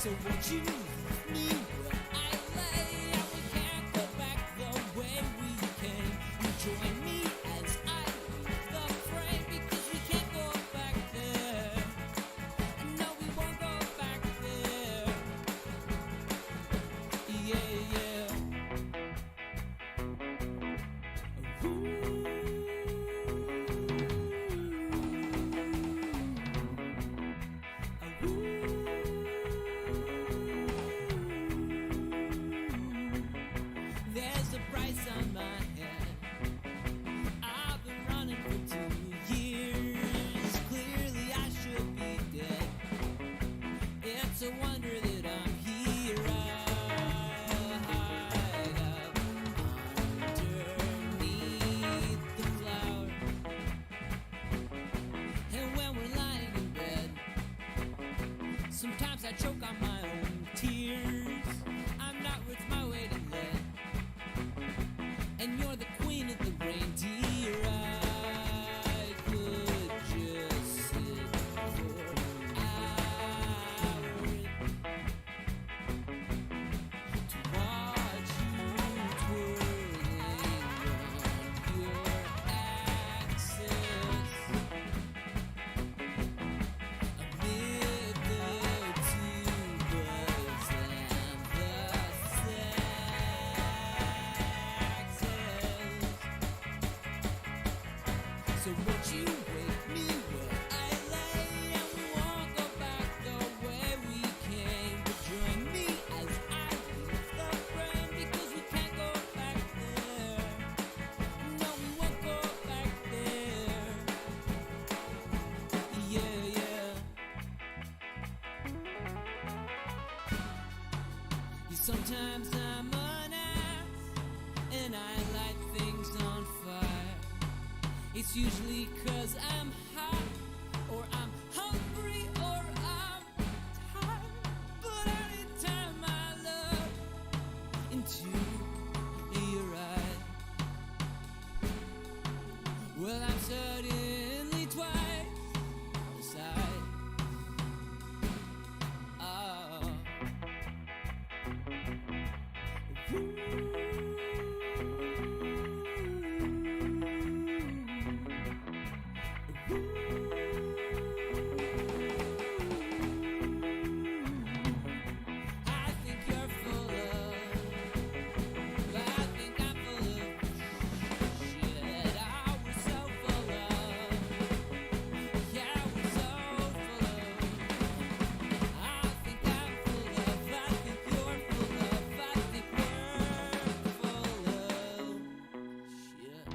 So won't you leave me where I lay? And we can't go back the way we came. You join me as I leave the frame, because we can't go back there. And no, we won't go back there. Yeah, yeah. There's a price on my head. I've been running for 2 years. Clearly I should be dead. It's a wonder that I'm here. I hide up underneath the cloud. And when we're lying in bed, sometimes I choke on my own tears. I'm not worth my weight in lead, and you're the queen of the reindeer. I could just sit for hours to watch you twirling on your axis amid the tubas and the saxes. So won't you wake me where I lay? And we won't go back the way we came. But join me as I leave the frame, because we can't go back there. No, we won't go back there. Yeah, yeah. Sometimes I'm an ass, and I light things on fire. It's usually 'cause I'm hot, or I'm hungry, or I'm tired. But anytime I look into your eyes, well, I'm suddenly twice the size. Oh. I think you're full of, I think I'm full of shit. Oh, we're so full of, yeah, we're so full of. I think I'm full of, I think you're full of, I think we're full of shit.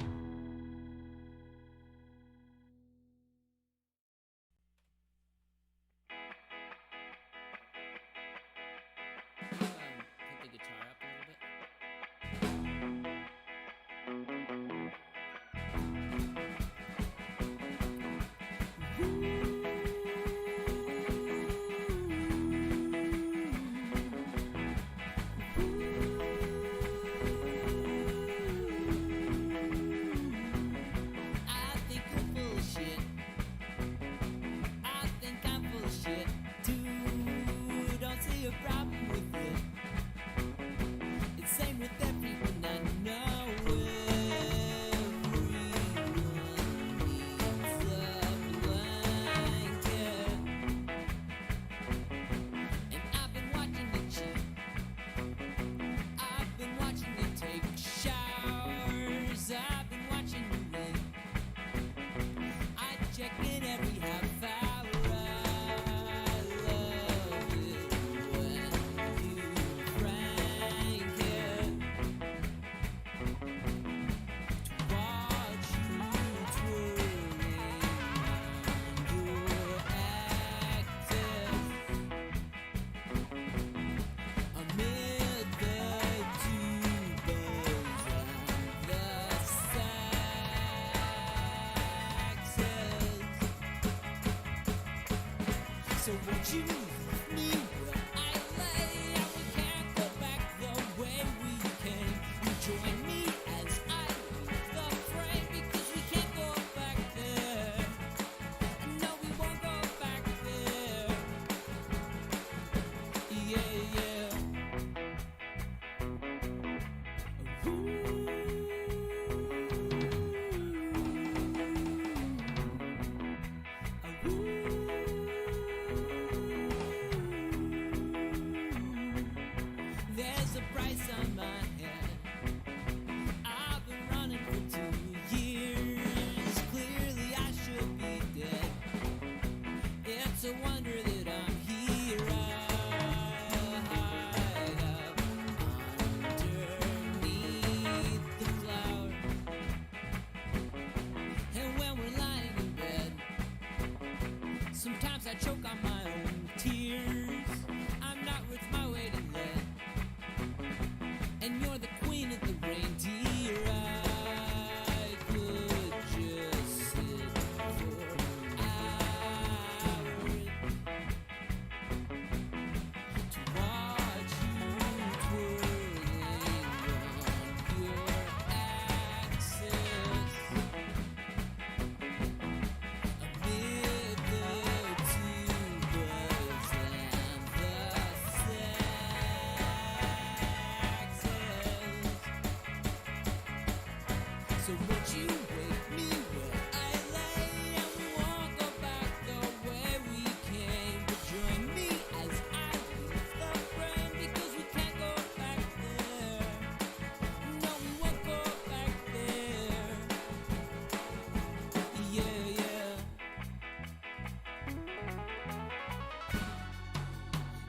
Put the guitar up a little bit. I think you're full of shit. I think I'm full of shit too. Don't see a problem with it. It's same with everyone I know. Everyone needs a plan.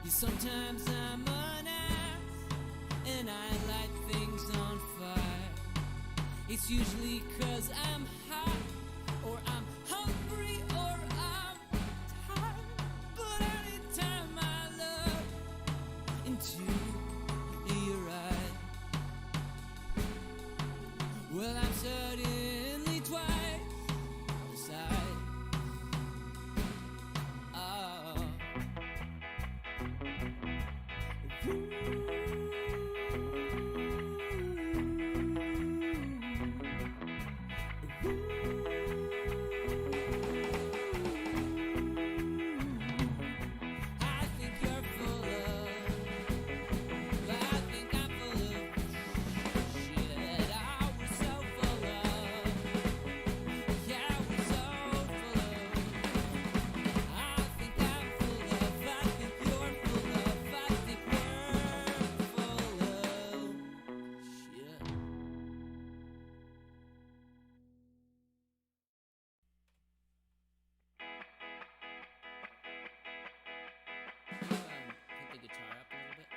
Sometimes I'm an ass and I light things on fire. It's usually 'cause I'm hot or I'm hungry or I'm tired. But anytime I look into your eyes, well, I'm suddenly twice the size. Hit the guitar up a little bit.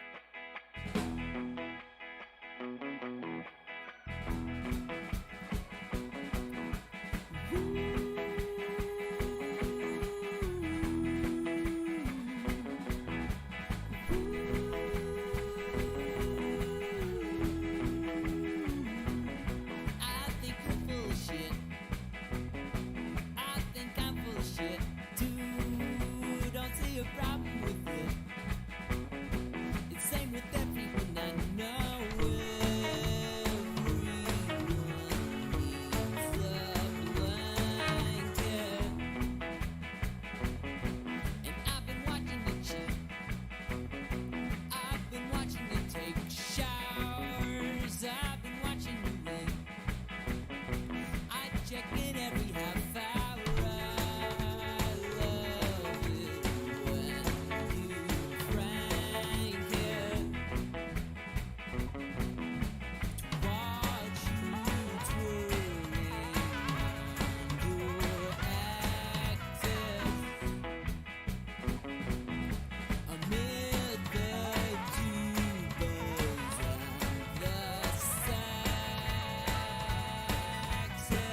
I think you're full of shit. I think I'm full of shit too. Don't see a problem with it. It's same with everyone I know. Everyone needs a blanket. And I've been watching the chick. I've been watching you take showers. I've been watching you ring. I check in every half hour. I love it when you crank it. Watch you twirling on your axis amid the tubas and the saxes.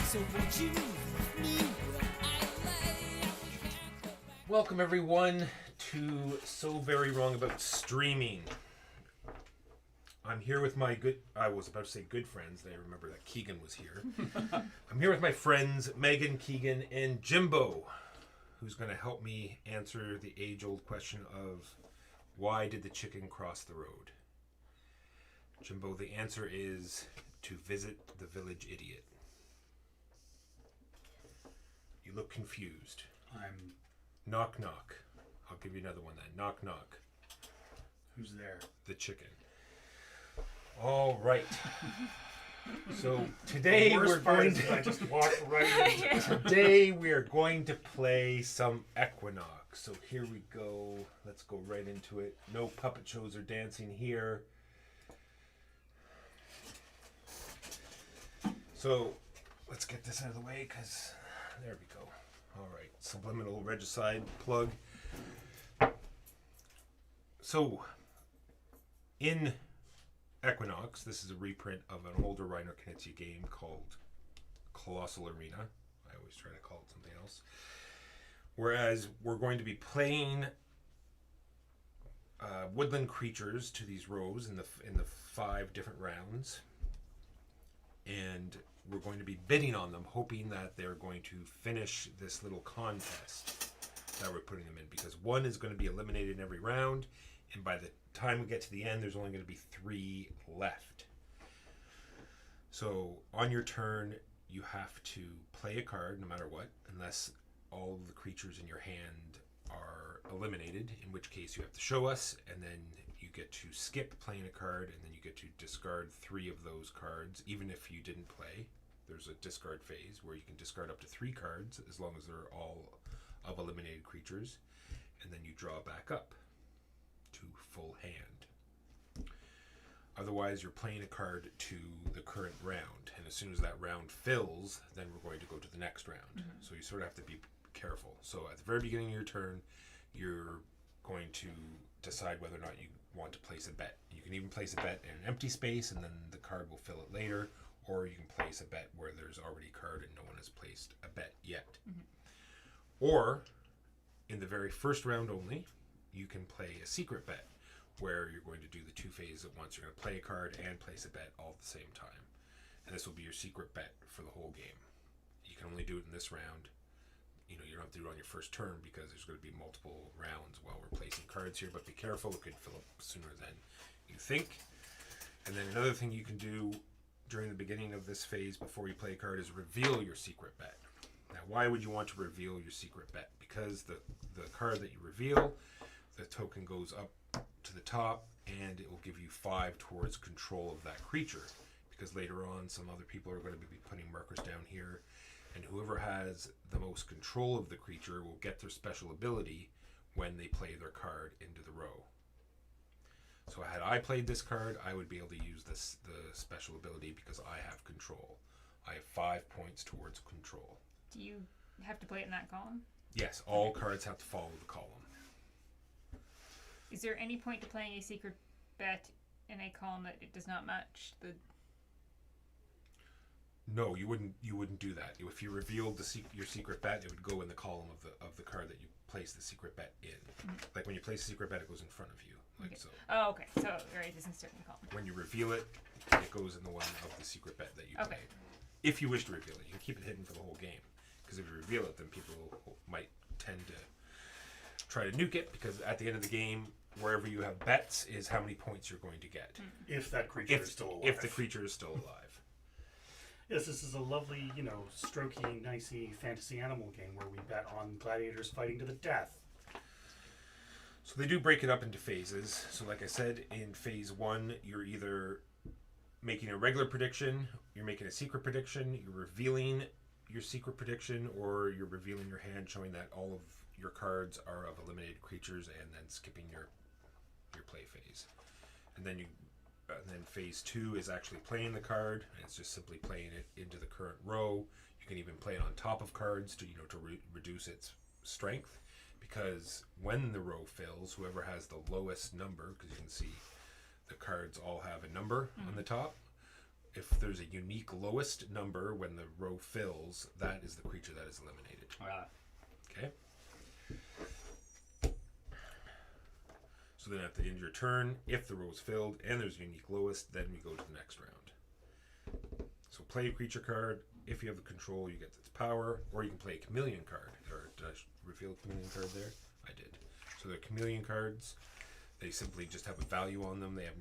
So won't you leave me where I lay? We can't go back. Welcome everyone to So Very Wrong About Streaming. I'm here with my I was about to say good friends, then I remember that Keegan was here. I'm here with my friends Megan, Keegan, and Jimbo, who's going to help me answer the age-old question of why did the chicken cross the road? Jimbo, the answer is to visit the village idiot. You look confused. I'm... Knock, knock. I'll give you another one then. Knock, knock. Who's there? The chicken. All right. So today we're going to I just walked right into it. today we are going to play some Equinox. So here we go. Let's go right into it. No puppet shows or dancing here. So let's get this out of the way because there we go. All right, subliminal regicide plug. So in Equinox, this is a reprint of an older Reiner Knizia game called Colossal Arena. I always try to call it something else. Whereas we're going to be playing woodland creatures to these rows in the 5 different rounds, and we're going to be bidding on them, hoping that they're going to finish this little contest that we're putting them in, because one is going to be eliminated in every round, and by the time we get to the end, there's only going to be 3 left. So on your turn, you have to play a card no matter what, unless all of the creatures in your hand are eliminated, in which case you have to show us, and then you get to skip playing a card, and then you get to discard 3 of those cards, even if you didn't play. There's a discard phase where you can discard up to 3 cards, as long as they're all of eliminated creatures, and then you draw back up to full hand. Otherwise, you're playing a card to the current round, and as soon as that round fills, then we're going to go to the next round. Mm-hmm. So you sort of have to be careful. So at the very beginning of your turn, you're going to decide whether or not you want to place a bet. You can even place a bet in an empty space, and then the card will fill it later, or you can place a bet where there's already a card and no one has placed a bet yet. Or, in the very first round only, you can play a secret bet, where you're going to do the two phases at once. You're going to play a card and place a bet all at the same time. And this will be your secret bet for the whole game. You can only do it in this round. You know, you don't have to do it on your first turn because there's going to be multiple rounds while we're placing cards here, but be careful, it could fill up sooner than you think. And then another thing you can do during the beginning of this phase before you play a card is reveal your secret bet. Now, why would you want to reveal your secret bet? Because the card that you reveal, the token goes up to the top and it will give you 5 towards control of that creature. Because later on, some other people are going to be putting markers down here, and whoever has the most control of the creature will get their special ability when they play their card into the row. So had I played this card, I would be able to use the special ability because I have control. I have 5 points towards control. Do you have to play it in that column? Yes, all cards have to follow the column. Is there any point to playing a secret bet in a column that it does not match the... No, you wouldn't do that. If you revealed your secret bet, it would go in the column of the card that you place the secret bet in. Like when you place a secret bet, it goes in front of you, like so. Oh, okay. So it doesn't start in the column. When you reveal it, it goes in the one of the secret bet that you played. If you wish to reveal it, you can keep it hidden for the whole game. Because if you reveal it, then people might tend to try to nuke it. Because at the end of the game, wherever you have bets is how many points you're going to get. If that creature is still alive. If the creature is still alive. Yes, this is a lovely, strokey, nicey fantasy animal game where we bet on gladiators fighting to the death. So they do break it up into phases. So like I said, in phase 1, you're either making a regular prediction, you're making a secret prediction, you're revealing your secret prediction, or you're revealing your hand showing that all of your cards are of eliminated creatures, and then skipping your play phase. And then phase 2 is actually playing the card, and it's just simply playing it into the current row. You can even play it on top of cards to reduce its strength, because when the row fills, whoever has the lowest number, because you can see the cards all have a number on the top. If there's a unique lowest number when the row fills, that is the creature that is eliminated. Okay. So then at the end of your turn, if the row is filled and there's a unique lowest, then we go to the next round. So play a creature card. If you have the control, you get its power, or you can play a chameleon card. Or did I reveal a chameleon card there? I did. So they're chameleon cards. They simply just have a value on them. They have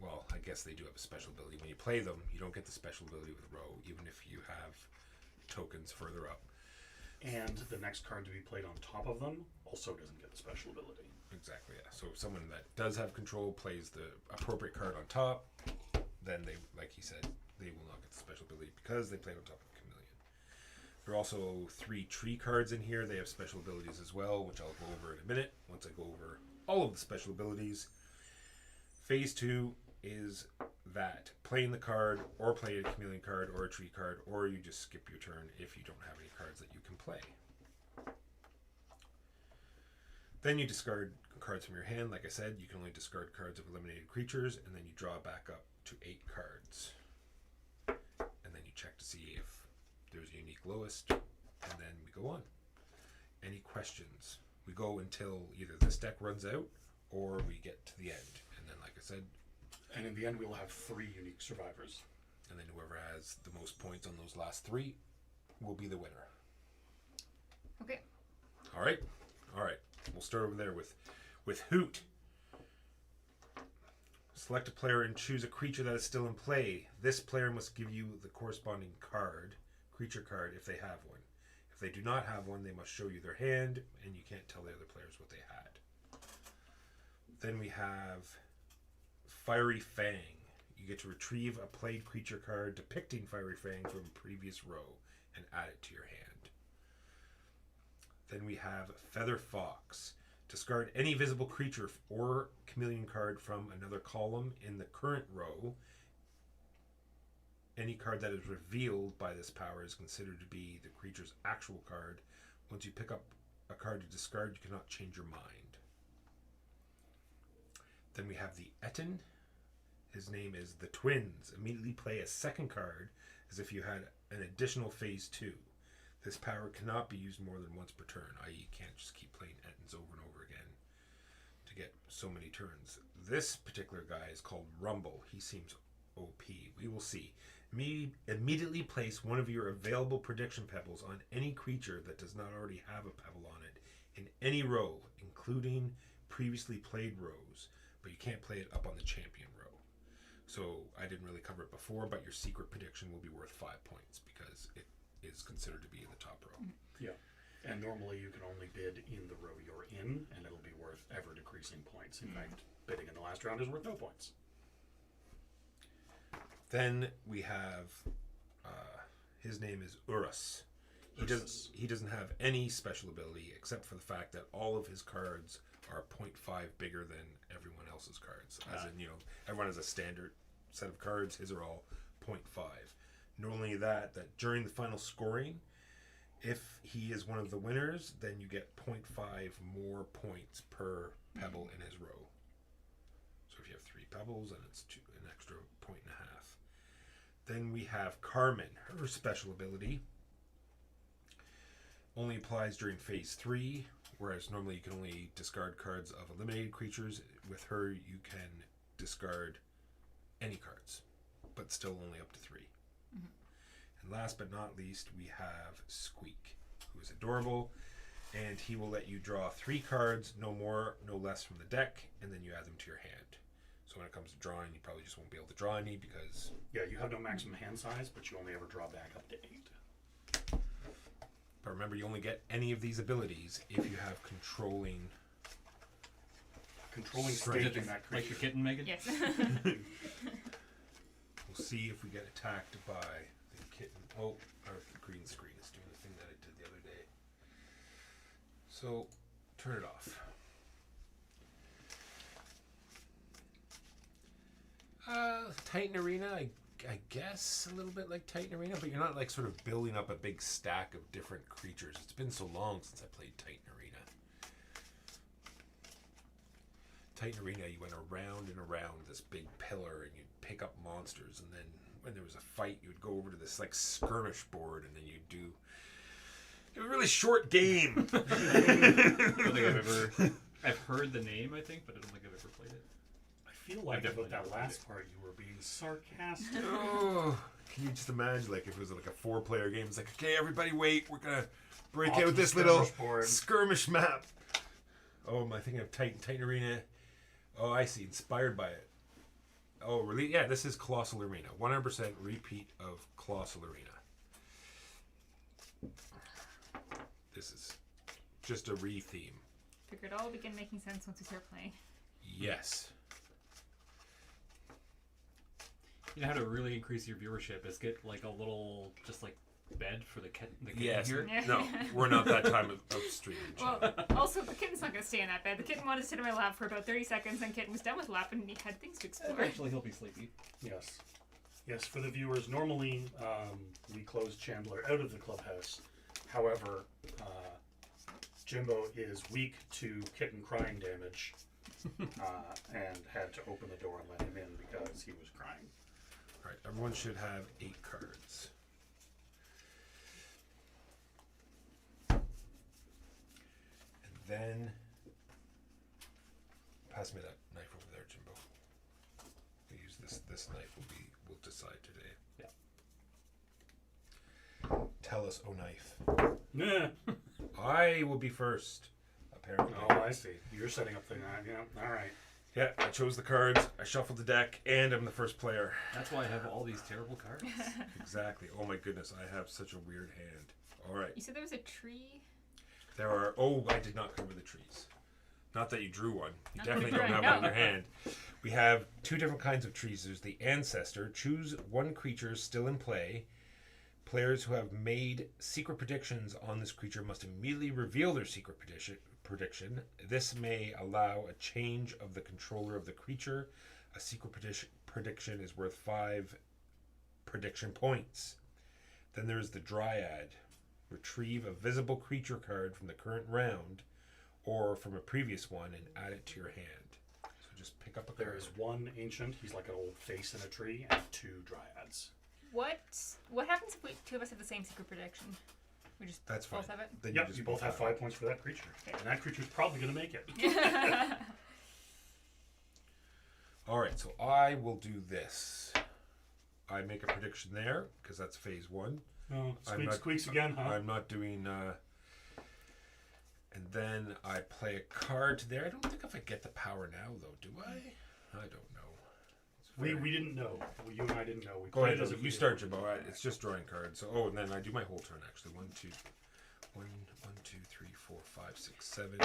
well, I guess they do have a special ability. When you play them, you don't get the special ability with row, even if you have tokens further up. And the next card to be played on top of them also doesn't get the special ability. Exactly, yeah. So if someone that does have control plays the appropriate card on top, then they, like he said, they will not get the special ability because they played on top of chameleon. There are also 3 tree cards in here. They have special abilities as well, which I'll go over in a minute once I go over all of the special abilities. Phase 2 is that. Playing the card, or play a chameleon card, or a tree card, or you just skip your turn if you don't have any cards that you can play. Then you discard cards from your hand. Like I said, you can only discard cards of eliminated creatures, and then you draw back up to 8 cards. And then you check to see if there's a unique lowest, and then we go on. Any questions? We go until either this deck runs out, or we get to the end. And then, like I said... And in the end, we'll have 3 unique survivors. And then whoever has the most points on those last 3 will be the winner. Okay. All right. We'll start over there with Hoot. Select a player and choose a creature that is still in play. This player must give you the corresponding creature card, if they have one. If they do not have one, they must show you their hand, and you can't tell the other players what they had. Then we have Fiery Fang. You get to retrieve a played creature card depicting Fiery Fang from a previous row and add it to your hand. Then we have Feather Fox. Discard any visible creature or chameleon card from another column in the current row. Any card that is revealed by this power is considered to be the creature's actual card, Once you pick up a card to discard, you cannot change your mind. Then we have the Etten. His name is the Twins. Immediately play a second card as if you had an additional phase 2. This power cannot be used more than once per turn, i.e. you can't just keep playing Ettins over and over again to get so many turns. This particular guy is called Rumble. He seems OP. We will see. Immediately place one of your available prediction pebbles on any creature that does not already have a pebble on it in any row, including previously played rows, but you can't play it up on the champion row. So I didn't really cover it before, but your secret prediction will be worth 5 points because it is considered to be in the top row. Yeah. And normally you can only bid in the row you're in, and it'll be worth ever decreasing points. In fact, bidding in the last round is worth no points. Then we have, his name is Urus. He doesn't have any special ability except for the fact that all of his cards are 0.5 bigger than everyone else's cards. As in, everyone has a standard set of cards. His are all 0.5. Not only that during the final scoring, if he is one of the winners, then you get 0.5 more points per pebble in his row. So if you have 3 pebbles, then it's an extra 1.5 points. Then we have Carmen. Her special ability only applies during phase 3, whereas normally you can only discard cards of eliminated creatures. With her, you can discard any cards, but still only up to 3. And last but not least, we have Squeak, who is adorable, and he will let you draw 3 cards, no more, no less from the deck, and then you add them to your hand. So when it comes to drawing, you probably just won't be able to draw any because... Yeah, you have no maximum hand size, but you only ever draw back up to 8. But remember, you only get any of these abilities if you have controlling stake in that creature. Like your kitten, Megan? Yes. We'll see if we get attacked by the kitten. Oh, our green screen is doing the thing that it did the other day. So, turn it off. Titan Arena, I guess a little bit like Titan Arena, but you're not like sort of building up a big stack of different creatures. It's been so long since I played Titan Arena. Titan Arena, you went around and around this big pillar and you'd pick up monsters, and then when there was a fight, you would go over to this like skirmish board, and then you'd do a really short game. I don't think I've heard the name, I think, but I don't think I've ever played it. I feel like about that last part you were being sarcastic. Oh, can you just imagine, like, if it was like a 4-player game? It's like, okay, everybody wait, we're gonna break out this little skirmish map. Oh, am I thinking of Titan Arena? Oh, I see, inspired by it. Oh, really? Yeah, this is Colossal Arena. 100% repeat of Colossal Arena. This is just a re-theme. Figured it all began making sense once we start playing. Yes. You know how to really increase your viewership is get like a little, just like bed for the kitten Yes. here. Yeah. No, we're not that time of streaming. Well, also, the kitten's not going to stay in that bed. The kitten wanted to sit in my lap for about 30 seconds, and kitten was done with lap, and he had things to explore. Eventually he'll be sleepy. Yes. Yes, for the viewers, normally we close Chandler out of the clubhouse. However, Jimbo is weak to kitten crying damage and had to open the door and let him in because he was crying. All right, everyone should have 8 cards. And then pass me that knife over there, Jimbo. We'll use this knife we'll decide today. Yeah. Tell us, oh knife. Yeah. I will be first, apparently. Oh, I see. You're setting up the yeah. All right. Yeah, I chose the cards, I shuffled the deck, and I'm the first player. That's why I have all these terrible cards. Exactly. Oh my goodness, I have such a weird hand. All right. You said there was a tree? There are... Oh, I did not cover the trees. Not that you drew one. You Not definitely that don't I have know. one in your hand. We have 2 different kinds of trees. There's the Ancestor. Choose 1 creature still in play. Players who have made secret predictions on this creature must immediately reveal their secret prediction. This may allow a change of the controller of the creature. A secret prediction is worth 5 prediction points. Then there's the Dryad. Retrieve a visible creature card from the current round or from a previous one and add it to your hand. So just pick up a There card. is one ancient. He's like an old face in a tree, and 2 dryads. What happens if we two of us have the same secret prediction? We just That's fine. both have it. Then Yep, just you both have 5 points for that creature, and that creature's probably going to make it. All right, so I will do this. I make a prediction there because that's phase 1. Oh, I'm not- squeaks again, huh? I'm not doing. And then I play a card there. I don't think if I get the power now, though, do I? I don't know. It's We very- didn't know. You and I didn't know. We Go played ahead. as if we You did. start, Jimbo. It's just drawing cards. So, and then I do my whole turn actually. 1, 2, 3, 4, 5, 6, 7,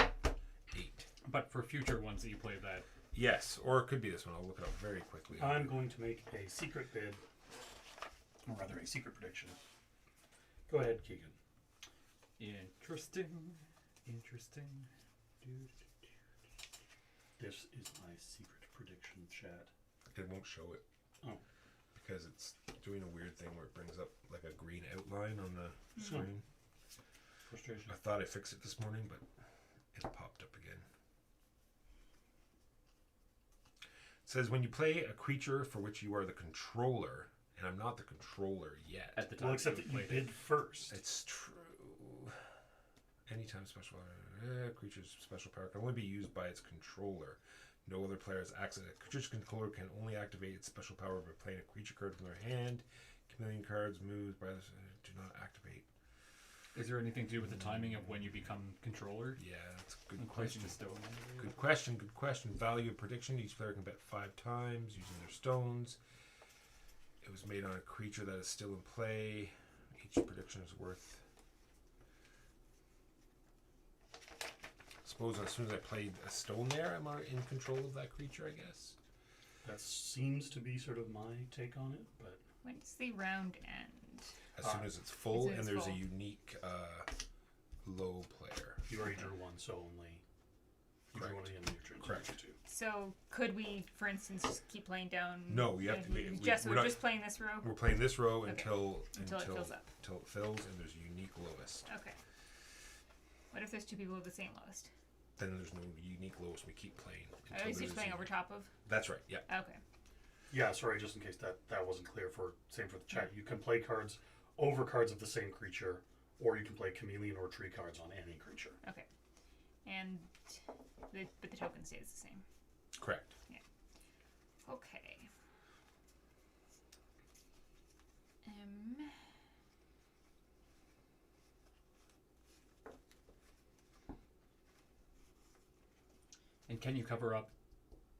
8. But for future ones that you play that, Yes, or it could be this one. I'll look it up very quickly. I'm going to make a secret bid, or rather a secret prediction. Go ahead, Keegan. interesting. This is my secret prediction, chat. It won't show it. Oh. Because it's doing a weird thing where it brings up like a green outline on the screen. Frustration. I thought I fixed it this morning, but it popped up again. It says when you play a creature for which you are the controller, and I'm not the controller yet. At the time, Well, except that you played bid it. first. It's true. Anytime special creature's special power can only be used by its controller. No other player's access. A creature's controller can only activate its special power by playing a creature card from their hand. Chameleon cards, moves, by this do not activate. Is there anything to do with the timing of when you become controller? Yeah, that's a good And question. placing the stone under it? Good question. Good question. Value of prediction. Each player can bet 5 times using their stones. It was made on a creature that is still in play. Each prediction is worth. Suppose as soon as I played a stone there, I'm in control of that creature, I guess. That seems to be sort of my take on it, but When does the round end? As soon as it's full, As soon as and there's full. a unique low player. you already drew one, so only you drew Correct. one in your turn. so Correct. you have 2. So could we, for instance, just keep playing down? No, you have if to we make- just we're we're not- just playing this row. We're playing this row Okay. until Until it fills up. Until it fills, and there's a unique lowest. Okay. What if there's 2 people with the same lowest? Then there's no unique lowest. We keep playing. I until always there's keep a playing over unique- top of. That's right. Yeah. Okay. Yeah, sorry, just in case that wasn't clear. Same for the chat. You can play cards over cards of the same creature, or you can play chameleon or tree cards on any creature. Okay. And but the token stays the same. Correct. Okay. And can you cover up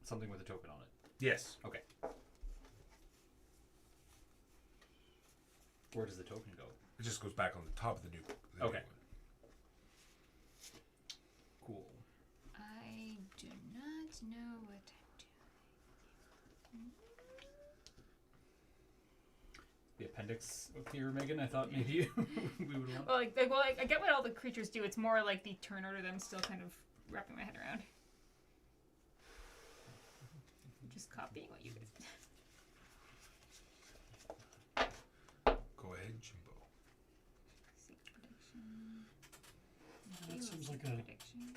something with a token on it? Yes. Okay. Where does the token go? It just goes back on the top of the new. The Okay. New one. Cool. I do not know what I'm The appendix up here, Megan. I thought maybe we would want. doing. Well, I get what all the creatures do. It's more like the turn order that I'm still kind of wrapping my head around. Just copying what you guys did. Go ahead, Jimbo. Secret prediction. That seems like Secret a- prediction.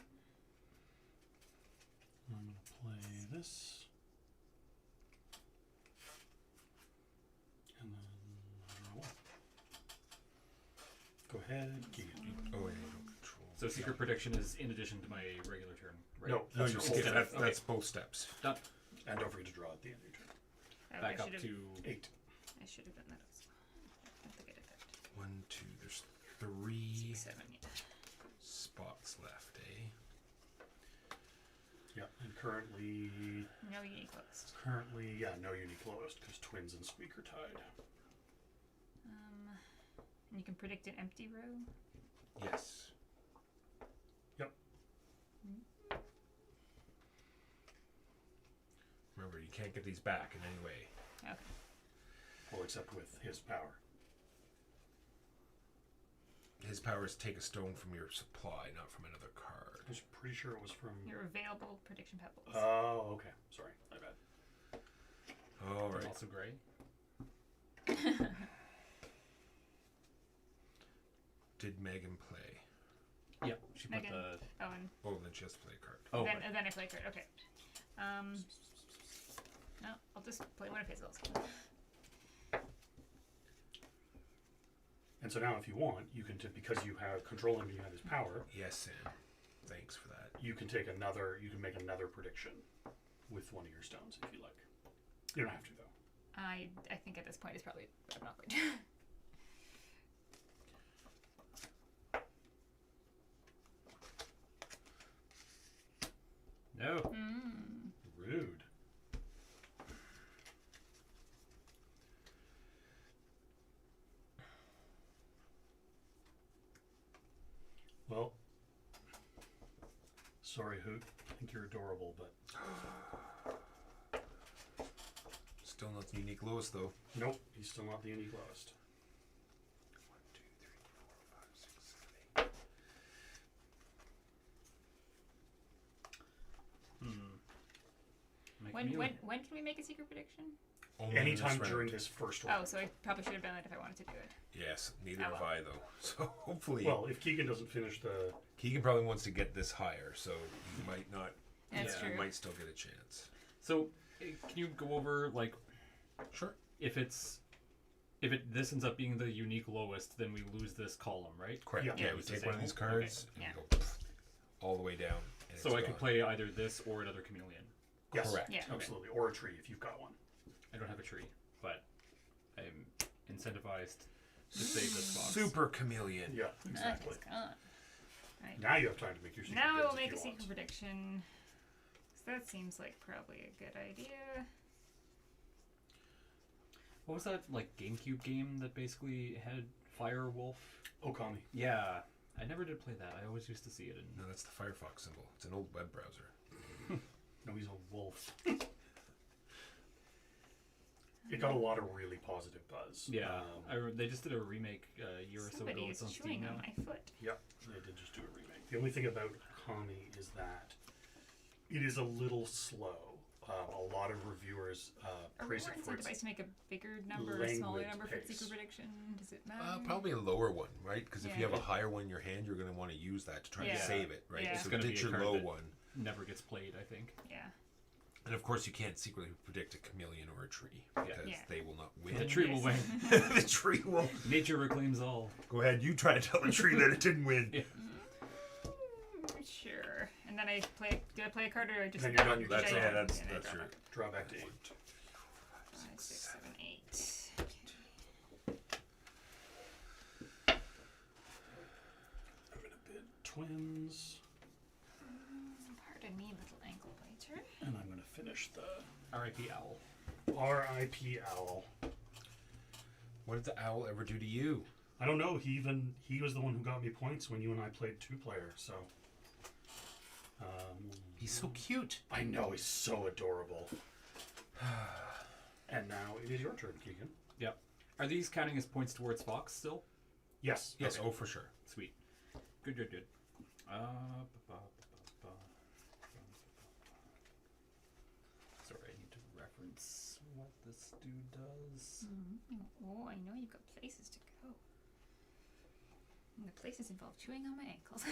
I'm going to play this. And then draw 1. Go ahead, Keegan. Oh, yeah, no control. So secret prediction is in addition to my regular turn, right? No, No, that's you your skip. whole That's, turn. that's both steps. Done. And don't forget to draw at the end of your turn. Okay, Back I up should've- to 8. I should have done that as well. I don't think I did that. 1, 2. There's 3 7, yeah. spots left, eh? Yep, and currently, No unique lowest. no unique lowest because twins and squeak are tied. And you can predict an empty row. Yes. Yep. Remember, you can't get these back in any way. Okay. Well, except with his power. His power is take a stone from your supply, not from another card. I was pretty sure it was from. Your available prediction pebbles. Oh, okay. Sorry, my bad. All There's right. also gray. did Megan play? Yeah, she put Megan. the. Oh, and Oh, then she has to play a card. Oh, then, right. and then I play a card. Okay. No, I'll just play one of his also. And so now, if you want, you can because you have control him and you have his power, Yes, Sam. Thanks for that. you can take another. You can make another prediction with one of your stones if you like. You don't have to though. I think at this point it's probably I'm not going to. No. Rude. Well, sorry, Hoot. I think you're adorable, but Still not the unique lowest, though. nope, he's still not the unique lowest. 1, 2, 3, 4, 5, 6, 7, 8. When can we make a secret prediction? Only in Anytime this during round. this first round. Oh, so I probably should have done it if I wanted to do it. Yes, neither Oh, have well. I, though. So hopefully. Well, if Keegan doesn't finish the. Keegan probably wants to get this higher, so he might not. That's He true. might still get a chance. So, can you go over like Sure. if this ends up being the unique lowest, then we lose this column, right? Correct. Yeah. Yeah, Yeah, we it's take the one of same. these cards and Yeah. we go all the way down. And So it's I could gone. play either this or another chameleon. Yes, Correct. Yeah. absolutely. Or a tree if you've got one. I don't have a tree, but I'm incentivized to save this box. Super chameleon. Yeah, exactly. It's gone. Right. Now you have time to make your secret Now I bids will if make you a secret want. prediction. 'Cause that seems like probably a good idea. What was that like GameCube game that basically had Fire Wolf? Okami. Yeah, I never did play that. I always used to see it in. No, that's the Firefox symbol. It's an old web browser. No, he's a wolf. It got a lot of really positive buzz. Yeah, they just did a remake a year or so Somebody ago. is It's on chewing Steam on now. my foot. Yep, they did just do a remake. The only thing about Okami is that it is a little slow. A lot of reviewers Are we praise more it for its incentivized to make a bigger number or a smaller language number for the pace. secret prediction? Does it matter? Probably a lower one, right? Because if you Yeah. have a higher one in your hand, you're going to want to use that to try Yeah. to save it, right? Yeah. It's So gonna be ditch a your card low that- one. Never gets played, I think. Yeah. And of course, you can't secretly predict a chameleon or a tree because Yeah. they will not win. The tree will win. The tree will. Nature reclaims all. Go ahead, you try to tell the tree that it didn't win. Yeah. Sure. And then I play. Do I play a card or I just? Then you're done, you That's just I- yeah, that's and I that's draw your. back. Draw back to 8. 5, 6, 7, 8. I'm gonna bid twins, Pardon me, little ankle biter. and I'm gonna finish the R.I.P. Owl. R.I.P. Owl. What did the owl ever do to you? I don't know. He was the one who got me points when you and I played 2-player. So. He's so cute. I know, he's so adorable. And now it is your turn, Keegan. Yep. Are these counting as points towards Fox still? Yes. Yes, Okay. oh for sure. Sweet. Good, good, good. Sorry, I need to reference what this dude does. Oh, I know you've got places to go. And the places involve chewing on my ankles.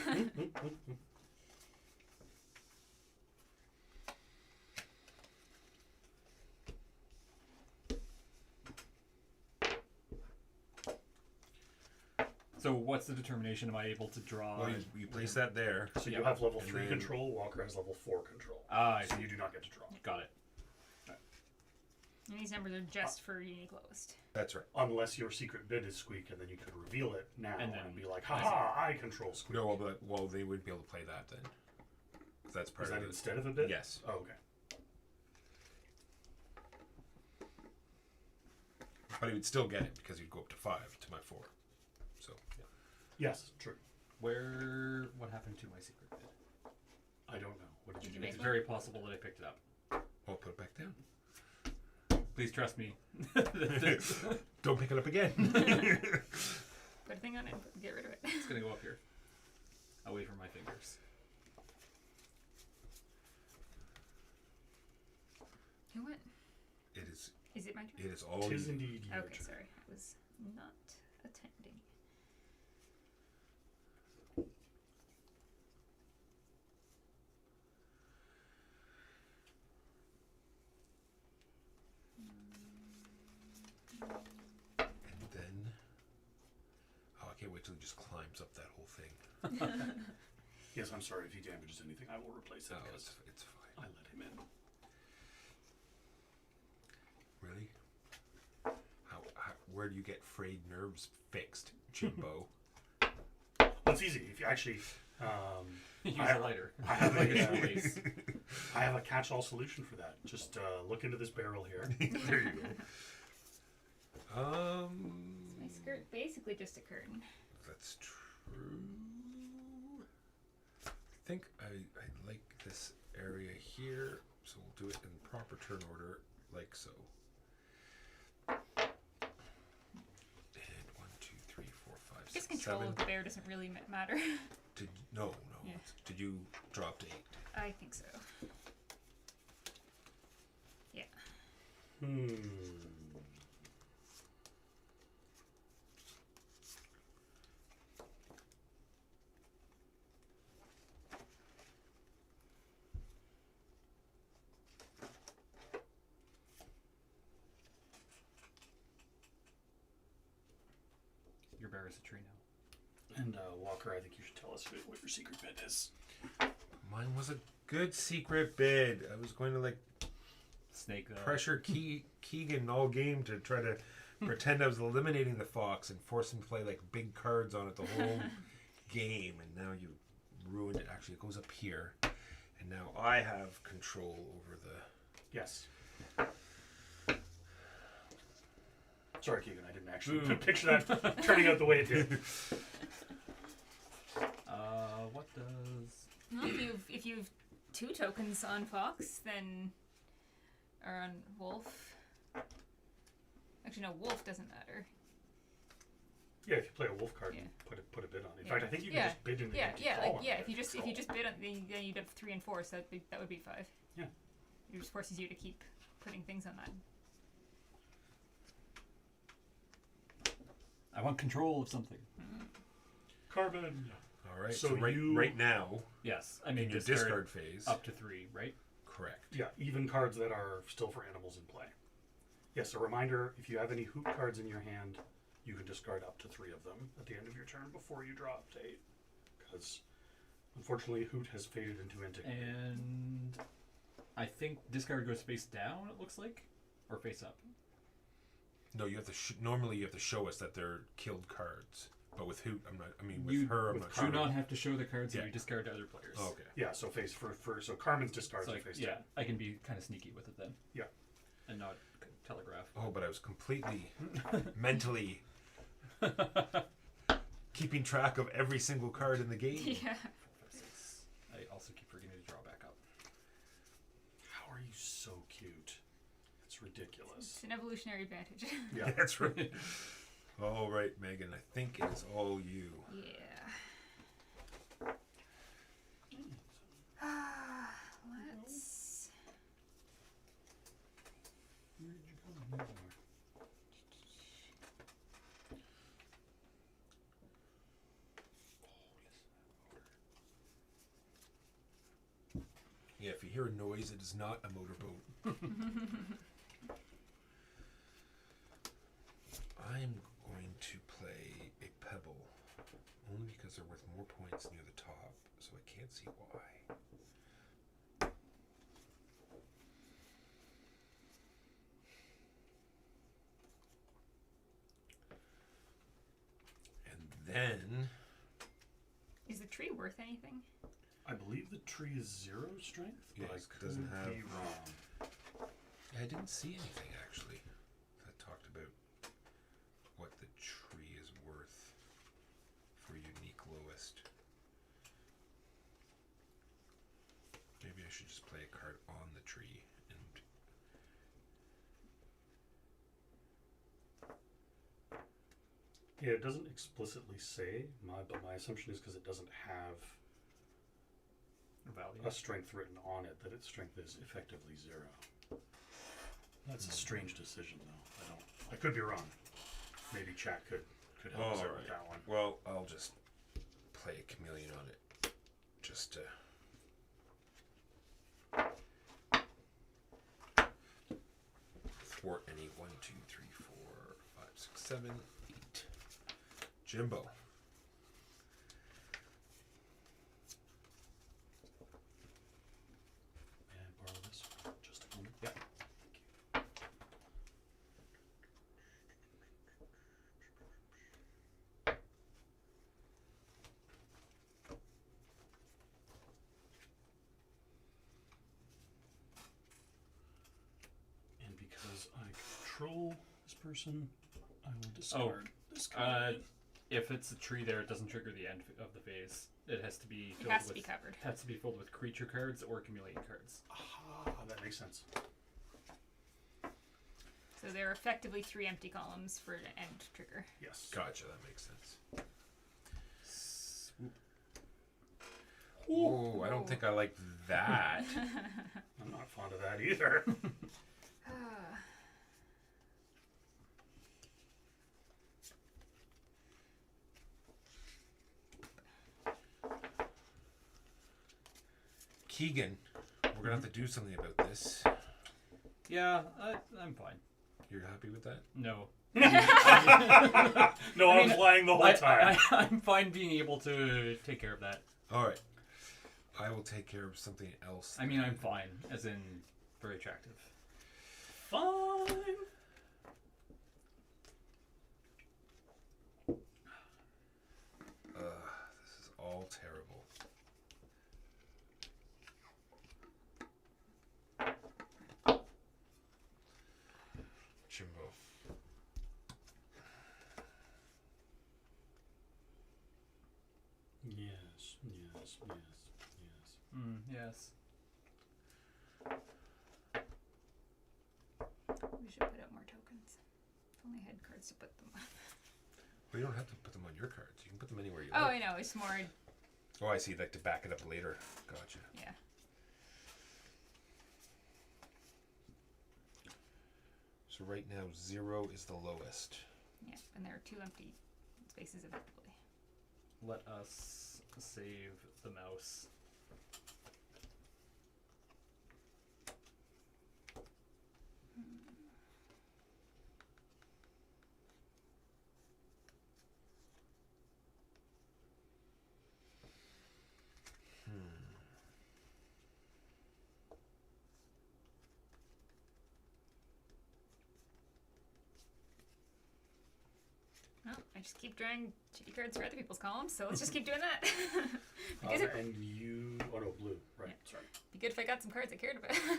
So what's the determination? Am I able to draw? Well, you place that there. So you Yeah. have level And 3 then- control. Walker has level 4 control. Ah, I So see. you do not get to draw. Got it. And these numbers are just for unique lowest. That's right. Unless your secret bid is Squeak, and then you could reveal it now And and, then- be like, I see. haha, I control Squeak. No, but well, they wouldn't be able to play that then. 'Cause that's part Is that of it. instead of a bid? Yes. Oh, okay. But he would still get it because he'd go up to 5 to my 4. So Yes, true. What happened to my secret bid? I don't know. What did Did you you do? make It's very possible that I picked it up. I'll put it back down. Please trust me. Don't pick it up again. Put a thing on it and get rid of it. It's gonna go up here, away from my fingers. Who went? It is. Is it my turn? It is all. Tis you. indeed your Okay, turn. sorry. I was not attending. just climbs up that whole thing. Yes, I'm sorry. If he damages anything, I will replace it. No, because it's fine. I let him in. Really? Where do you get frayed nerves fixed, Jimbo? Well, it's easy. If you actually, Use I- a lighter. I have a, Biggest release. I have a catch-all solution for that. Just look into this barrel here. There you go. My skirt basically just a curtain. That's true. I think I like this area here, so we'll do it in proper turn order, like so. And 1, 2, 3, 4, 5, I guess 6, control 7. of the bear doesn't really matter. No. Yeah. Did you drop to 8? I think so. Yeah. Your bear is a tree now. And Walker, I think you should tell us what your secret bid is. Mine was a good secret bid. I was going to Snake. pressure Keegan all game to try to pretend I was eliminating the fox and force him to play big cards on it the whole game, and now you ruined it. Actually, it goes up here, and now I have control over the. Yes. Sorry, Keegan, I didn't actually picture that turning out the way it did. What does? Well, if you've 2 tokens on Fox, then or on Wolf. Actually, no, Wolf doesn't matter. Yeah, if you play a wolf card, Yeah. and put a bid on it. In Yeah. fact, I think you can just bid in the empty fall on it. if you just bid on, then you'd have 3 and 4, so that would be 5. Yeah. It just forces you to keep putting things on that. I want control of something. Carbon. All right. So So, you- right now Yes, I in mean your discard phase, up to 3, right? correct. Yeah, even cards that are still for animals in play. Yes, a reminder, if you have any hoot cards in your hand, you can discard up to 3 of them at the end of your turn before you draw up to 8. Because, unfortunately, hoot has faded into antiquity. And I think discard goes face down, it looks like? Or face up? No, you have to. Normally, you have to show us that they're killed cards. But with Hoot, I'm not. I mean, with You- her, I'm with not Do sure. not have to show the cards that Yeah. you discard to other players. Oh, okay. Yeah, so face so Carmen's discards So are face yeah, down. I can be kind of sneaky with it then. Yeah. And not telegraph. Oh, but I was completely mentally keeping track of every single card in the game. Yeah. 4, 5, 6. I also keep forgetting to draw back up. How are you so cute? It's ridiculous. It's an evolutionary advantage. Yeah. That's right. All right, Megan. I think it is all you. Yeah. Let's. Yeah, if you hear a noise, it is not a motorboat. I'm going to play a pebble, only because they're worth more points near the top, so I can't see why. And then Is the tree worth anything? I believe the tree is 0 strength, but Yes, I it doesn't could have- be wrong. I didn't see anything actually that talked about what the tree is worth for unique lowest. Maybe I should just play a card on the tree and Yeah, it doesn't explicitly say, but my assumption is because it doesn't have Value. a strength written on it, that its strength is effectively 0. That's a strange decision, though. I could be wrong. Maybe chat could help us out with that one. Well, I'll just play a chameleon on it. Just to thwart any 1, 2, 3, 4, 5, 6, 7, 8. Jimbo. control this person, I will discard this Uh, card. if it's a tree there, it doesn't trigger the end of the phase. It has to be It filled has with to be covered. has to be filled with creature cards or chameleon cards. That makes sense. So there are effectively 3 empty columns for an end trigger. Yes. Gotcha, that makes sense. Swoop. Oh, I don't think I like that. I'm not fond of that either. Keegan, we're gonna have to do something about this. Yeah, I'm fine. You're happy with that? No. No, I'm flying the whole time. I'm fine being able to take care of that. Alright. I will take care of something else. I mean, I'm fine, as in very attractive. Fine. This is all terrible. Jimbo. Yes. Yes. We should put out more tokens. If only I had cards to put them on. Well, you don't have to put them on your cards. You can put them anywhere you Oh, like. I know. It's more. Oh, I see. Like to back it up later. Gotcha. Yeah. So right now, 0 is the lowest. Yeah. And there are 2 empty spaces effectively. Let us save the mouse. Well, I just keep drawing shitty cards for other people's columns, so let's just keep doing that. Because it'd And you... Oh, no, blue. Right, Yeah. sorry. be good if I got some cards I cared about. Alright,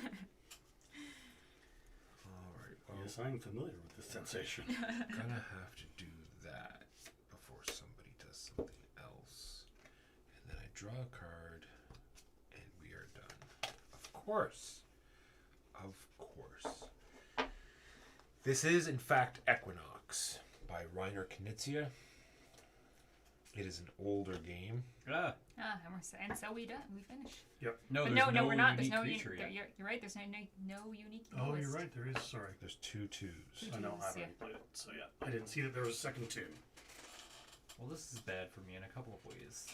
well, Yes, I'm familiar with this sensation. gonna have to do that before somebody does something else. And then I draw a card, and we are done. Of course. Of course. This is, in fact, Equinox by Reiner Knizia. It is an older game. Ah, And so we done. We finished. no, But there's no, we're not. There's unique no creature unique. yet. You're right. There's no unique. Oh, list. you're right. There is. Sorry. There's 2 twos. I know. I haven't Yeah. played it. So, yeah. I didn't see that there was a second 2. Well, this is bad for me in a couple of ways.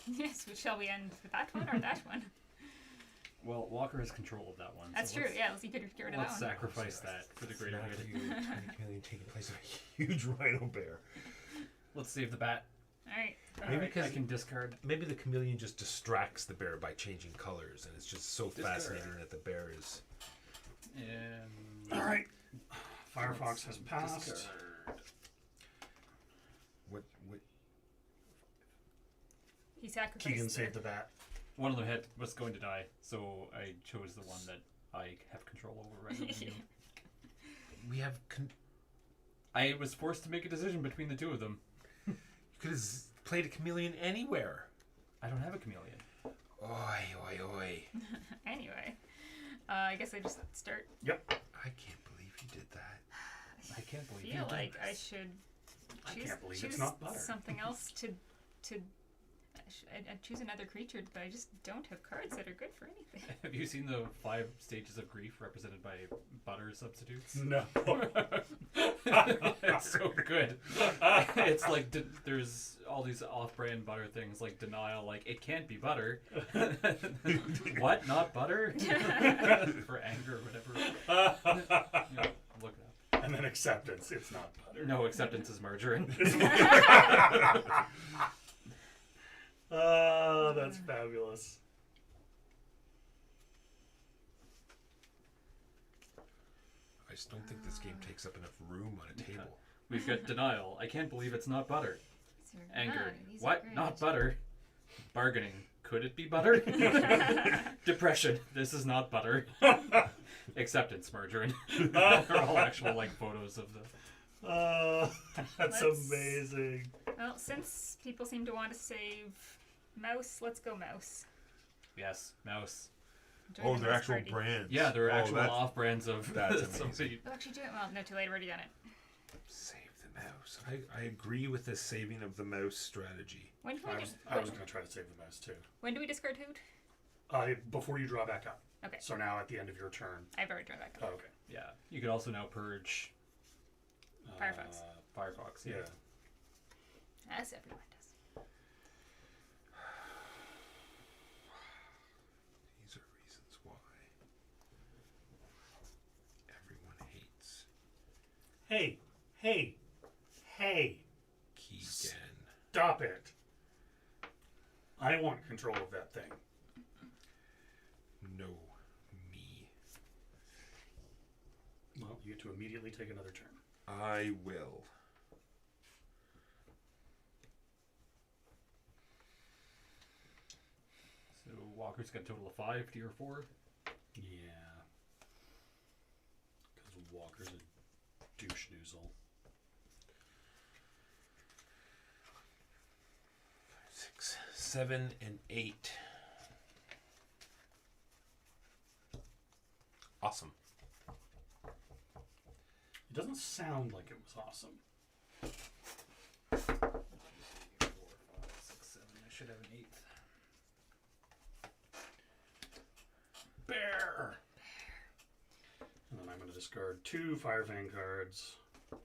Yes. But shall we end with that one or that one? Well, Walker has control of that one. That's so true. let's- Yeah. Let's get rid of that Let's one. sacrifice that for the greater Not good. you, tiny chameleon taking place of a huge rhino bear. Let's save the bat. All right. Maybe Alright, because I can discard. maybe the chameleon just distracts the bear by changing colors, and it's just so fascinating that the bear is. And All right. Firefox has passed. discard. What? He sacrificed. Keegan the- saved the bat. One of them was going to die, so I chose the one that I have control over rather than you. We have. I was forced to make a decision between the two of them. You could have played a chameleon anywhere. I don't have a chameleon. Oi, oi, oi. Anyway, I guess I just start. Yep. I can't believe you did that. I can't believe Feel you did like I this. should I choose, can't believe choose it's not butter. something else to. I'd choose another creature, but I just don't have cards that are good for anything. Have you seen the 5 stages of grief represented by butter substitutes? No. It's so good. It's like there's all these off-brand butter things like denial, like it can't be butter. What? Not butter? For anger or whatever. Yeah, look it up. And then acceptance. It's not butter. No, acceptance is margarine. Oh, that's fabulous. I just don't think this game takes up enough room on a table. We've got denial. I can't believe it's not butter. So, Anger. these are What? great. Not butter. Bargaining. Could it be butter? Depression. This is not butter. Acceptance merger. They're all actual like photos of the. That's Let's- amazing. Well, since people seem to want to save Mouse, let's go Mouse. Yes, Mouse. Join Oh, the they're Mouse actual party. brands. Yeah, they're Oh, actual that's- off brands of. that's somebody- amazing. Oh, actually, do it. Well, no, too late. I've already done it. Save the mouse. I agree with this saving of the mouse strategy. When can we? I was going to try to save the mouse too. When do we discard Hoot? Before you draw back up. Okay. So now at the end of your turn. I've already drawn back. Oh, okay. Yeah, you can also now purge Firefox. Firefox. Yeah. As everyone does. These are reasons why everyone hates Hey. Keegan. Stop it. I want control of that thing. No, me. Well, you get to immediately take another turn. I will. So Walker's got a total of 5, tier 4. Yeah. Because Walker's a douche noozle. 6, 7, and 8. Awesome. It doesn't sound like it was awesome. 4, 5, 6, 7. I should have an 8th. Bear! And then I'm going to discard 2 Firefang cards. And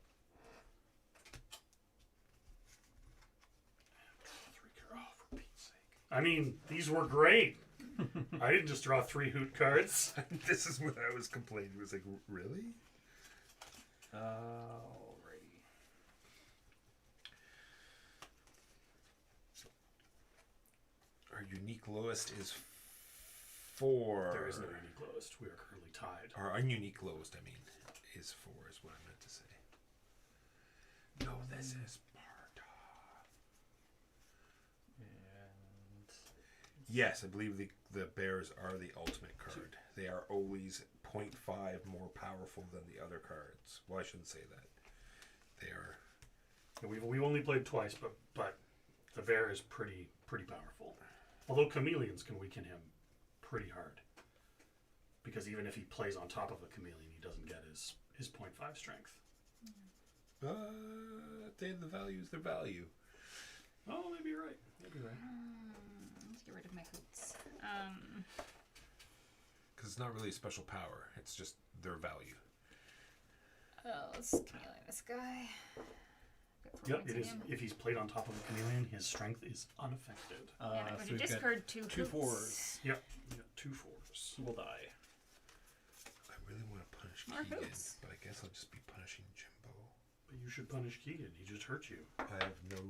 draw 3 cards. Oh, for Pete's sake. I mean, these were great. I didn't just draw 3 Hoot cards. This is what I was complaining. It was like, really? Alrighty. Our unique lowest is 4. There is no unique lowest. We are currently tied. Our ununique lowest, I mean, is 4 is what I meant to say. No, this is Sparta. And Yes, I believe the bears are the ultimate card. They are always 0.5 more powerful than the other cards. Well, I shouldn't say that. They are. We've only played twice, but the bear is pretty powerful. Although chameleons can weaken him pretty hard. Because even if he plays on top of a chameleon, he doesn't get his 0.5 strength. At the end, the value is their value. Oh, maybe you're right. Maybe you're right. Let's get rid of my Hoots. Because it's not really a special power. It's just their value. Let's chameleon this guy. Got 4 Yep, points it on is. him. If he's played on top of a chameleon, his strength is unaffected. And I'm going so to we've got discard 2 2 Hoots. 4s. Yep, you got 2 4s. Who will die? I really want to punish More Keegan, hoops. but I guess I'll just be punishing Jimbo. But you should punish Keegan. He just hurt you. I have no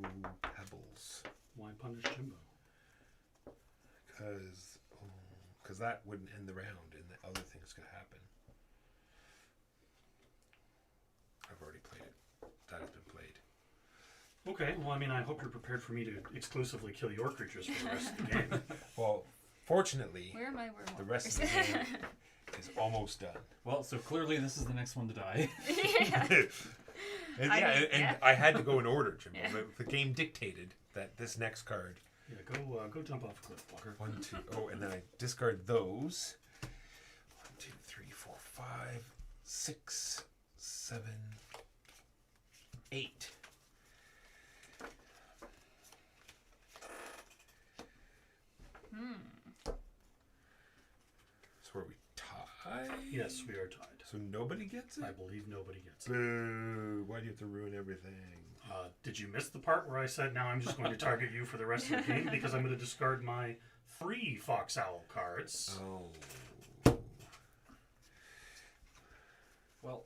pebbles. Why punish Jimbo? Because that wouldn't end the round, and the other thing's going to happen. I've already played it. That has been played. Okay, well, I mean, I hope you're prepared for me to exclusively kill your creatures for the rest of the game. Well, fortunately, Where am I? Where am I? the rest of the game is almost done. Well, so clearly this is the next one to die. And I yeah, mean, and yeah. I had to go in order, Jimbo. Yeah. The game dictated that this next card, Yeah, go jump off a cliff, Walker. 1, 2, oh, and then I discard those. 1, 2, 3, 4, 5, 6, 7, 8. So are we tied? Yes, we are tied. So nobody gets it? I believe nobody gets it. Boo! Why do you have to ruin everything? Did you miss the part where I said now I'm just going to target you for the rest of the game because I'm going to discard my 3 Fox Owl cards? Oh. Well.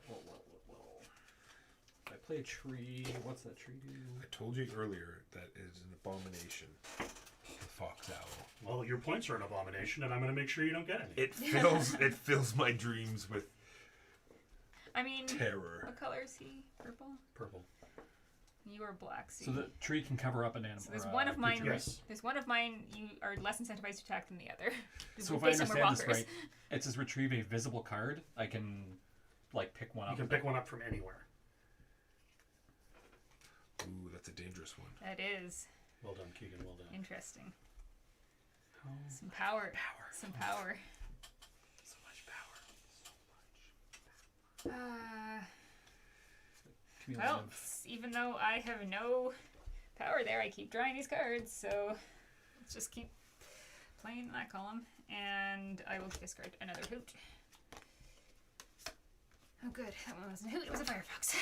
If I play a tree, what's that tree do? I told you earlier that is an abomination. The fox owl. Well, your points are an abomination, and I'm going to make sure you don't get any. It fills my dreams with I mean, terror. what color is he? Purple? Purple. You are black. So the tree can cover up an animal. So there's one of mine. creature. Yes. There's one of mine. You are less incentivized to attack than the other. So if I based on where understand this Walker is. right, it says retrieve a visible card. I can, like, pick one You up. can pick one up from anywhere. Ooh, that's a dangerous one. That is Well done, Keegan. Well done. interesting. How- Some power. Some power. So much power. Chameleon Well, nymph. even though I have no power there, I keep drawing these cards, so let's just keep playing that column, and I will discard another hoot. Oh good, that one wasn't a hoot, it was a firefox.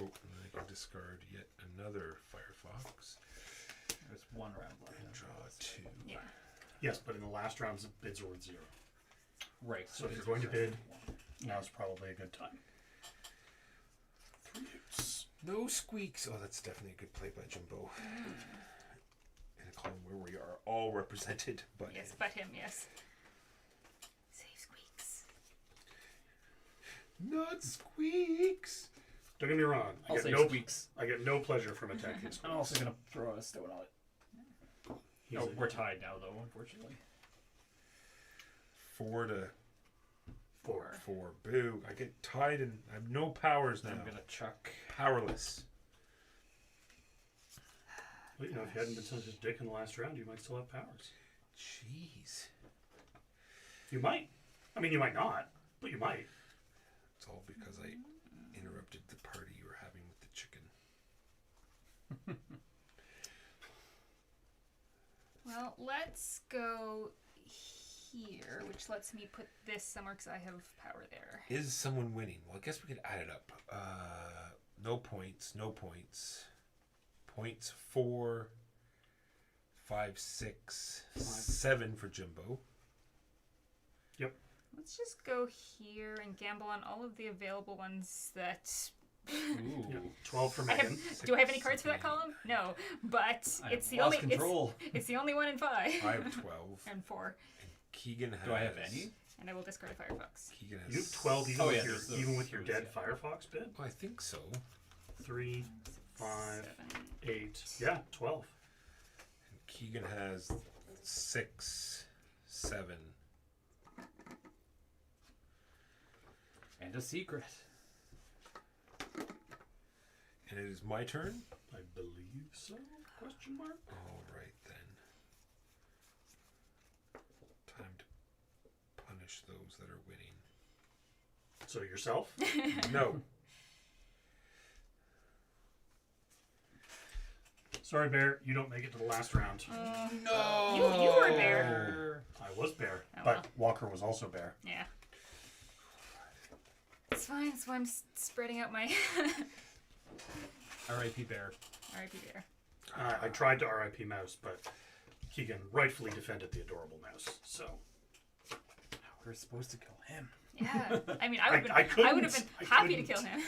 Oh, and then I can discard yet another Firefox. There's one round left. And draw 2. Yeah. Yes, but in the last rounds, bids are worth 0. Right. So if you're going to bid, now's probably a good time. 3 hoots. No squeaks. Oh, that's definitely a good play by Jimbo. In a column where we are all represented, but Yes, but him, yes. Save squeaks. not squeaks. Don't get me wrong. I'll say no, squeaks. I get no pleasure from attacking I'm squeaks. also gonna throw a stone on it. He's Oh, a- we're tied now, though, unfortunately. 4 to 4. 4. Boo! I get tied and I have no powers now. I'm gonna chuck. Powerless. Well, you know, if you hadn't been such a dick in the last round, you might still have powers. Jeez. You might. I mean, you might not, but you might. It's all because I interrupted the party you were having with the chicken. Well, let's go here, which lets me put this somewhere because I have power there. Is someone winning? Well, I guess we could add it up. No points. No points. Points 4, 5, 6, 7 for Jimbo. Let's just go here and gamble on all of the available ones that... Ooh. Yeah. 12 for I have, Megan. do I have any cards for that column? No, but I it's have the lost only control. it's the only one in 5 I have 12. and 4, Keegan has. Do I have any? and I will discard a Firefox. Keegan has. You have 12 even, Oh, with, yeah, your, there's those even with your those, dead yeah. Firefox bid? Oh, I think so. 3, 5, 7. 8. Yeah, 12. And Keegan has 6, 7. And a secret. And it is my turn? I believe so? Question mark? All right, then. Time to punish those that are winning. So yourself? No. Sorry, Bear, you don't make it to the last round. No! You were a bear. I was Bear, Oh, but well. Walker was also Bear. Yeah. It's fine, that's why I'm spreading out my R.I.P. Bear. R.I.P. Bear. I tried to RIP Mouse, but Keegan rightfully defended the adorable mouse. So We're supposed to kill him. Yeah. I mean, I would I have couldn't. been I happy to couldn't. kill him.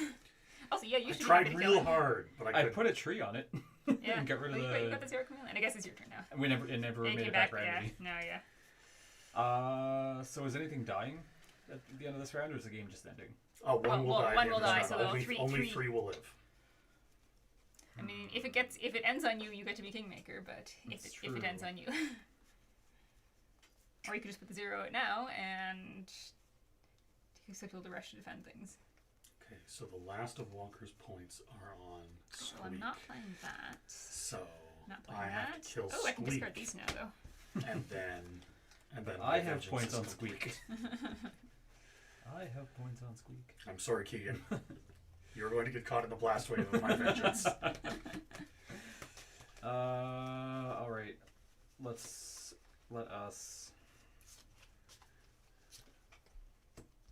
Also, yeah, you I should be tried happy to kill real him. hard, but I I couldn't. put a tree on it. Yeah. and got rid of Well, the. you got the zero chameleon. I guess it's your turn now. It never Yeah, you made came it back back, around to yeah. me. No, yeah. So is anything dying at the end of this round, or is the game just ending? One will well, die. one at the will end of die, this so round. there'll only three- three will live. I mean, if it ends on you, you get to be kingmaker. But if That's it ends true. on you, or you could just put the 0 out now and take people to rush to defend things. Okay, so the last of Walker's points are on Squeak. Well, I'm not playing that. So Not playing I that. have to kill Oh, I can Squeak, discard these now, though. and then I my have vengeance points is on complete. Squeak. I have points on Squeak. I'm sorry, Keegan. You're going to get caught in the blast wave of my vengeance. All right. Let us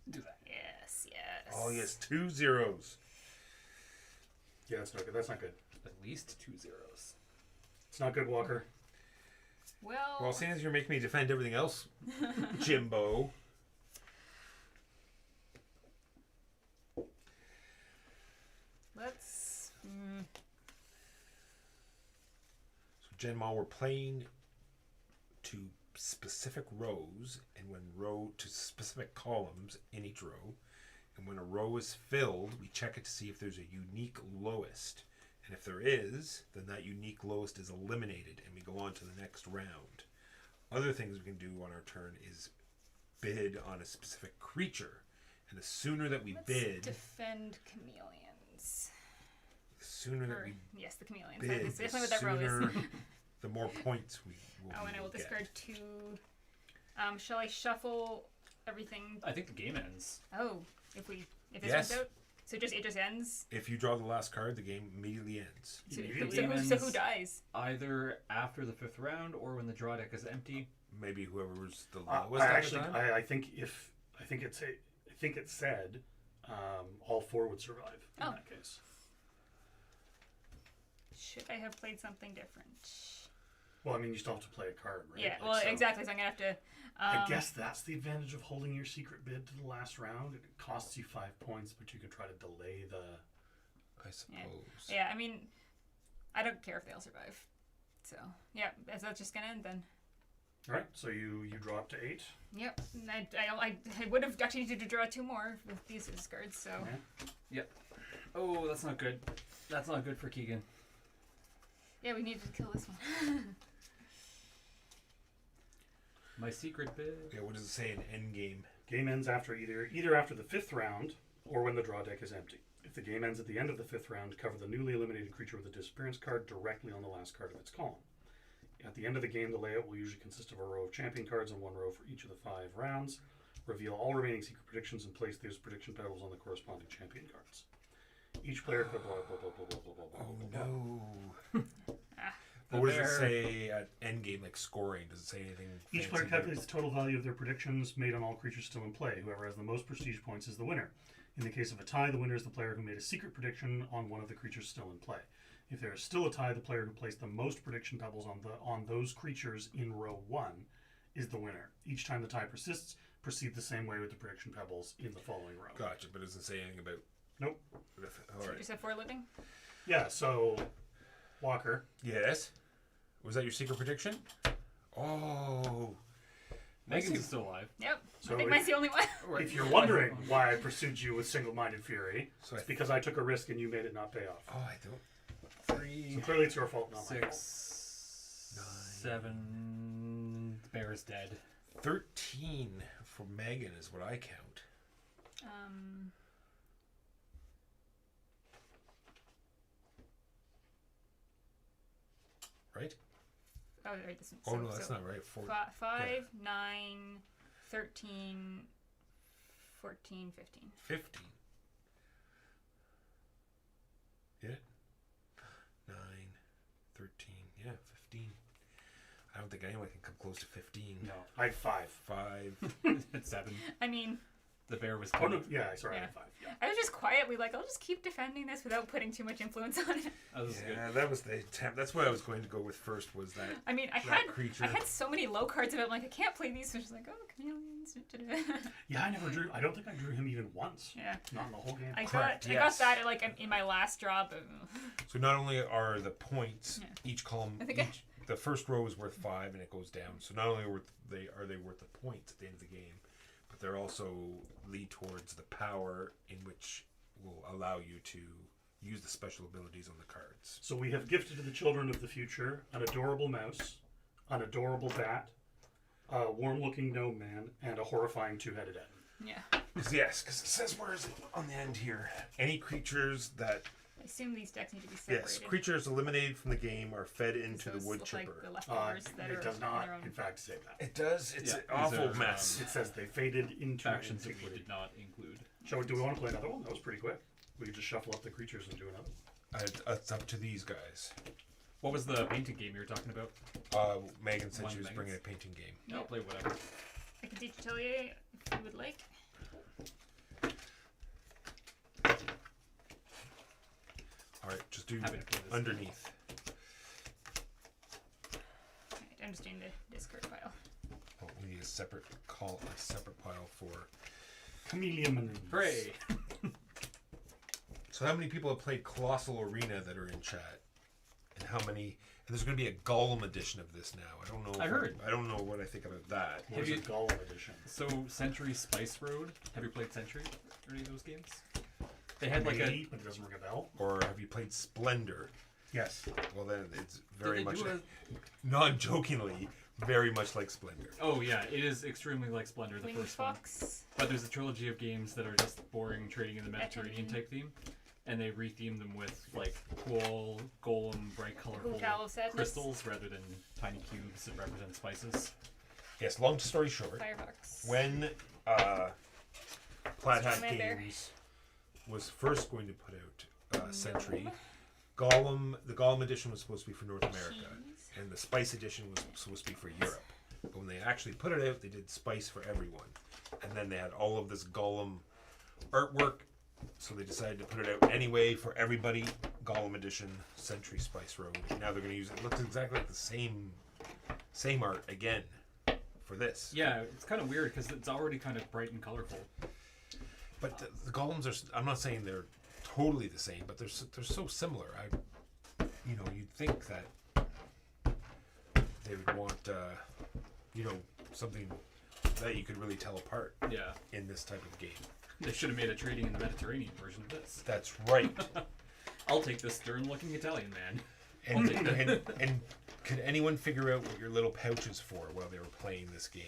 do that. Yes, yes. Oh, yes, 2 zeros. Yeah, that's not good. That's not good. At least 2 zeros. It's not good, Walker. Well, seeing as you're making me defend everything else, Jimbo. Let's. So, Genma, we're playing to specific rows, and when row to specific columns in each row, And when a row is filled, we check it to see if there's a unique lowest. And if there is, then that unique lowest is eliminated, and we go on to the next round. Other things we can do on our turn is bid on a specific creature. And the sooner that we Let's bid, defend chameleons. the sooner that Or, we yes, the chameleons. bid, That's the definitely what that row sooner, is. the more points we will Oh, and I will get. discard 2. Shall I shuffle everything? I think the game ends. Oh, if this Yes. runs out? So it just ends? If you draw the last card, the game immediately ends. So, Immediately so who ends. dies? Either after the 5th round or when the draw deck is empty. Maybe whoever's the I lowest at the actually, time. I think it said all 4 would survive in Oh. that case. Should I have played something different? Well, I mean, you still have to play a card, right? Yeah, Like, well, so exactly. So I'm going to have to... I guess that's the advantage of holding your secret bid to the last round. It costs you 5 points, but you can try to delay the. I suppose. Yeah, I mean, I don't care if they'll survive. So, yeah, is that just going to end then? All right, so you draw up to 8. Yep. I would have actually needed to draw 2 more with these as cards, so... Yeah. Oh, that's not good. That's not good for Keegan. Yeah, we needed to kill this one. My secret bid. Yeah, what does it say in endgame? Game ends after either after the 5th round or when the draw deck is empty. If the game ends at the end of the 5th round, cover the newly eliminated creature with a disappearance card directly on the last card of its column. At the end of the game, the layout will usually consist of a row of champion cards and 1 row for each of the 5 rounds. Reveal all remaining secret predictions and place those prediction pebbles on the corresponding champion cards. Each player could blah blah blah blah blah blah blah. Oh blah, blah. no. But what does it say at endgame, like scoring? Does it say anything? Each fancy player about it? calculates the total value of their predictions made on all creatures still in play. Whoever has the most prestige points is the winner. In the case of a tie, the winner is the player who made a secret prediction on one of the creatures still in play. If there is still a tie, the player who placed the most prediction pebbles on those creatures in row 1 is the winner. Each time the tie persists, proceed the same way with the prediction pebbles in the following row. Gotcha, but it doesn't say anything about. Nope. All So you right. just have 4 living? Yeah, so Walker. Yes. Was that your secret prediction? Oh. Megan's still alive. Yep. So I think if- mine's the only one. If you're wondering why I pursued you with single-minded fury, So it's because I took a risk and you made it not pay off. Oh, I don't. 3. So clearly it's your fault, not my fault. 6, 9. 7. The bear is dead. 13 for Megan is what I count. Right? Oh, right, this one. Oh, So- no, that's so not right. 4. 5, 9, 13, 14, 15. 15. Yeah. 9, 13. Yeah, 15. I don't think anyone can come close to 15. No, I had 5. 5. It's 7. I mean, The bear was Oh, no, dead. yeah, sorry, I Yeah. had 5. Yeah. I was just quietly like, I'll just keep defending this without putting too much influence on it. Oh, this is good. Yeah, that was the attempt. That's what I was going to go with first. Was that? I mean, I That creature. had so many low cards about it, like I can't play these. So it's just like, oh, chameleons. Yeah, I never drew. I don't think I drew him even once. Yeah. Not in the whole game. I Correct, got yes. that like in my last draw, but So not only are the points Yeah. each column, I think the first row is worth 5 and it goes down. So not only are they worth the points at the end of the game, but they're also lead towards the power in which will allow you to use the special abilities on the cards. So we have gifted to the children of the future an adorable mouse, an adorable bat, a warm-looking gnome man, and a horrifying two-headed end. yeah. Yes, because it says where is it on the end here? Any creatures that I assume these decks need to be separated. yes, creatures eliminated from the game are fed into the Those wood look chipper. like the leftovers that are It does on not, their own. in fact, say that. It does. It's Yeah, an these awful are, mess. It says they faded into Factions that we antiquity. did not include. Do we want to play another one? That was pretty quick. We could just shuffle up the creatures and do another. It's up to these guys. What was the painting game you were talking about? Megan said One she was Megan's. bringing a painting game. Yeah. I'll play whatever. I can teach Atelier if you would like. All right, just do Happy to play this. underneath. Right, I'm just doing the discard pile. Oh, we need a separate pile for. Chameleon. Hooray! So how many people have played Colossal Arena that are in chat? And how many. And there's going to be a Golem edition of this now. I don't know. I heard. I don't know what I think about that. What was you- a Golem edition? So Century Spice Road. Have you played Century? Or any of those games? They had like Maybe, but it doesn't ring a bell. Or have you played Splendor? Yes. Well, then it's Did very they much, do a- non-jokingly, very much like Splendor. Oh yeah, it is extremely like Splendor, the Winged first one. Fox. But there's a trilogy of games that are just boring trading in the Mediterranean Atelier. type theme, and they retheme them with like cool golem, bright colorful Hotel of Sadness. crystals rather than tiny cubes that represent spices. Yes, long story short, Firefox. when Plaid Hat Commander. Games was first going to put out Century, the Golem edition was supposed to be for North America, Cheese. and the Spice edition was supposed to be for Europe. But when they actually put it out, they did Spice for everyone. And then they had all of this Golem artwork, so they decided to put it out anyway for everybody. Golem edition, Century Spice Road. Now they're going to use it. It looks exactly like the same art again for this. Yeah, it's kind of weird because it's already kind of bright and colorful. But the golems are. I'm not saying they're totally the same, but they're so similar. You'd think that they would want something that you could really tell apart Yeah, in this type of game. they should have made a trading in the Mediterranean version of this. That's right. I'll take this stern-looking Italian man. And could anyone figure out what your little pouch is for while they were playing this game?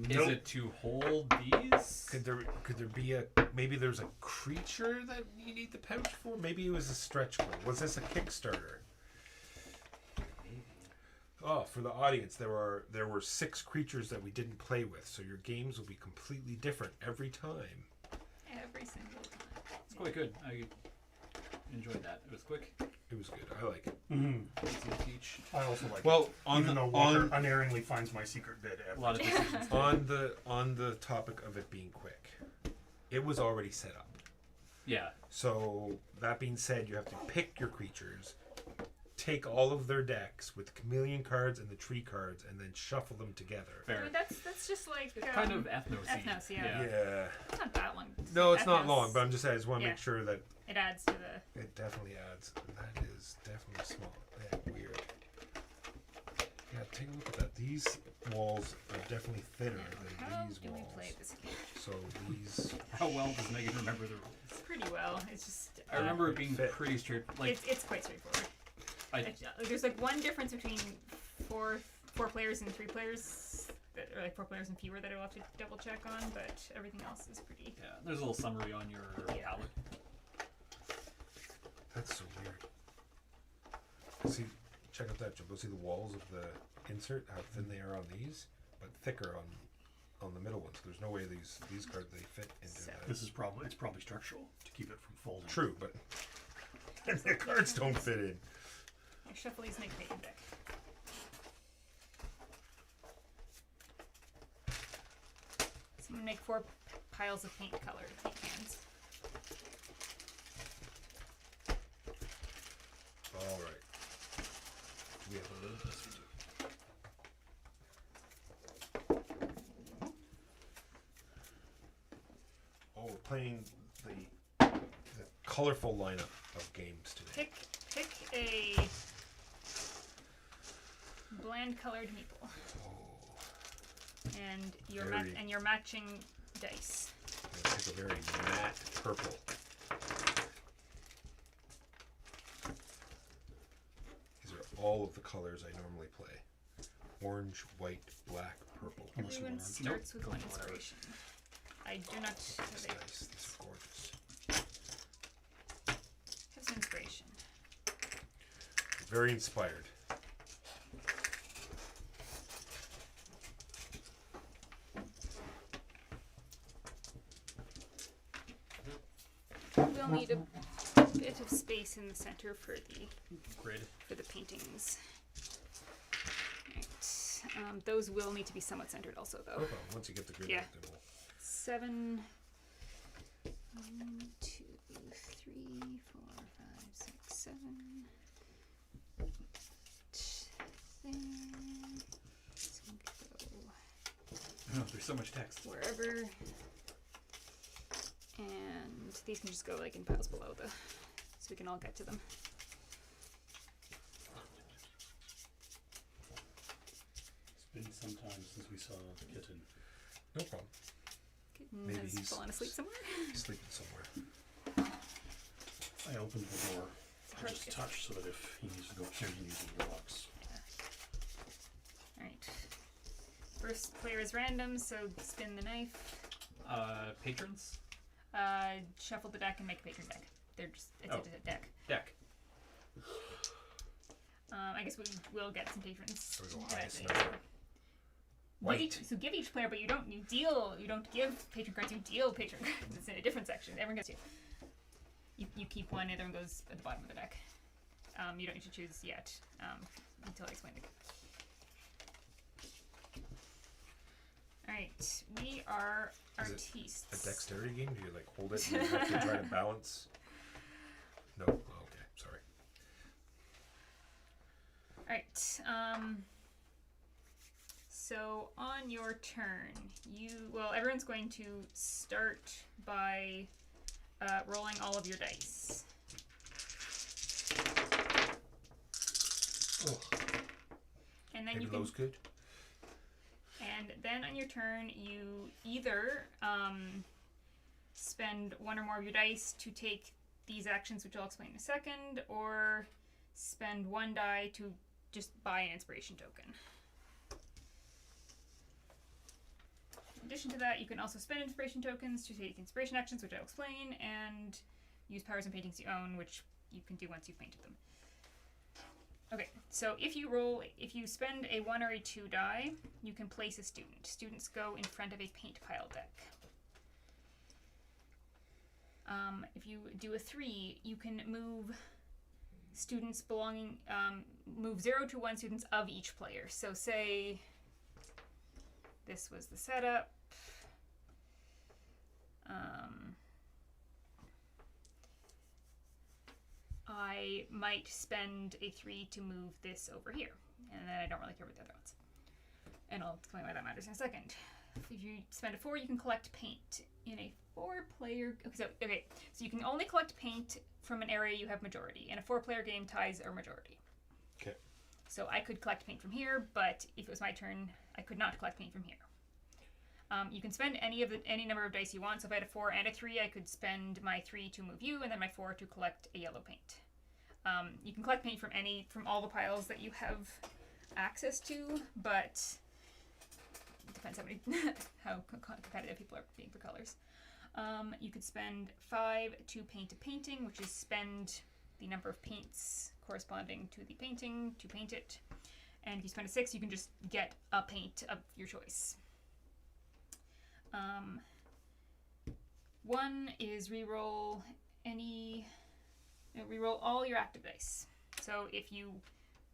Is Nope. it to hold these? Could there be maybe there's a creature that you need the pouch for? Maybe it was a stretch goal. Was this a Kickstarter? Oh, for the audience, there were 6 creatures that we didn't play with, so your games will be completely different every time. Every single time. It's quite good. I enjoyed that. It was quick, It was good. I like it. Mm-hmm. easy to teach. I also like Well, it. on Even the though Walker unerringly finds my secret bid A every lot of decisions. on the topic of it being quick, it was already set up. Yeah, So that being said, you have to pick your creatures, take all of their decks with the chameleon cards and the tree cards, and then shuffle them together. I fair. mean, that's just like It's kind of ethno-y. Ethnos, yeah. Yeah. It's not that long. No, it's not Ethnos, long, but I'm just saying I just want to Yeah. make sure that it adds to the. it definitely adds. That is definitely small. Yeah, weird. Yeah, take a look at that. These walls are definitely thinner How than these do we walls. play this game? So these. How well does Megan remember the rules? Pretty well. It's just. I remember it being Fit. pretty straight. Like It's quite straightforward. I, There's like one difference between four players and 3 players, or like 4 players and fewer that I'll have to double check on, but everything else is pretty. yeah, there's a little summary on your Yeah. palette. That's so weird. See, check out that, Jumbo. See the walls of the insert, how thin they are on these, but thicker on the middle ones. There's no way these cards they fit into So- that. This is probably structural to keep it from folding. True, but the cards don't fit in. I shuffle these make painting deck. So I'm gonna make 4 piles of paint colored paint cans. All right. Do we have a lid? Yes, we do. Oh, we're playing the colorful lineup of games today. Pick a bland colored meeple, Oh, and Very- your matching dice. I'm gonna pick a very matte purple. These are all of the colors I normally play: orange, white, black, purple. Unless you Everyone want- starts with Nope. one Go for whatever. inspiration. I do not These have, dice, these are gorgeous. have some inspiration. Very inspired. We'll need a bit of space in the center for Grid. the paintings. Right. Those will need to be somewhat centered also, though. Oh, well, once you get the grid Yeah. out, then we'll 7. 1, 2, 3, 4, 5, 6, 7. There. So we can go Oh, there's so much text. wherever. And these can just go like in piles below so we can all get to them. some time since we saw the kitten. No problem. Kitten Maybe has he's- fallen asleep somewhere. Sleeping somewhere. I opened the door. It's I'll hard just to- touch so that if he needs to go upstairs, he uses the box. Alright. First player is random, so spin the knife. Patrons? Shuffle the deck and make a patron deck. They're just, it's Oh. a deck. Deck. I guess we will get some patrons. So we go But highest I- number. White. Give each player, but you don't give patron cards, you deal patron cards. It's in a different section. Everyone gets two. You keep one, the other one goes at the bottom of the deck. You don't need to choose yet, until I explain the Alright, we are Is it artistes. A dexterity game? Do you like hold it and you have to try to balance? No. Oh, okay. Sorry. Alright, so on your turn, everyone's going to start by rolling all of your dice. Oh, And then Maybe you can Lowe's good? And then on your turn, you either spend one or more of your dice to take these actions, which I'll explain in a second, or spend one die to just buy an inspiration token. In addition to that, you can also spend inspiration tokens to take inspiration actions, which I'll explain, and use powers and paintings you own, which you can do once you've painted them. Okay, so if you spend a 1 or a 2 die, you can place a student. Students go in front of a paint pile deck. If you do a 3, you can move students belonging, move 0 to 1 students of each player. So say this was the setup. I might spend a 3 to move this over here, and then I don't really care about the other ones. And I'll explain why that matters in a second. If you spend a 4, you can collect paint in a 4-player. So you can only collect paint from an area you have majority. In a 4-player game, ties are majority. Okay. So I could collect paint from here, but if it was my turn, I could not collect paint from here. You can spend any number of dice you want. So if I had a 4 and a 3, I could spend my 3 to move you, and then my 4 to collect a yellow paint. You can collect paint from all the piles that you have access to, but it depends how competitive people are being for colors. You could spend 5 to paint a painting, which is spend the number of paints corresponding to the painting to paint it. And if you spend a 6, you can just get a paint of your choice. 1 is reroll all your active dice. So if you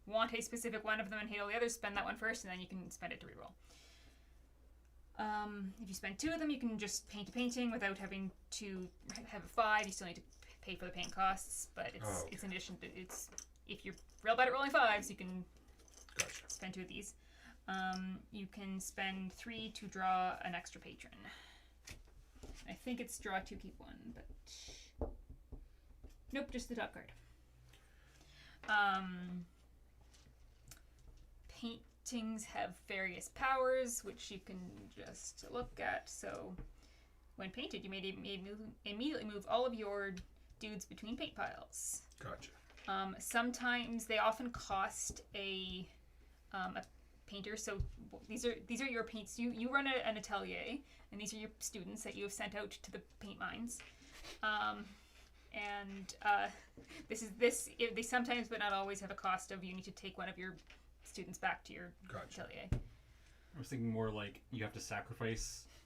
want a specific one of them and hate all the others, spend that one first, and then you can spend it to reroll. If you spend 2 of them, you can just paint a painting without having to have a 5. You still need to pay for the paint costs, but it's in addition to if you're real bad at rolling 5s, you can Gotcha. spend 2 of these. You can spend 3 to draw an extra patron. I think it's draw 2, keep 1, but nope, just the top card. Paintings have various powers, which you can just look at. So when painted, you may immediately move all of your dudes between paint piles. Gotcha. Sometimes they often cost a painter. So these are your paints. You run an atelier, and these are your students that you have sent out to the paint mines. They sometimes, but not always, have a cost of you need to take one of your students back to your Gotcha. atelier. I was thinking more like you have to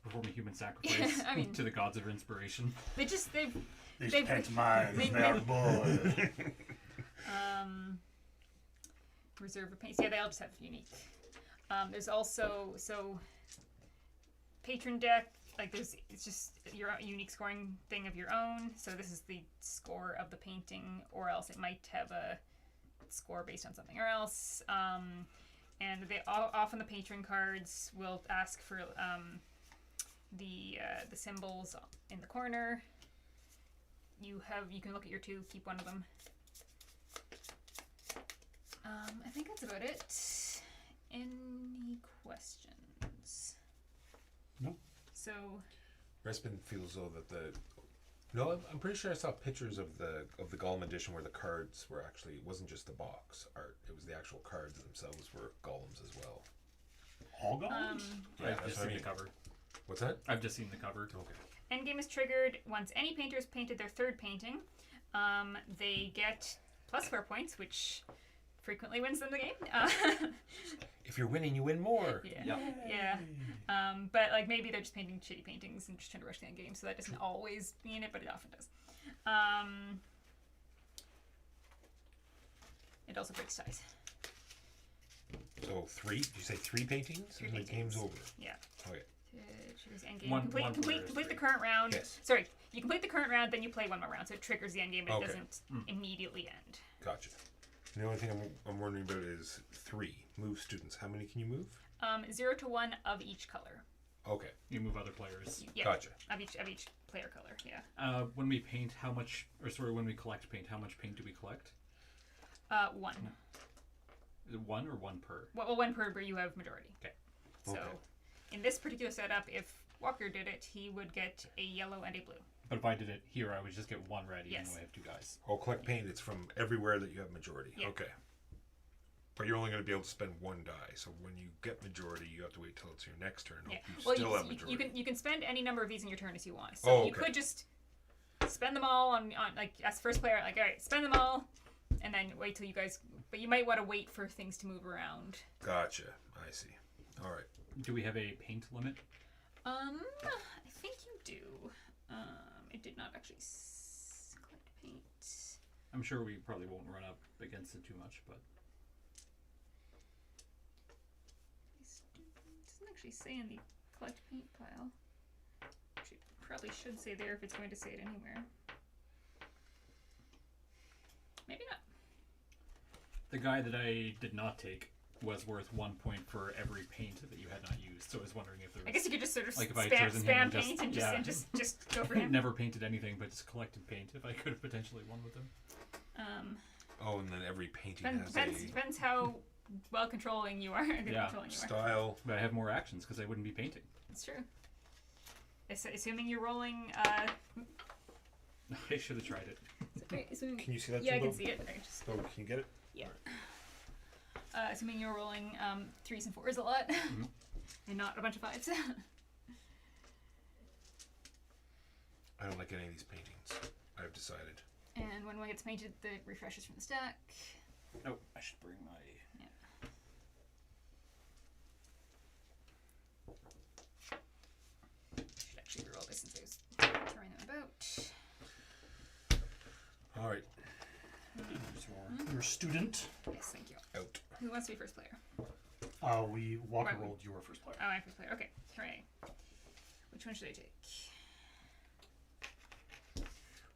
perform a human sacrifice I mean- to the gods of inspiration. these They've- paint mines, they- they're bored. Reserve of paints. Yeah, they all just have unique. There's also patron deck. It's just your unique scoring thing of your own. So this is the score of the painting, or else it might have a score based on something else. And they often the patron cards will ask for the symbols in the corner. You can look at your 2, keep one of them. I think that's about it. any questions? No. So, Respin feels though that the. No, I'm pretty sure I saw pictures of the Golem edition where the cards were actually, it wasn't just the box art, it was the actual cards themselves were golems as well. All golems? Yeah, I've that's just what I seen the mean. cover. What's that? I've just seen the cover. Okay. endgame is triggered once any painter has painted their third painting. They get +4 points, which frequently wins them the game. If you're winning, you win more. Yeah. Yeah. But like maybe they're just painting shitty paintings and just trying to rush the end game, so that doesn't always mean it, but it often does. It also breaks ties. So 3? Did you say 3 paintings? Three And the game's paintings. over. Yeah. Okay. Choose end game. One complete player is complete the three. current round. Yes. Sorry, you complete the current round, then you play one more round, so it triggers the end game, but Okay. it doesn't immediately end. Gotcha. The only thing I'm wondering about is 3. Move students. How many can you move? 0 to 1 of each color. Okay. You move other players. Yeah. Gotcha. Of each player color. Yeah. When we paint, how much? Or sorry, when we collect paint, how much paint do we collect? 1. Is it 1 or 1 per? Well, 1 per, but you have majority. Okay. So, Okay. in this particular setup, if Walker did it, he would get a yellow and a blue. But if I did it here, I would just get 1 red, even Yes. though I have 2 guys. Oh, collect paint. It's from everywhere that you have majority. Yeah. Okay. But you're only going to be able to spend 1 die. So when you get majority, you have to wait till it's your next turn. Yeah. Hope you Well, still have you majority. can spend any number of these in your turn as you want. So Oh, you okay. could just spend them all on like as first player, like all right, spend them all, and then wait till you guys. But you might want to wait for things to move around. Gotcha. I see. All right. Do we have a paint limit? I think you do. It did not actually collect paint. I'm sure we probably won't run up against it too much, but It doesn't actually say in the collect paint pile. Which it probably should say there if it's going to say it anywhere. Maybe not. the guy that I did not take was worth 1 point for every paint that you had not used. So I was wondering if there was. I guess you could just sort of Like if I had spam chosen him and just- paint and yeah. just go for him. Never painted anything, but just collected paint. If I could have potentially won with him. Oh, and then every painting has Depends how well controlling you are. Good Yeah. controlling a you are. style. But I have more actions because I wouldn't be painting. It's true. Assuming you're rolling. I should have tried it. Can you see that? Yeah, I can Jimbo? see it. I just, Oh, can you get it? yeah. Assuming you're rolling 3s and 4s a lot, and not a bunch of 5s. I don't like any of these paintings. I've decided. And when one gets painted, the refreshes from the stack. Oh, I should bring my. Should actually reroll this since I was throwing them about. All right. Your student. Yes, thank you. Out. Who wants to be first player? We Walker Right. rolled your first player. Oh, I'm first player. Okay, hooray. Which one should I take?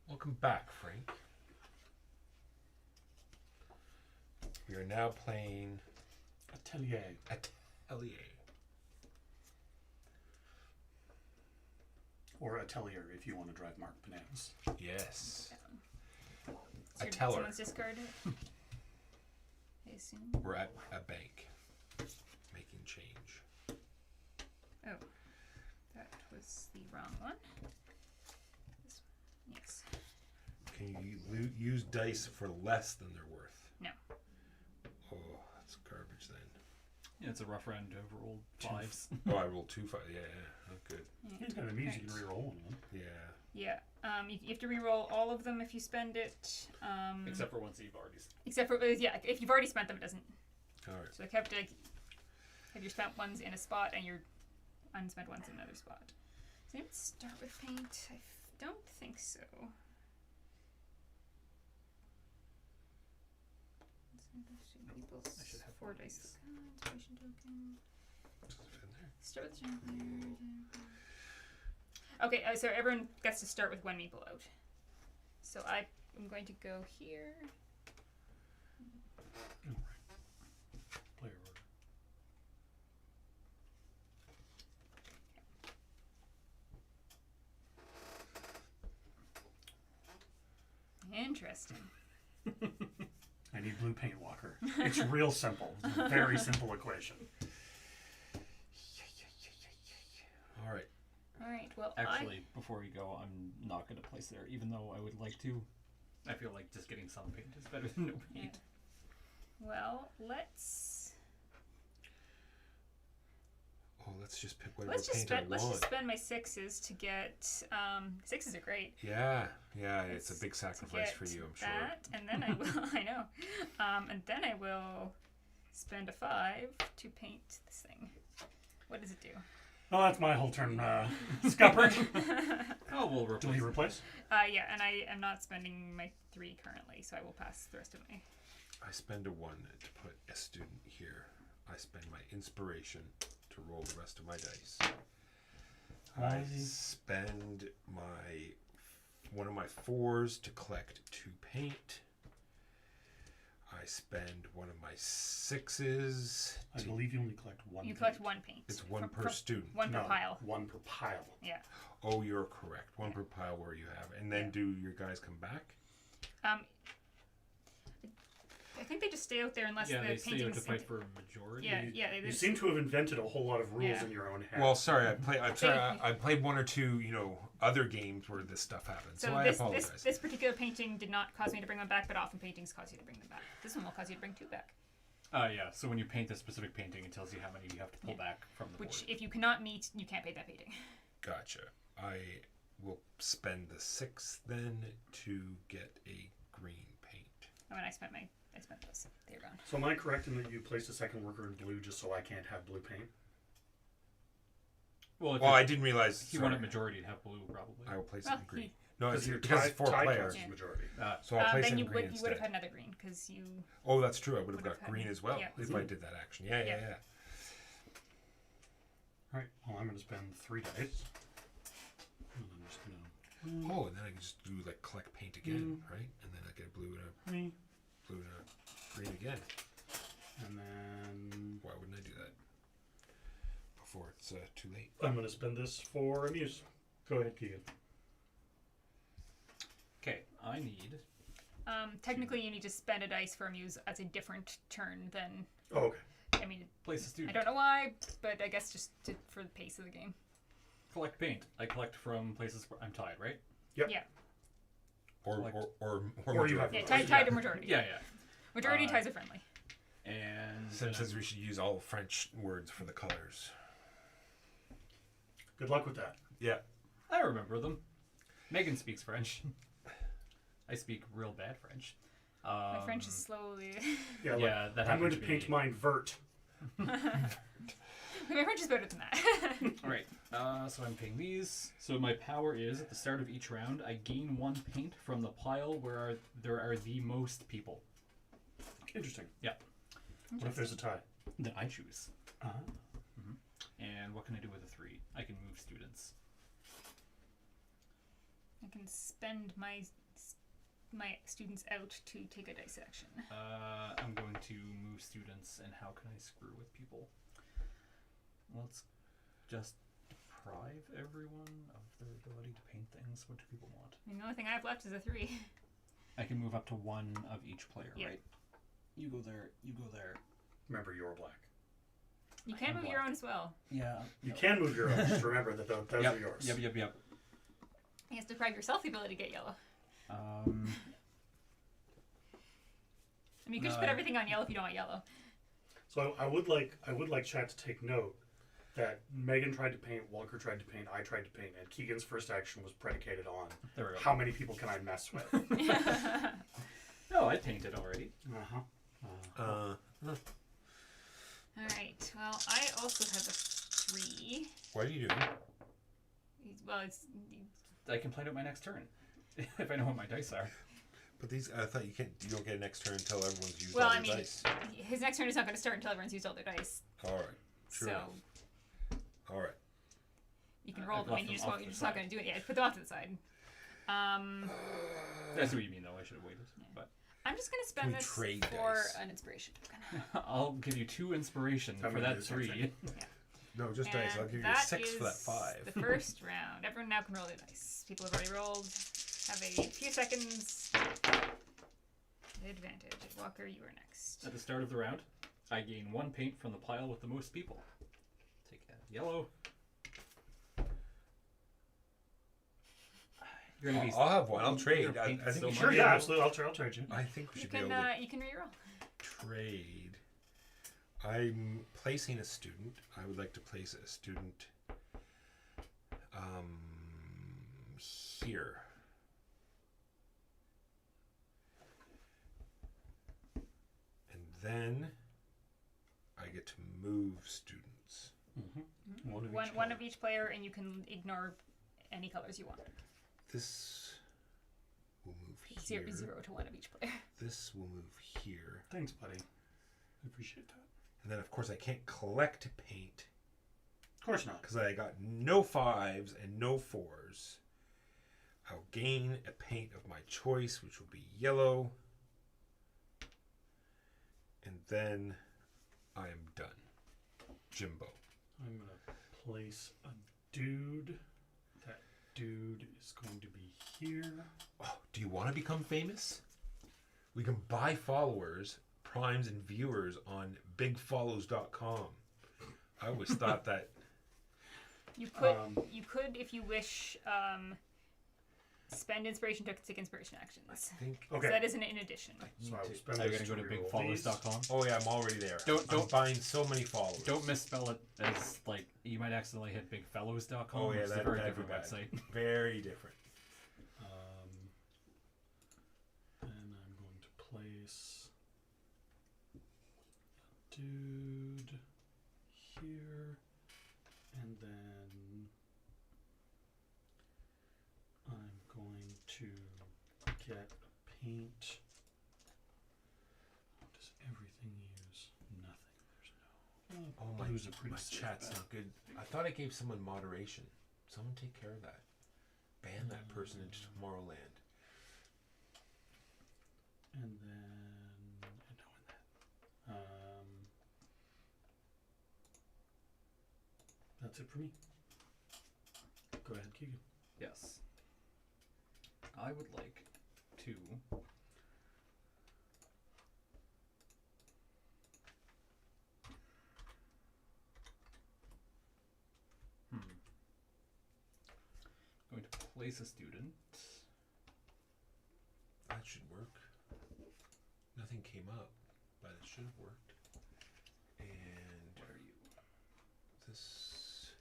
Welcome back, Frank. We are now playing Atelier. Atelier. Or Atelier if you want to drive Mark bananas. Yes. So A teller. Someone's discarded. I assume. We're at a bank making change. Oh, that was the wrong one. This one. Yes. Can you use dice for less than they're worth? No. Oh, that's garbage then. Yeah, it's a rough round to have rolled 5s. Oh, I rolled 2 5. Yeah, not good. He's got a Muse you can reroll one. Yeah. Yeah. You have to re-roll all of them if you spend it. Except for ones that you've already. Except for yeah, if you've already spent them, it doesn't. All right. So have to have your spent ones in a spot and your unspent ones in another spot. Does anyone start with paint? I don't think so. I should have 4 one of dice. these. Inspiration token. Does it fit in there? Start with the general player. Okay, so everyone gets to start with one meeple out. So I am going to go here. Player order. Interesting. I need blue paint, Walker. It's real simple. It's a very simple equation. All right. All right. Well, Actually, before we go, I'm not going to place there, even though I would like to. I feel like just getting some paint is better than no paint. Well, let's Just pick whatever let's just paint I spend let's want. just spend my 6s to get 6s are great. Yeah, it's a big To sacrifice get for you, I'm sure. that, and then I will. I know. And then I will spend a 5 to paint this thing. What does it do? Well, that's my whole turn. Scupper. Oh, we'll replace. Do we replace? Yeah, and I am not spending my 3 currently, so I will pass the rest of my. I spend a 1 to put a student here. I spend my inspiration to roll the rest of my dice. I spend one of my 4s to collect 2 paint. I spend one of my 6s. I believe you only collect one. You paint. collect 1 paint. It's 1 per student. 1 per No, pile. 1 per pile. Yeah. Oh, you're correct. 1 per pile where you have. And then do your guys come back? I think they just stay out there unless Yeah, the they stay out paintings. to fight for a majority. Yeah. They You just, seem to have invented a whole lot of rules Yeah. in your own head. Well, sorry. I'm sorry. I played 1 or 2, other games where this stuff happens. So I apologize. this particular painting did not cause me to bring them back, but often paintings cause you to bring them back. This one will cause you to bring 2 back. Yeah, so when you paint a specific painting, it tells you how many you have to pull back from the Which, board. if you cannot meet, you can't paint that painting. Gotcha. I will spend the 6 then to get a green paint. And when I spent those. They're gone. So am I correct in that you placed a second worker in blue just so I can't have blue paint? Well, if Well, I didn't realize. he wanted majority to have blue, probably. I will place Well, it in green. he- No, it's your because it's 4 tie players. counts as majority. So I'll place it Then in you green would instead. have had another green because you. Oh, that's true. I would have Would have got had- green as well yeah. if I did that action. Yeah. Yeah. All right. Well, I'm going to spend 3 dice. And I'm just going to. Oh, and then I can just do like collect paint again, right? And then I get a blue and a 3. green again. And then Why wouldn't I do that before it's too late? I'm going to spend this for a Muse. Go ahead, Keegan. Okay, I need. Technically, you need to spend a dice for a muse as a different turn than. Oh, okay. I mean, Place a I student. don't know why, but I guess just for the pace of the game. Collect paint. I collect from places where I'm tied, right? Yep. Yeah. Or Or you have- Yeah, Yeah. tied to majority. Yeah. Majority ties are friendly. And Says we should use all French words for the colors. Good luck with that. Yeah. I remember them. Megan speaks French. I speak real bad French. My French is slowly. Yeah, Yeah, that I'm going happened to to paint me. mine vert. My French is better than that. All right. So I'm paying these. So my power is at the start of each round, I gain 1 paint from the pile where there are the most people. Interesting. Yeah. What if there's a tie? Then I choose. Uh-huh. And what can I do with a 3? I can move students. I can spend my students out to take a dice action. I'm going to move students, and how can I screw with people? Let's just deprive everyone of their ability to paint things. What do people want? I mean, the only thing I have left is a 3. I can move up to 1 of each player, Yeah. right? You go there. You go there. Remember, you're black. You can move your own as well. Yeah. You can move your own. Just remember that those Yep. are yours. Yep. I guess deprive yourself the ability to get yellow. I mean, you could just put everything on yellow if you don't want yellow. So I would like chat to take note that Megan tried to paint, Walker tried to paint, I tried to paint, and Keegan's first action was predicated on There we go. how many people can I mess with. No, I painted already. Uh-huh. All right. Well, I also have a 3. What are you doing? Well, it's I can plan out my next turn if I know what my dice are. But these, I thought you don't get an next turn until everyone's used well. all I their mean, dice. his next turn is not going to start until everyone's used all their dice. All right. True So enough. All right. you can I've roll them. I left mean, them off to you're the just not side. going to do it yet. Put them off to the side. That's what you mean, though. I should have waited. But I'm just going to Can spend we this trade for dice? an inspiration. I'll give you 2 inspiration I'm for gonna that do the same 3. No, just dice. I'll And give you that 6 for that is 5. The first round. Everyone now can roll their dice. People have already rolled. Have a few seconds Advantage. Walker, you are next. At the start of the round, I gain 1 paint from the pile with the most people. Take a yellow. You're gonna be. I'll have one. I'll you're trade. gonna I paint think so we should Sure, be yeah, able- absolutely. I'll trade you. I think we You should be can able to you can reroll. trade. I'm placing a student. I would like to place a student here. And then I get to move students. Mm-hmm. One of One each one color. of each player, and you can ignore any colors you want. This will move here. Zero to one of each player. This will move here. Thanks, buddy. I appreciate that. And then, of course, I can't collect paint Of course not. because I got no 5s and no 4s. I'll gain a paint of my choice, which will be yellow. And then I am done. Jimbo. I'm going to place a dude. That dude is going to be here. Oh, do you want to become famous? We can buy followers, primes, and viewers on bigfollows.com. I always thought that. You could, if you wish, spend inspiration tokens to take inspiration actions. I think. So Okay. that isn't in addition. So I will spend Are you this gonna go to reroll these. bigfollowers.com? Oh yeah, I'm already there. I'm Don't- buying so many followers. Don't misspell it as like you might accidentally hit bigfellows.com. Oh yeah, which is a that, very that'd be different bad. website. Very different. Then I'm going to place a dude here, and then I'm going to get paint. What does everything use? Nothing. There's no. Oh my, blues are pretty my safe chat's bet. not good. I thought I gave someone moderation. Someone take care of that. Ban that person into Tomorrowland. And then that's it for me. Go ahead, Keegan. Yes. I would like to going to place a student. That should work. Nothing came up, but it should have worked. And Where are you? this.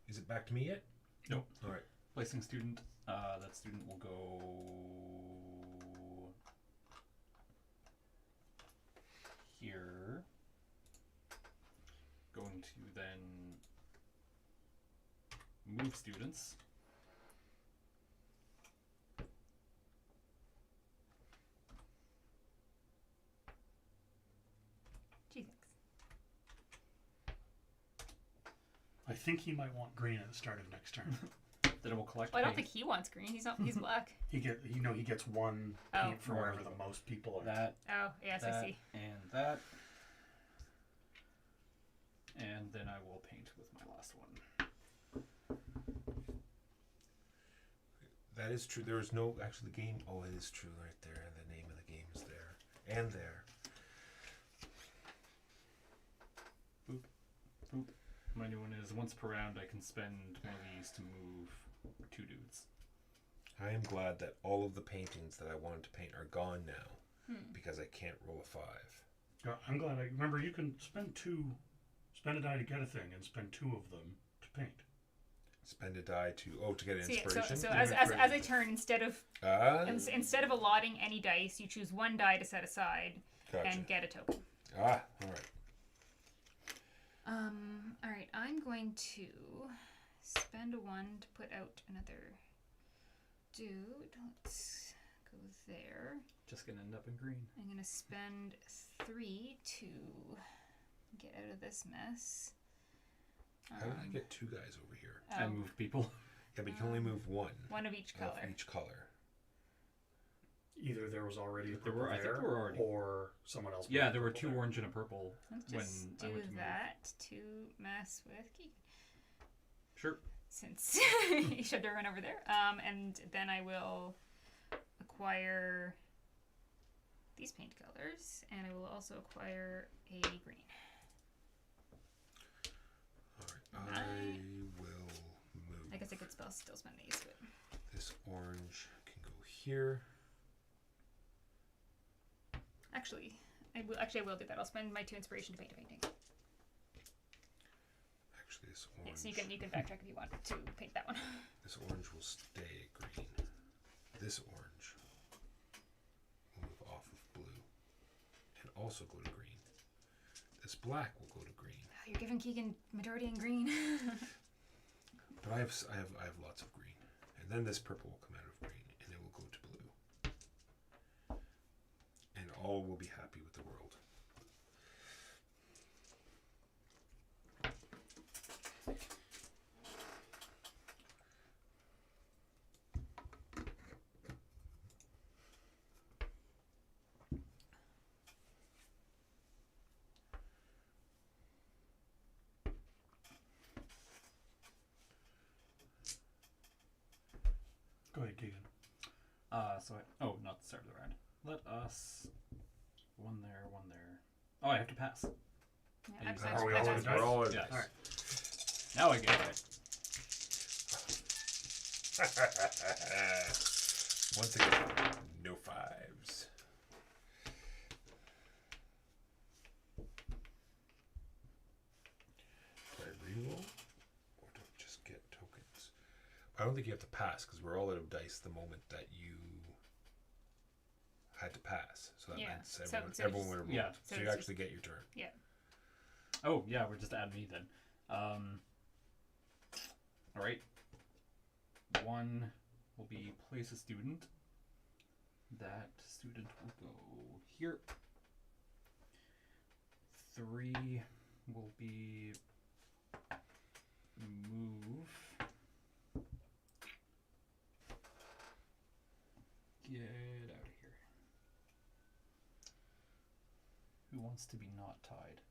Is it back to me yet? Nope. All right. Placing student. That student will go here. Going to then move students. Gee, thanks. I think he might want green at the start of next turn. Then it will collect. Well, I don't paint. think he wants green. He's not. He's black. He gets one Oh. paint for wherever the most people are. that. Oh, yes, I that, see. and that. And then I will paint with my last one. That is true. There is no actually the game. Oh, it is true right there. The name of the game is there and there. My new one is once per round I can spend one of these to move 2 dudes. I am glad that all of the paintings that I wanted to paint are gone now because I can't roll a 5. Yeah, I'm glad. Remember, you can spend a die to get a thing, and spend 2 of them to paint. Spend a die to get So, yeah, inspiration. so Yeah, as I turn, instead of Ah, instead of allotting any dice, you choose one die to set aside gotcha. and get a token. All right. All right. I'm going to spend a 1 to put out another dude. Let's go there. Just gonna end up in green. I'm gonna spend 3 to get out of this mess. How did I get 2 guys over here? I Oh, moved people. Yeah, but you can only move one one of each color. of each color. Either there was already a There purple were- I think there, there were already- or someone else. Yeah, moved there were purple 2 there. orange and a purple Let's when just I do went to move. that to mess with Keegan. Sure. Since he shoved everyone over there. And then I will acquire these paint colors, and I will also acquire a green. Alright, I will move. I guess I could still spend these, but This orange can go here. actually, I will do that. I'll spend my 2 inspiration to paint a painting. Actually, this Yeah, orange. so you can backtrack if you want to paint that one. This orange will stay green. This orange will move off of blue and also go to green. This black will go to green. You're giving Keegan majority in green. But I have lots of green. And then this purple will come out of green and it will go to blue. And all will be happy with the world. Go ahead, Keegan. Not the start of the round. Let us. One there, one there. Oh, I have to pass. Yeah, Are we all in We're all in Yes. Alright. Now I get it. Once again, no fives. Do I reroll? Or do I just get tokens? I don't think you have to pass because we're all out of dice the moment that you had to pass. So that Yeah. meant So everyone would have moved. yeah. So, So you it's actually get your turn. Oh yeah, we're just adding me then. All right. 1 will be place a student. That student will go here. 3 will be move. Get out of here. Who wants to be not tied?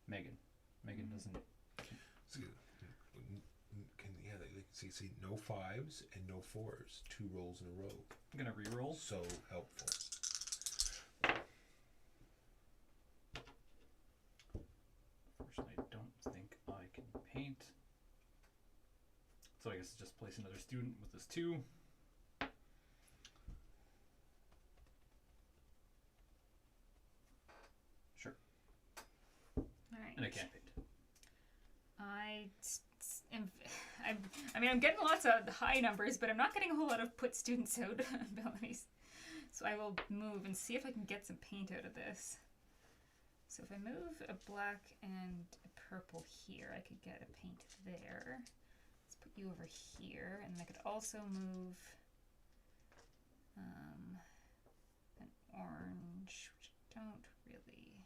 Megan. Megan doesn't. See, see, no fives and no fours. 2 rolls in a row. I'm gonna re-roll. So helpful. Unfortunately, I don't think I can paint. So I guess just place another student with this 2. Sure. All right. And I can't paint. I'm getting lots of high numbers, but I'm not getting a whole lot of put students out abilities. So I will move and see if I can get some paint out of this. So if I move a black and a purple here, I could get a paint there. Let's put you over here, and I could also move an orange, which I don't really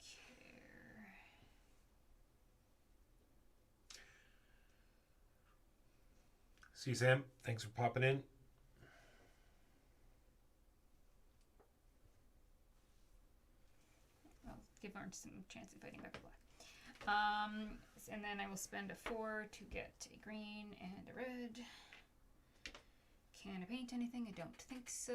care. See, Sam, thanks for popping in. I'll give orange some chance of fighting back with black. And then I will spend a 4 to get a green and a red. Can I paint anything? I don't think so.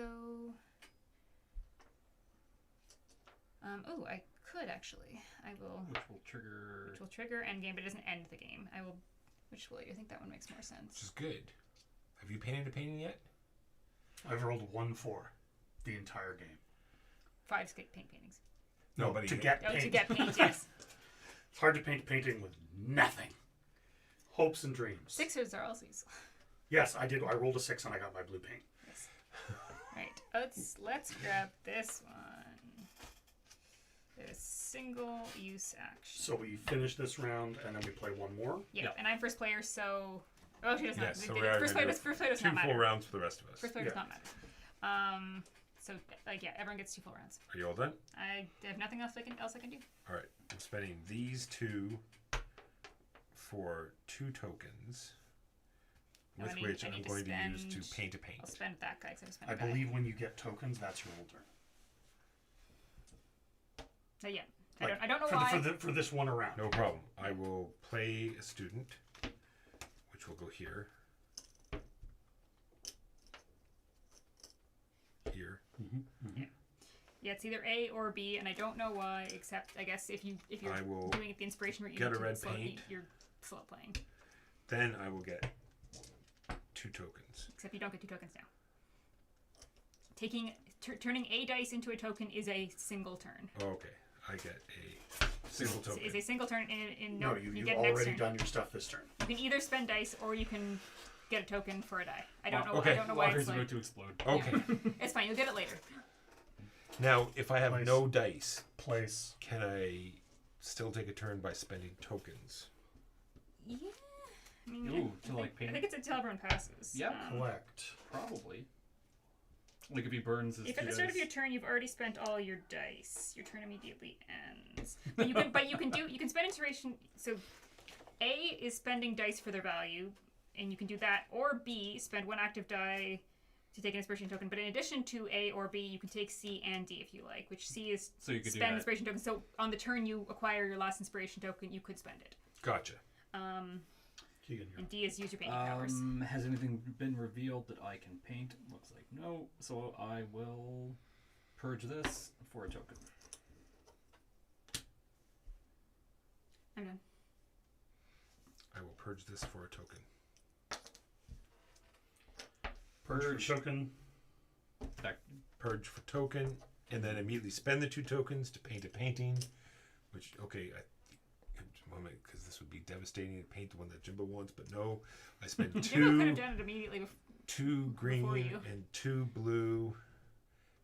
Oh, I could actually. I will. Which will trigger. Which will trigger end game, but it doesn't end the game. I will. Which will? I think that one makes more Which sense. is good. Have you painted a painting yet? I've rolled 1-4 the entire game. 5 paint paintings. No, but to get Oh, paint. to get paint, yes. It's hard to paint painting with nothing. Hopes and dreams. 6s are also useful. Yes, I did. I rolled a 6 and I got my blue paint. Yes. Right. Let's grab this one. A single use action. So we finish this round and then we play one more. Yeah, Yeah. and I'm first player, so she does not. Yes, so we are First gonna player do first player does 2 not full matter. rounds for the rest of us. First player does Yeah. not matter. So everyone gets 2 full rounds. Are you all done? I have nothing else I can do. All right. I'm spending these 2 for 2 tokens, No, with I need- which I I'm need to going to use to spend- paint a paint. I'll spend that guy because I spent I a guy. believe when you get tokens, that's your whole turn. Yeah. Like, I don't know for why. for this one around. No problem. I will play a student, which will go here. Yeah, it's either A or B, and I don't know why. Except I guess if you're I will doing it the inspiration route, you get need a to red slow, paint. You're slow playing. Then I will get 2 tokens. Except you don't get 2 tokens now. Turning a dice into a token is a single turn. Okay, I get a single token. It's a single turn, and No, you you've get next already turn. done your stuff this turn. You can either spend dice or you can get a token for a die. I don't know. Okay. I don't know why Water's it's about like. to explode. Okay. It's fine. You'll get it later. Now, if I have Place. no dice, Place. can I still take a turn by spending tokens? Yeah. I mean, Ooh, I to, like, think, I paint? think it's until everyone passes. Yeah. Collect. Probably. Like if he burns his If 2 at the start of dice. your turn you've already spent all your dice, your turn immediately ends. But you can spend inspiration. So, A is spending dice for their value, and you can do that. Or B, spend 1 active die to take an inspiration token. But in addition to A or B, you can take C and D if you like. Which C is So you could do spend that. inspiration token. So on the turn you acquire your last inspiration token, you could spend it. Gotcha. Keegan, And D is use your painting powers. Has anything been revealed that I can paint? Looks like no. So I will purge this for a token. I'm done. I will purge this for a token. Purge for token. Back. Purge for token, and then immediately spend the 2 tokens to paint a painting. Which, okay, because this would be devastating to paint the one that Jimbo wants, but no. I spend Jimbo could have done it immediately before. 2 green you. and 2 blue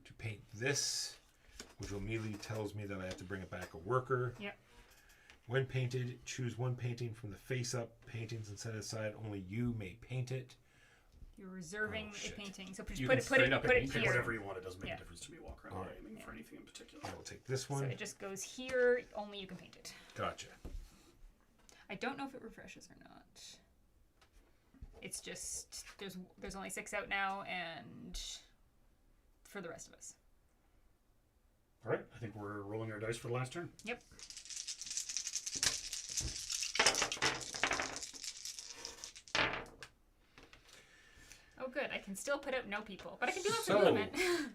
to paint this, which immediately tells me that I have to bring it back a worker. Yep. When painted, choose 1 painting from the face-up paintings and set aside. Only you may paint it. You're reserving Oh, a shit. painting, so just You put can it straight up put it paint Pick here. whatever you want. It doesn't make Yeah. a difference to me. Walk around Alright. aiming for anything in particular. I will take this So one. it just goes here. Only you can paint it. Gotcha. I don't know if it refreshes or not. It's just there's only 6 out now, and for the rest of us. All right. I think we're rolling our dice for the last turn. Yep. Oh, good. I can still put out no people, but I can do lots of So- movement.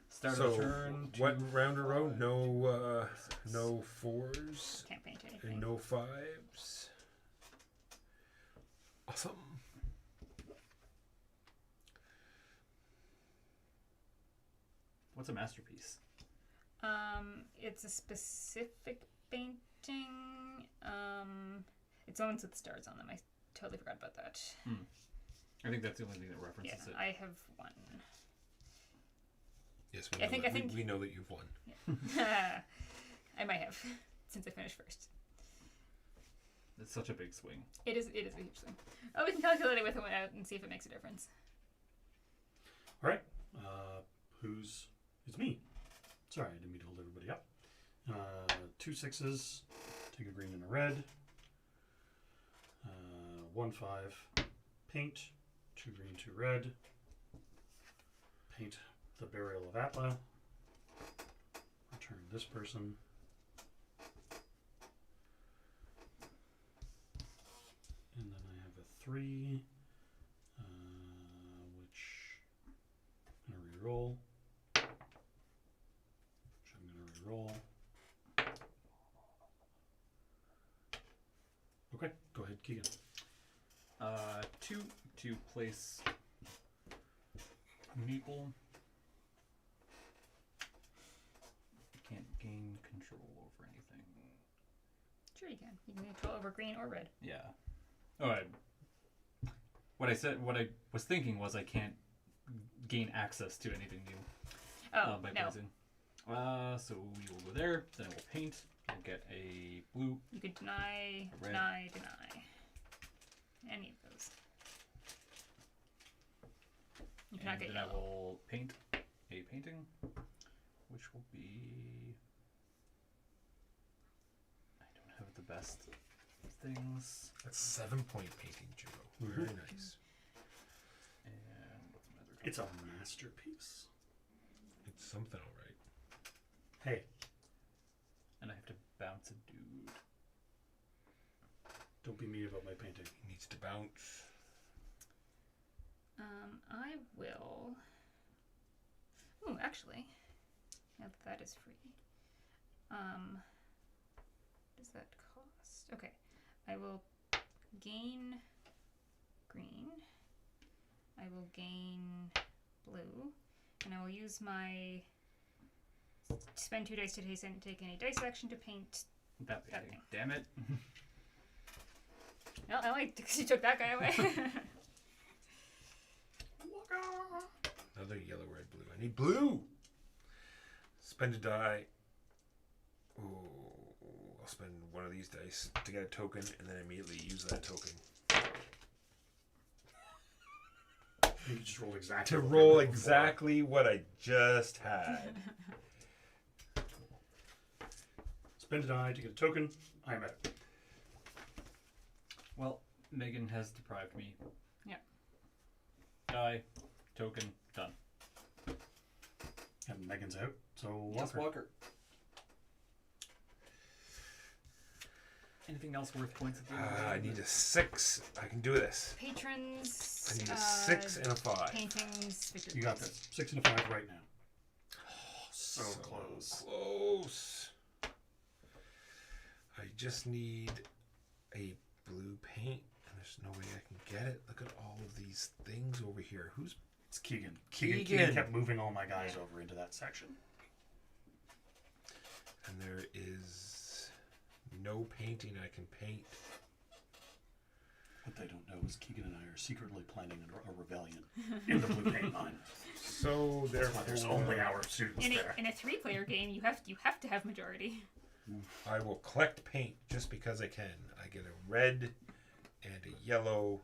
Start So, of the turn. what 2, round in a row? 5, No, 6. no 4s Can't paint anything. and no 5s. Awesome. What's a masterpiece? It's a specific painting. It's ones with stars on them. I totally forgot about that. I think that's the only thing that references Yeah, it. I have one. Yes, I think- we know that you've won. I might have, since I finished first. It's such a big swing. It is a huge thing. Oh, we can calculate it with it out and see if it makes a difference. All right. It's me. Sorry, I didn't mean to hold everybody up. 2 6s. Take a green and a red. 1 5. Paint. 2 green, 2 red. Paint the Burial of Atla. Return this person. And then I have a 3, which I'm going to reroll. Which I'm going to reroll. Okay, go ahead, Keegan. 2 to place Meeple. Can't gain control over anything. Sure, you can. You can control over green or red. Yeah. Oh, what I was thinking was I can't gain access to anything new Oh, by no. placing. So we will go there. Then I will paint. I'll get a blue. You could deny, Red. deny. Any of those. You cannot And get then I yellow. will paint a painting, which will be. I don't have the best things. That's 7-point painting, Jimbo. Very nice. And what's my other? It's a masterpiece. It's something, all right. Hey, And I have to bounce a dude. don't be mean about my painting. He needs to bounce. I will. Ooh, actually, Now that is free. Does that cost? Okay. I will gain green. I will gain blue. And I will use my spend 2 dice to take any dice action to paint. That That thing. thing. Damn it. Well, I like because you took that guy away. Another yellow, red, blue. I need blue. Spend a die. Ooh, I'll spend one of these dice to get a token, and then immediately use that token You just roll exactly. to what roll you rolled exactly what I just had. before. Spend a die to get a token. I'm out. Well, Megan has deprived me. Yep. Die. Token. Done. And Megan's out. So Yes, Walker. Walker. Anything else worth points at the end of the I game? need a 6. I can do this. Patrons. I need a 6 and a 5. Paintings. Victory You got points. this. 6 and a 5 right now. So close. Close. I just need a blue paint, and there's no way I can get it. Look at all of these things over here. Who's It's Keegan. Keegan. Keegan kept moving all my guys over into that section. And there is no painting I can paint. What they don't know is Keegan and I are secretly planning a rebellion in the blue paint mine. So That's why there's only our students In there. a 3-player game, you have to have majority. I will collect paint just because I can. I get a red and a yellow.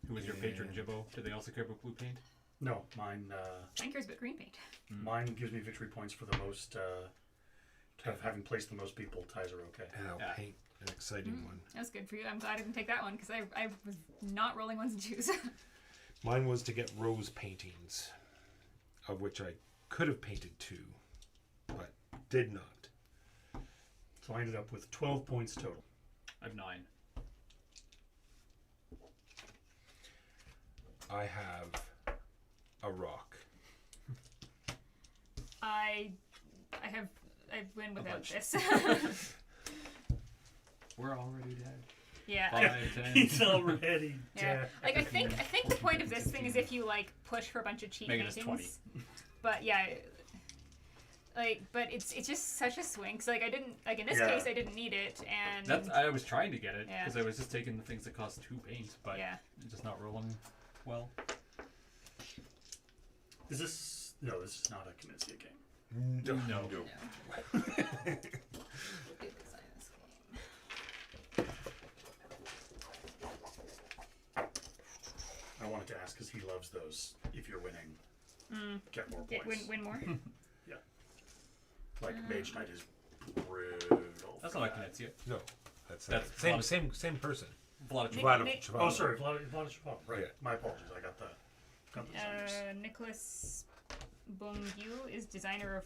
Who is your patron, And- Jibbo? Do they also care about blue paint? No, mine Mine cares about green paint. mine gives me victory points for the most having placed the most people. Ties are okay. And I'll Yeah. paint an exciting one. That was good for you. I'm glad I didn't take that one because I was not rolling ones and twos. Mine was to get rose paintings, of which I could have painted 2, but did not. So I ended up with 12 points total. I have 9. I have a rock. I win without bunch. this. We're already dead. Yeah. 5, 10. He's already Yeah. dead. Like I think the point of this thing is if you like push for a bunch of cheap Make it as paintings. But yeah, like but it's just such a swing. 'Cause like I didn't like in this Yeah. case I didn't need it and That's I was trying to get it Yeah. because I was just taking the things that cost 2 paint, but yeah. just not rolling well. Is this no? This is not a Knizia game. No. Good design of this game. I wanted to ask because he loves those. If you're winning, get more Get, points. win more. Like Mage Knight is brutal. That's for not like that. Knizia. No, that's same person. Vlad Vlad Nick- Chval. Oh, sorry, Vlad Chval. Right. Yeah. My apologies. I got the numbers. Nicholas Bongu is director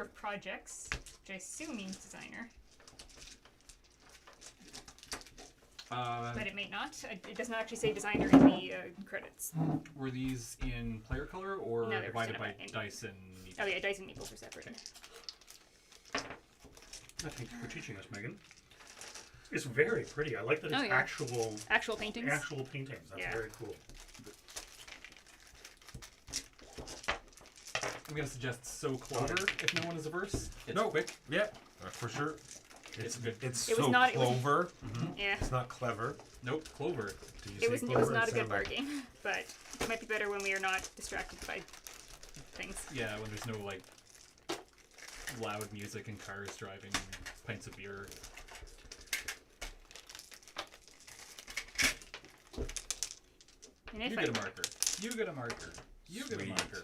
of projects, which I assume means designer, but it may not. It does not actually say designer in the credits. Were these in player color or No, they're divided just by in- dice and Oh yeah, dice and meeples are separate. Thank you for teaching us, Megan. It's very pretty. I like that it's Oh, yeah. actual Paintings. paintings. That's Yeah. very cool. I'm gonna suggest So Clover if no one is averse. It's No. quick. Yeah, for sure. It's good. It's It was so not- it was- clover. Yeah. It's not clever. Nope, Clover. Did you It say was clover? not a It good sounded board like- game, but it might be better when we are not distracted by things. Yeah, when there's no like loud music and cars driving and pints of beer. And if You get a marker. You get a marker. You get a Sweet. marker.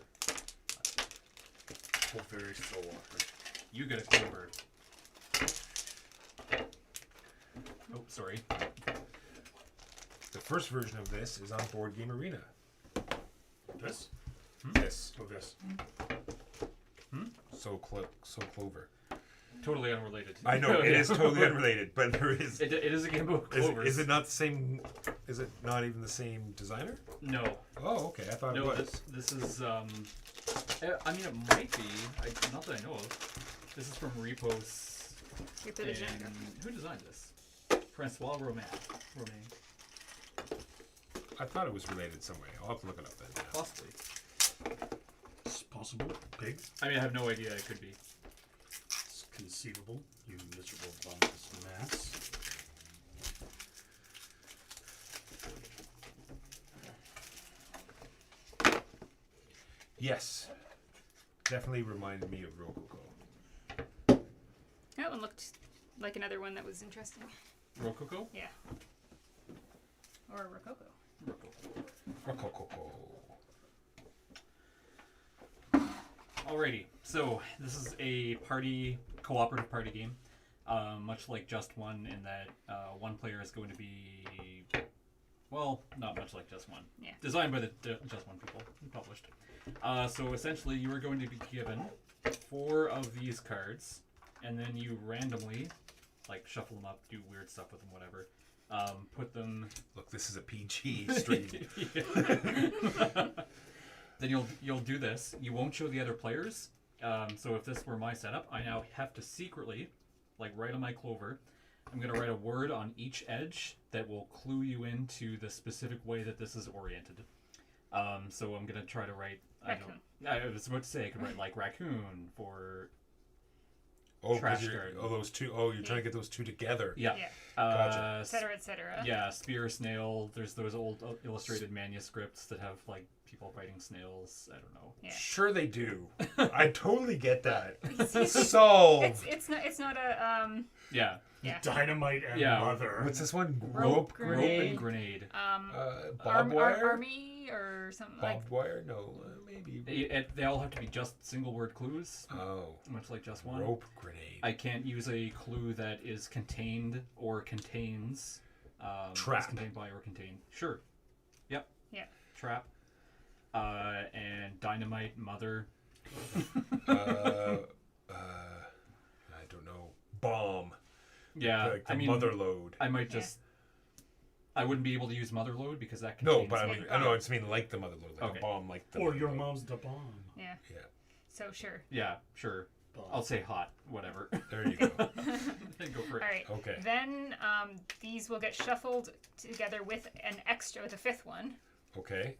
Oh, very still water. You get a Clover. Oh, sorry. The first version of this is on Board Game Arena. This? This. Oh, this. So clover. totally unrelated. I know it is totally unrelated, but there is. It is a game of Is, clovers. is it not the same? Is it not even the same designer? No. Oh, okay. I thought it No, was. this is I mean it might be. Not that I know of. This is from Repos. Here, put it in. And who designed this? Francois Romain. I thought it was related some way. I'll have to look it up then. Yeah. Possibly. It's possible. Big. I mean I have no idea it could be. It's conceivable. You miserable bums mass. Yes. Definitely reminded me of Rococo. That one looked like another one that was interesting. Rococo? Yeah. Or Rococo. Rococo. Alrighty, so this is a cooperative party game, much like Just One in that one player is going to be, well, not much like Just One. Yeah. Designed by the Just One people, and published. So essentially, you are going to be given 4 of these cards, and then you randomly, like, shuffle them up, do weird stuff with them, whatever. Put them. Look, this is a PG stream. Then you'll do this. You won't show the other players. So if this were my setup, I now have to secretly, like write on my clover, I'm going to write a word on each edge that will clue you into the specific way that this is oriented. So I'm going to try to write. I was about to say I could write like raccoon for. Oh, Trash you're, garden. those two. Oh, you're trying to get those two together. Yeah. Yeah. Gotcha. Et cetera, et cetera. Yeah, spear, snail. There's those old illustrated manuscripts that have like people fighting snails. I don't know. Yeah. Sure, they do. I totally get that. It's Solved. it's not a Yeah. yeah. Dynamite and Yeah. mother. What's this one? Rope Rope grenade. and grenade. Barbed wire. Army or something like. Barbed wire? No, maybe. They all have to be just single word clues, Oh, much like Just One. rope grenade. I can't use a clue that is contained or contains. Trap. Is contained by or contained. Sure. Yep. Yeah. Trap. And dynamite, mother. I don't know. Bomb. Yeah. Like the I mean, mother load. I might just. I wouldn't be able to use mother load because that No, contains. but I mean, I know. I just mean like the mother load, like Okay. a bomb, like the. Or mother your load. mom's the bomb. Yeah. Yeah. So sure. Yeah. Sure. Bomb. I'll say hot. Whatever. There you go. Then go for it. All right. Okay. Then these will get shuffled together with an extra, with a 5th one, Okay.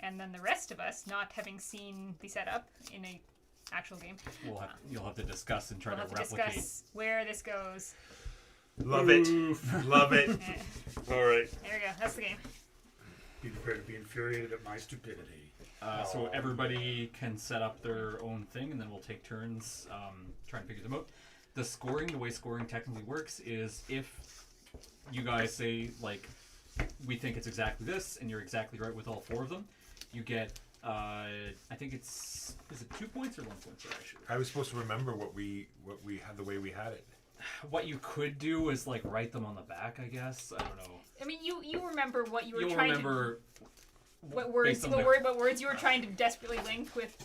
and then the rest of us, not having seen the setup in a actual game, You'll have to discuss and try we'll to have to replicate. discuss where this goes. Love it. Love it. Eh, All right. there we go. That's the game. Be prepared to be infuriated at my stupidity. So everybody can set up their own thing, and then we'll take turns trying to figure them out. The way scoring technically works is if you guys say, like, we think it's exactly this, and you're exactly right with all 4 of them, you get, I think is it 2 points or 1 point? Sorry, actually. I was supposed to remember what we had the way we had it. What you could do is, like, write them on the back, I guess. I don't know. I mean, you remember what you were You'll trying remember to. What words? based on What words you were trying to desperately link with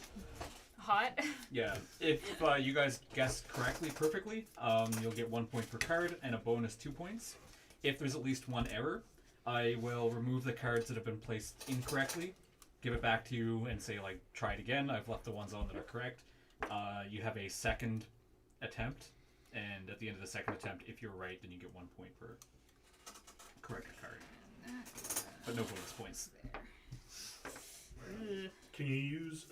hot? Yeah, if you guys guessed correctly, perfectly, you'll get 1 point per card and a bonus 2 points. If there's at least 1 error, I will remove the cards that have been placed incorrectly, give it back to you, and say, like, try it again. I've left the ones on that are correct. You have a second attempt, and at the end of the second attempt, if you're right, then you get 1 point per correct card. But no bonus points. Can you use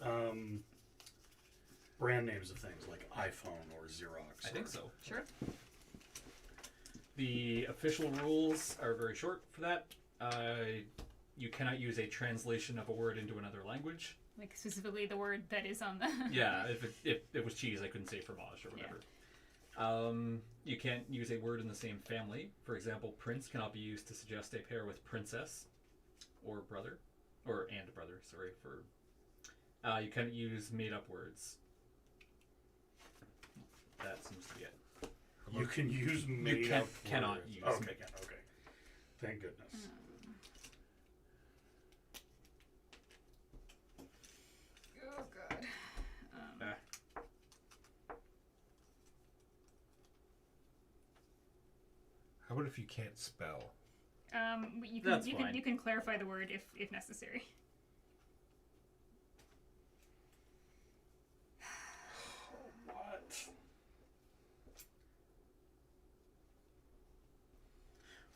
brand names of things like iPhone or Xerox? I think so. Sure. The official rules are very short for that. You cannot use a translation of a word into another language. Like specifically the word that is on the. Yeah, if it was cheese, I couldn't say fromage or whatever. You can't use a word in the same family. For example, prince cannot be used to suggest a pair with princess or brother, and brother. Sorry for. You can't use made-up words. That seems to be it. You can use made up cannot words. use. Okay, okay. Thank goodness. Oh god. if you can't spell? That's you fine. can clarify the word if necessary. What?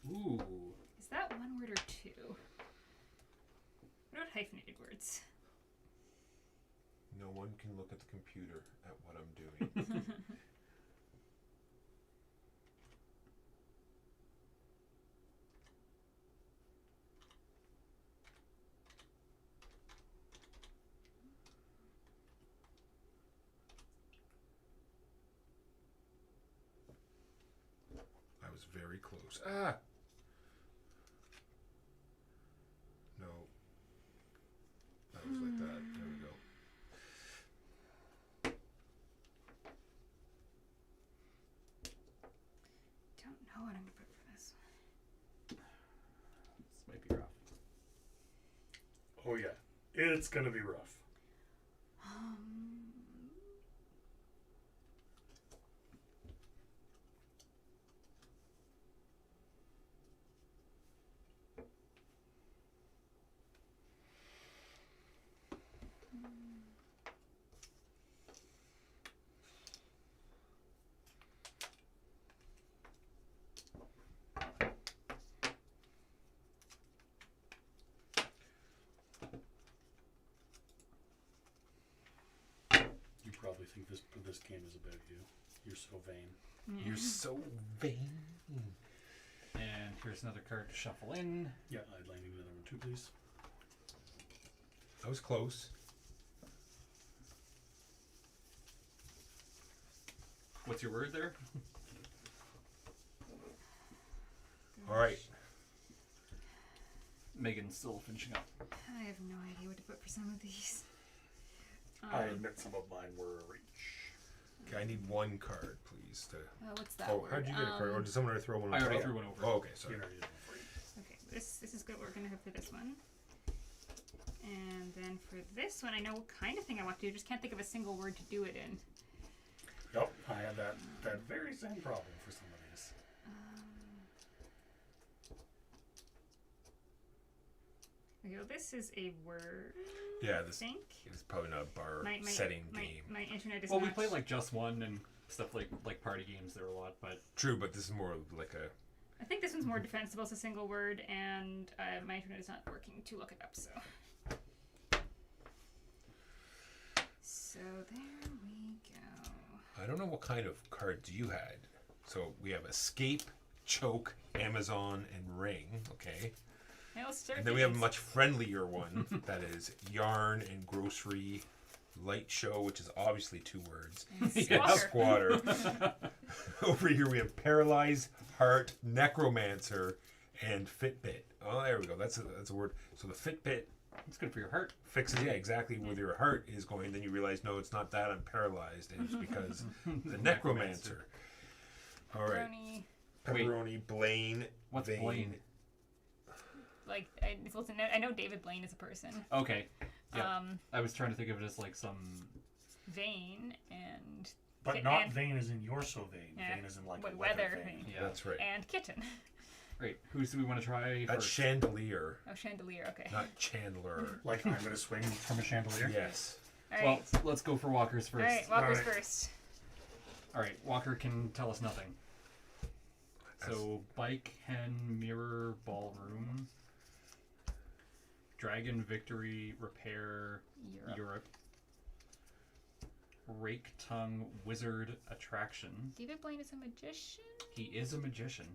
Ooh. Is that one word or two? What about hyphenated words? No one can look at the computer at what I'm doing. I was very close. Ah! No. That was like that. There we go. Don't know what I'm gonna put for this one. This might be rough. Oh yeah, it's gonna be rough. You probably think this game is about you. You're so vain. You're so vain. And here's another card to shuffle in. Yeah, I'd like another one too, please. I was close. What's your word there? All right. Megan's still finishing up. I have no idea what to put for some of these. I admit some of mine were a reach. Okay, I need one card, please. To... What's that Oh, word? how'd you get a card? Or did someone already throw one? I on already top? threw one over. Oh, okay, sorry. You know, you did one for you. Okay, this is good. We're gonna have for this one. And then for this one, I know what kind of thing I want to do. Just can't think of a single word to do it in. Yep, I had that very same problem for some of these. Okay, well, this is a word. Yeah, I this think. is probably not a bar My setting game. My internet is Well, we not. play like Just One and stuff like party games there a lot, but True, but this is more like a. I think this one's more defensible as a single word, and my internet is not working to look it up. So there we go. I don't know what kind of cards you had. So we have escape, choke, Amazon, and ring. Okay. Now let's start. And then we have a much friendlier one that is yarn and grocery, light show, which is obviously 2 words, and Squatter. squatter. Over here we have paralyze, heart, necromancer, and Fitbit. Oh, there we go. That's a word. So the Fitbit it's good for your heart. fixes exactly where your heart is going. Then you realize, no, it's not that. I'm paralyzed, and it's because the necromancer. All right, pepperoni, Blaine. What's Vane. Blaine? Like I know David Blaine is a person. Okay. Yeah. I was trying to think of it as like some. Vane and. But not vain as in you're so vain. Yeah. Vain as in like a Weather vain. Yeah. That's right. And kitten. Great. Who's do we want to try That's first? chandelier, Oh, chandelier. Okay. not Chandler. Like I'm going to swing from a chandelier. Yes. All Well, right. let's go for Walker's first. All right. Walker's Alright. first. All right. Walker can tell us nothing. So bike, hen, mirror, ballroom, dragon, victory, repair, Europe. Rake tongue, wizard, attraction. David Blaine is a magician. He is a magician.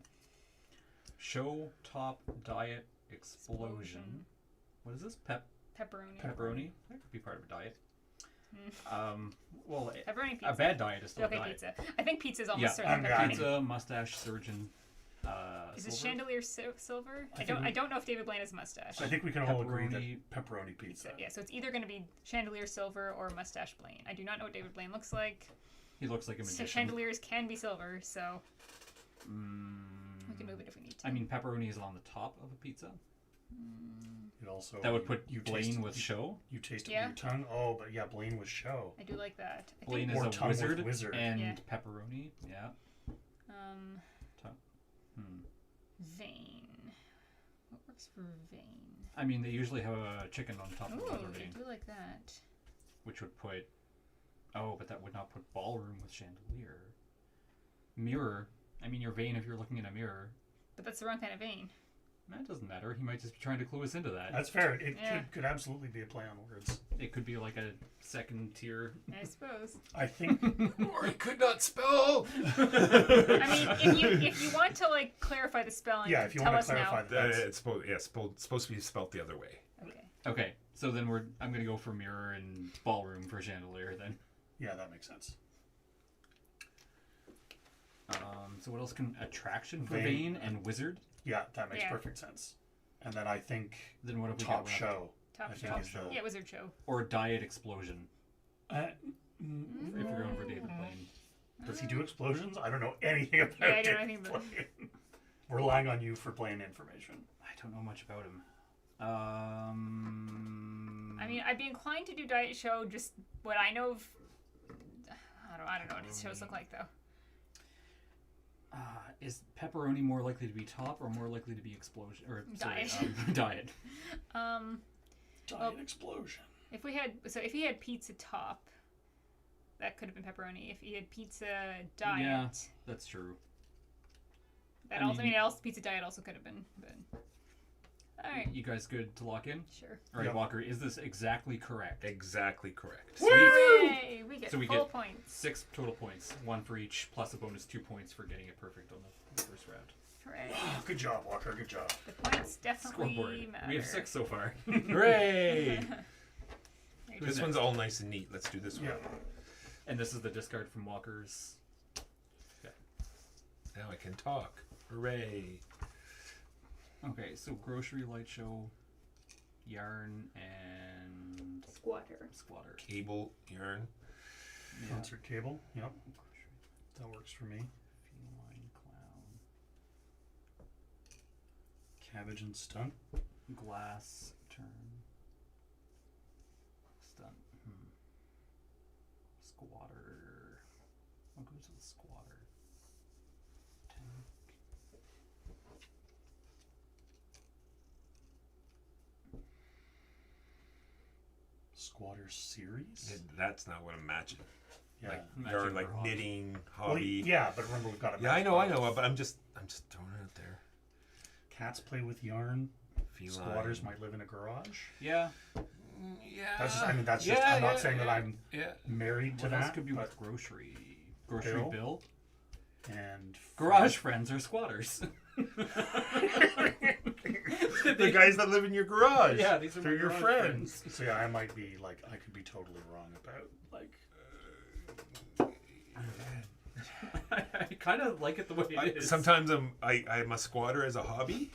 Show, top, diet, explosion. What is this? Pepperoni. Pepperoni? That could be part of a diet. Well, Pepperoni pizza. a bad diet is still Okay, a diet. pizza. I think pizza is almost Yeah, certainly I'm pepperoni. pizza, mustache, surgeon. Is it silver? chandelier silver? I I think don't know if David Blaine has a mustache. I think we can all agree Pepperoni that pepperoni pizza. Yeah, so it's either going to be chandelier silver or mustache Blaine. I do not know what David Blaine looks like. He looks like a So magician. chandeliers can be silver, so we can move it if we need to. I mean, pepperoni is on the top of a pizza. It also That would put you Blaine taste, with show. You taste it Yeah. with your tongue. Oh, but yeah, Blaine was show. I do like that. I Blaine think, is Or a tongue with wizard, wizard. and Yeah. pepperoni. Yeah. Vein. What works for vein? I mean, they usually have a chicken on top of Ooh, another they vein, do like that. which would put. Oh, but that would not put ballroom with chandelier. Mirror. I mean, your vein if you're looking in a mirror. But that's the wrong kind of vein. That doesn't matter. He might just be trying to clue us into that. That's fair. It Yeah. could absolutely be a play on words. It could be like a second tier. I suppose. I think. Or he could not spell. I mean, if you want to like clarify the spelling, Yeah, if you tell want us to clarify now. that. It's supposed to be spelled the other way. Okay. Okay, so then I'm gonna go for mirror and ballroom for chandelier then. Yeah, that makes sense. So what else can attraction for Vein. vein and wizard? Yeah, that makes Yeah. perfect sense. And then I think Then what have we top got left? show. Top I show. think is the. Yeah, wizard show. Or diet explosion Uh, if we're going for David Blaine. does he do explosions? I don't know anything about Yeah, I don't know David anything about- Blaine. We're relying on you for Blaine information. I don't know much about him. I mean, I'd be inclined to do diet show. Just what I know of. I don't know what his shows look like though. Is pepperoni more likely to be top or more likely to be explosion or Diet. diet? Diet explosion. If he had pizza top, that could have been pepperoni. If he had pizza diet, Yeah. That's true. that I also mean, pizza diet also could have been. But all right, You guys good to lock in? sure. All right, Yep. Walker, is this exactly correct? Exactly correct. Yay! We get So we full get points. 6 total points, 1 for each, plus a bonus 2 points for getting it perfect on the first round. Hooray! Good job, Walker. Good job. The points definitely Scoreboard. matter. We have 6 so far. Hooray! Right. This one's all nice and neat. Let's do this one. Yeah. And this is the discard from Walker's. Now I can talk. Hooray! Okay, so grocery, light show, yarn, and Squatter. squatter. Cable, yarn. Yeah. Concert cable. Yep. That works for me. Feline, clown, Cabbage and stunt. glass, turn, stunt, squatter. What goes with squatter? Tank. Squatter series. That's not what I'm matching. Yeah. Like Matching yarn, like for hobby. knitting, Well, hobby. yeah, but remember we've got a. Yeah, I know, but I'm just throwing it out there. Cats play with yarn. Feline. Squatters might live in a garage. Yeah. Yeah. That's just. I mean, that's just. I'm not saying that I'm Yeah. married to What else that. could be but, with grocery? Grocery Bill? bill? and Garage friends are squatters. The guys that live in your garage. Yeah, these are They're my your garage friends. So yeah, I might be like I could be totally wrong about like. I kind of like it the way it is. Sometimes I'm a squatter as a hobby.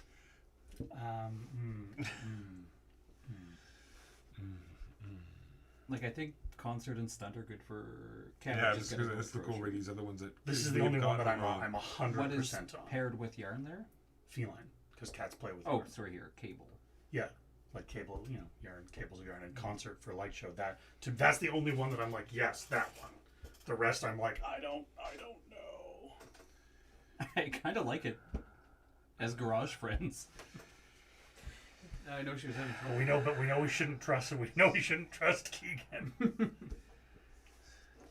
Like, I think concert and stunt are good for Yeah, cabbage. just is gonna because go that's the with cool grocery. way these other ones that This is we the have only one that gotten I'm wrong. 100% on. Paired with yarn there? Feline, because cats play with. Oh, yarn. sorry, here, cable. Yeah, like cable, yarn, cables of yarn, and concert for light show. That's the only one that I'm like, yes, that one. The rest, I'm like, I don't know. I kind of like it as garage friends. I know she was having trouble. But we know we shouldn't trust him. We know we shouldn't trust Keegan.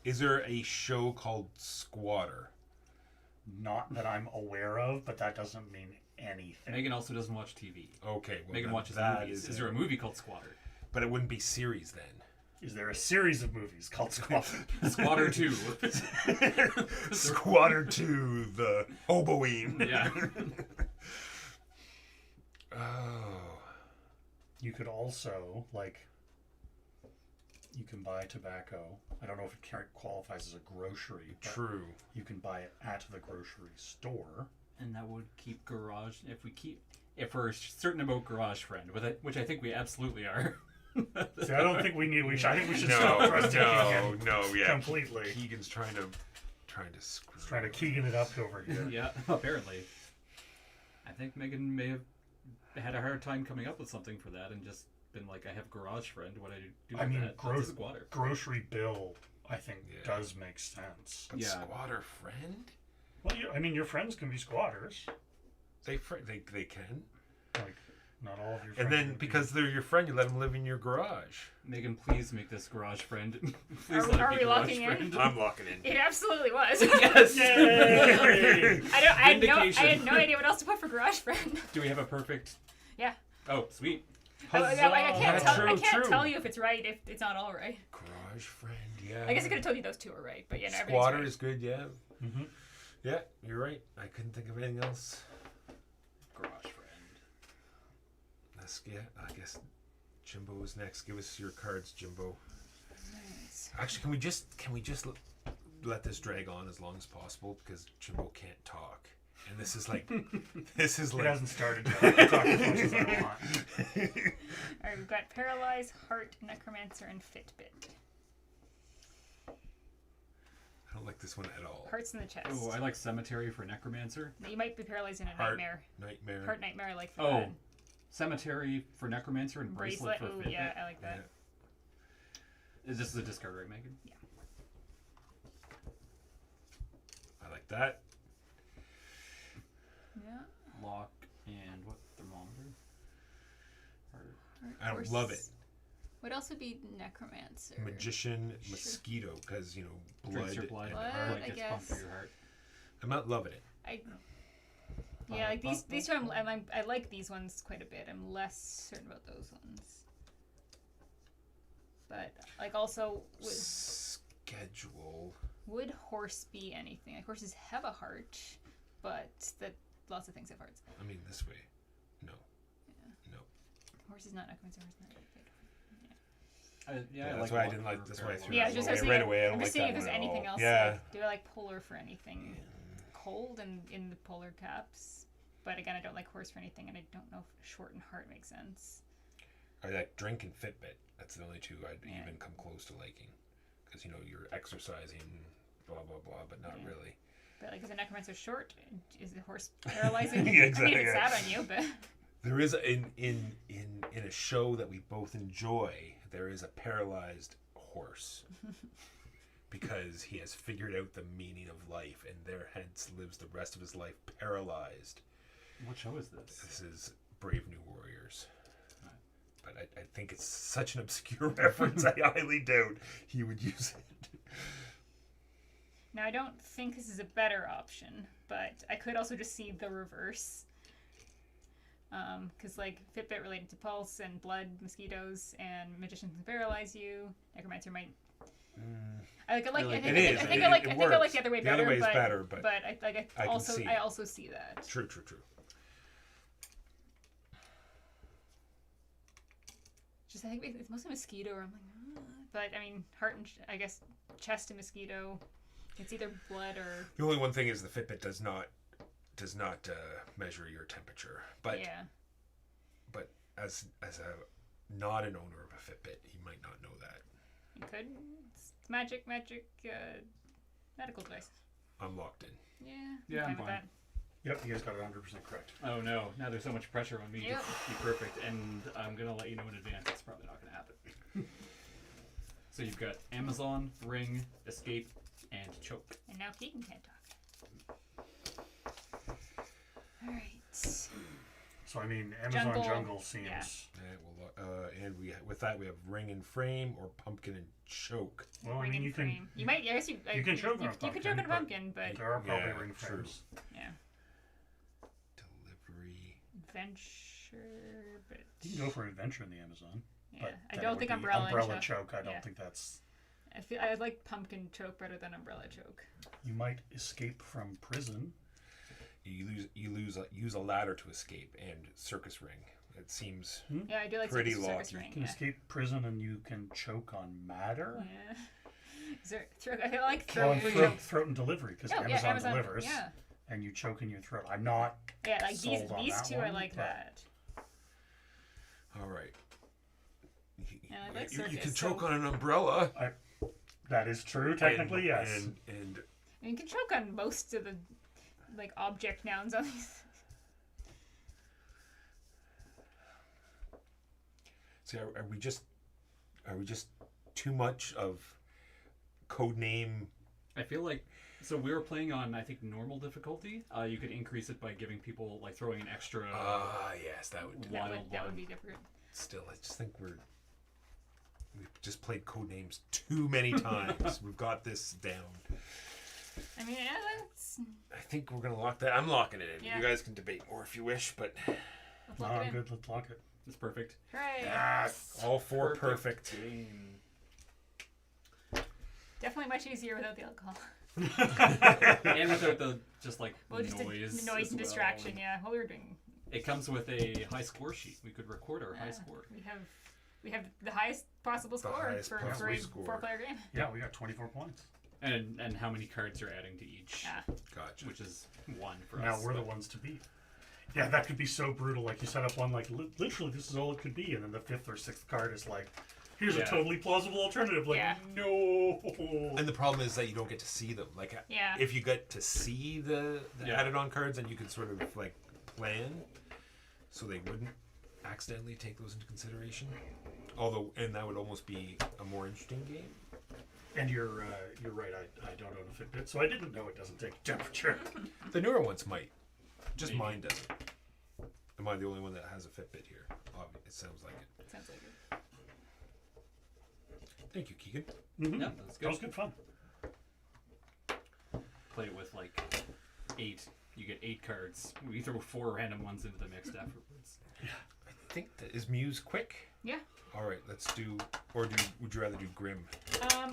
Is there a show called Squatter? Not that I'm aware of, but that doesn't mean anything. Megan also doesn't watch TV. Okay, well Megan then watches that movies. Is there a movie called Squatter? But it wouldn't be series then. Is there a series of movies called Squatter? Squatter 2. Squatter 2, the hoboing. Yeah. Oh. You could also, you can buy tobacco. I don't know if it qualifies as a grocery, but True. you can buy it at the grocery store. And that would keep garage. If we're certain about garage friend, which I think we absolutely are. See, I don't think we need. I think we should No, stop trusting no, Keegan no, yeah. completely. Keegan's trying to screw. He's trying to Keegan it up over here. Yeah, apparently. I think Megan may have had a hard time coming up with something for that and just been like, I have garage friend. What I do with I mean, that? That's a squatter. grocery bill, I think, Yeah. does make sense. But Yeah. Squatter friend? Well, your friends can be squatters. They can. Like, not all of your friends. And then would be- because they're your friend, you let them live in your garage. Megan, please make this garage friend. Please Are- let it are be we garage locking in? friend. I'm locking in. It absolutely was. Yes. Yay! I had Vindication. no idea what else to put for garage friend. Do we have a perfect? Yeah. Oh, sweet. I can't Huzzah. tell. I can't True. tell you if it's right if it's not all right. Garage friend, yeah. I guess I could have told you those two are right, but yeah, no, everything's Squatter right. is good, yeah. Mm-hmm. Yeah, you're right. I couldn't think of anything else. Garage friend. I guess Jimbo is next. Give us your cards, Jimbo. Nice. Actually, can we just let this drag on as long as possible because Jimbo can't talk, and this is like It hasn't started yet. I can talk as much as I want. All right, we've got Paralyze, Heart, Necromancer, and Fitbit. I don't like this one at all. Hearts in the chest. Oh, I like Cemetery for Necromancer. You might be paralyzed in a Heart. nightmare. Nightmare. Heart Nightmare, I like for Oh, that. Cemetery for Necromancer and Bracelet, Bracelet. for Ooh, Fitbit. yeah, I like that. Is this a discard, right, Megan? I like that. Yeah. Lock and what? Thermometer? I don't love it. What else would be Necromancer? Magician, mosquito, because blood. Drinks your blood. and Blood, heart. Blood I gets pumped guess. through your heart. I'm not loving it. Yeah, like these two, I like these ones quite a bit. I'm less certain about those ones. But like also, Schedule. would horse be anything? Like horses have a heart, but that lots of things have hearts. I mean, this way. No. Horse is not Necromancer. Horse is not Fitbit. Yeah, That's like why I lock didn't for like. That's why I repair. threw Yeah, that just away I was right away. I don't I'm like just seeing that if there's one at anything all. else. Yeah. Like, do I like polar for anything cold in the polar caps? But again, I don't like horse for anything, and I don't know if short and heart makes sense. I like drink and Fitbit. That's the only two I'd Yeah. even come close to liking, because you're exercising, blah blah blah, but not Yeah. really. But like, is a necromancer short? Is the horse paralyzing? Yeah, I mean, exactly, it's yeah. sad on you, but There is in a show that we both enjoy. There is a paralyzed horse because he has figured out the meaning of life, and there hence lives the rest of his life paralyzed. What show is this? This is Brave New Warriors. But I think it's such an obscure reference, I highly doubt he would use it. now I don't think this is a better option. But I could also just see the reverse. Because like Fitbit related to pulse and blood, mosquitoes, and magician can paralyze you. Necromancer might. I think I like the other way The better. other way is but, better, but I can see. also see that. True. Just I think it's mostly mosquito. Or I'm like, but I mean heart and I guess chest and mosquito. It's either blood or The only one thing is the Fitbit does not measure your temperature, but yeah. but as a not an owner of a Fitbit, he might not know that. You could. It's magic, medical device. I'm locked in. Yeah. I'm with fine. that. Yep, you guys got it 100% correct. Oh no, now there's so much pressure on me Yep. to be perfect, and I'm gonna let you know in advance it's probably not gonna happen. So you've got Amazon, Ring, Escape, and Choke. And now Keegan can't talk. All right. So, I mean, Amazon Jungle seems... yeah. And with that we have Ring and Frame or Pumpkin and Choke. Well, I Ring mean, and you frame. can... You might. Yes, you You can choke on a You can pumpkin, choke on a but pumpkin, but There are probably Yeah, ring true. frames. yeah. Delivery. Adventure, but You can go for adventure in the Amazon. yeah. But I then don't it think would be umbrella and choke. I don't Yeah. think that's... I like pumpkin choke better than umbrella choke. You might escape from prison. You use a ladder to escape, and Circus Ring. It seems Yeah, I do like Pretty circus lucky. ring. You can Yeah. escape prison and you can choke on matter. Yeah. Is there, I like Oh, throat. and throat and delivery, because Oh, Amazon, yeah, Amazon delivers, Yeah, and you choke in your throat. I'm not yeah, like sold on these that two. I one, like but- that. all right. And I like you circus, can choke so- on an umbrella. That is true, technically, yes. And And you can choke on most of the like object nouns on these. see, are we just too much of Codename I feel like so we were playing on I think normal difficulty. You could increase it by giving people like throwing an extra. Yes, that would. That would be different. Still, I just think we've just played Codenames too many times. We've got this down. I mean, yeah, that's. I think we're gonna lock that. I'm locking it in. Yeah. You guys can debate more if you wish, but Let's No, lock it I'm in. good. Let's lock it. It's perfect. Hooray! yes, all four perfect. Game. Definitely much easier without the alcohol. And without the just like Well, just noise. the noise as and well. distraction. Yeah, what we were doing. It comes with a high score sheet. We could record our high score. We have the highest possible score highest for possible a score. 4-player game. Yeah, we got 24 points. And how many cards you're adding to each, Yeah. Gotcha. which is 1 for Now us. we're the ones to beat. Yeah, that could be so brutal. Like you set up one, like literally this is all it could be, and then the 5th or 6th card is like, here's a Yeah. totally plausible alternative. Like, Yeah. no. And the problem is that you don't get to see them. Like, Yeah. if you get to see the Yeah. added on cards, then you can sort of like plan, so they wouldn't accidentally take those into consideration. Although, and that would almost be a more interesting game. And you're right. I don't own a Fitbit, so I didn't know it doesn't take temperature. The newer ones might. Just Maybe. mine doesn't. Am I the only one that has a Fitbit here? It sounds like it. Sounds like it. Thank you, Keegan. Mm-hmm. Yeah, that's That good. was good fun. Play it with like 8. You get 8 cards. We throw 4 random ones into the mix afterwards. I think that is Muse quick. Yeah. All right, let's do. Or would you rather do Grim?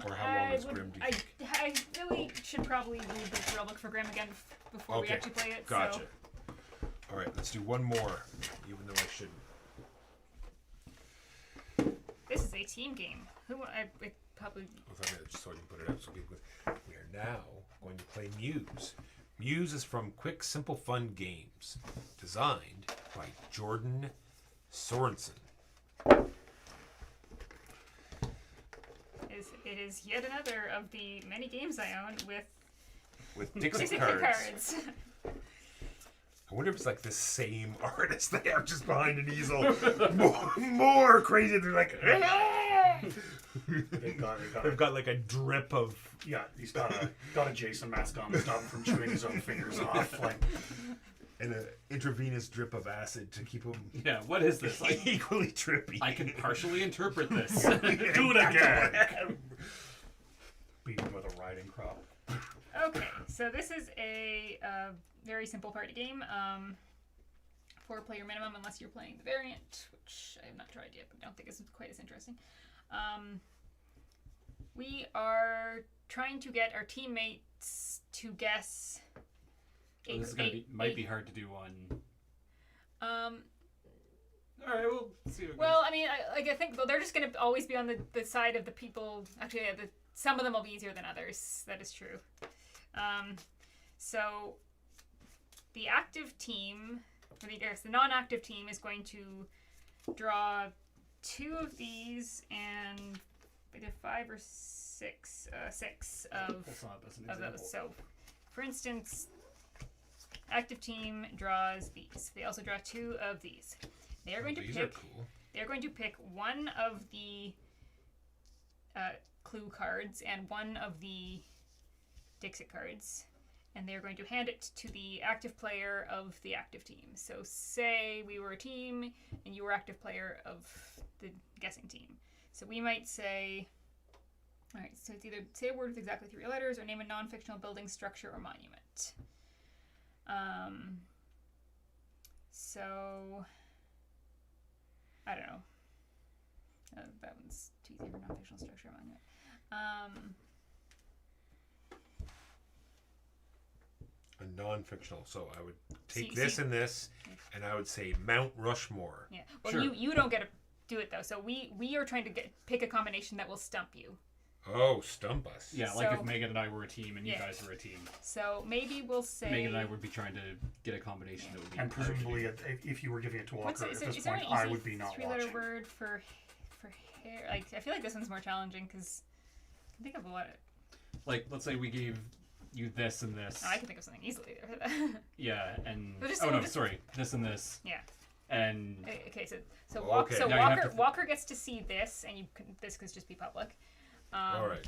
Or how long I is would- Grim, do you think? I really should probably read the rulebook for Grim again before we Okay, actually play it. Gotcha. So. All right, let's do one more, even though I shouldn't. This is a team game. I probably. Just so I can put it up so people. We are now going to play Muse. Muse is from Quick Simple Fun Games, designed by Jordan Sorensen. It is yet another of the many games I own with Dixie Dixie cards. I wonder if it's like the same artist they have just behind an easel. more crazy. They're like, they've got like a drip of. Yeah, he's got a Jason mask on to stop him from chewing his own fingers off. Like, And an intravenous drip of acid to keep him Yeah, what is this? equally trippy. I can partially interpret this. do it again. Beat him with a riding crop. Okay, so this is a very simple party game. 4-player minimum unless you're playing the variant, which I have not tried yet, but I don't think it's quite as interesting. We are trying to get our teammates to guess. So this is gonna might be hard to do on. All right, we'll see. Well, I mean, I think they're just going to always be on the side of the people. Actually, yeah, some of them will be easier than others. That is true. So the active team, or the non-active team, is going to draw 2 of these and either 5 or 6, 6 of those. So, for instance, active team draws these. They also draw 2 of these. They are going to These pick. are cool. They're going to pick one of the clue cards and one of the Dixit cards, and they're going to hand it to the active player of the active team. So say we were a team and you were active player of the guessing team. So we might say, all right, so it's either say a word with exactly 3 letters or name a non-fictional building, structure, or monument. So I don't know. That one's too easy for non-fictional structure, or monument. A non-fictional. So I would take See- this see- and this, and I would say Mount Rushmore. Yeah. Well, Sure. you don't get to do it though. So we are trying to pick a combination that will stump you. Oh, stump us. Yeah, like So- if Megan and I were a team and you Yeah. guys were a team. So maybe we'll say. Megan and I would be trying to get a combination that would be. And hard to do. presumably, if you were giving it to What's Walker is at there, this is there point, an I easy would be not 3-letter watching. word for hair? Like I feel like this one's more challenging because I can think of a lot. Like, let's say we gave you this and this. Oh, I can think of something easily there. Yeah, and We'll just- oh we'll no, just- sorry, this and this, Yeah. and Okay. So Okay. so Now you have Walker to Walker gets to see this, and this could just be public. All right.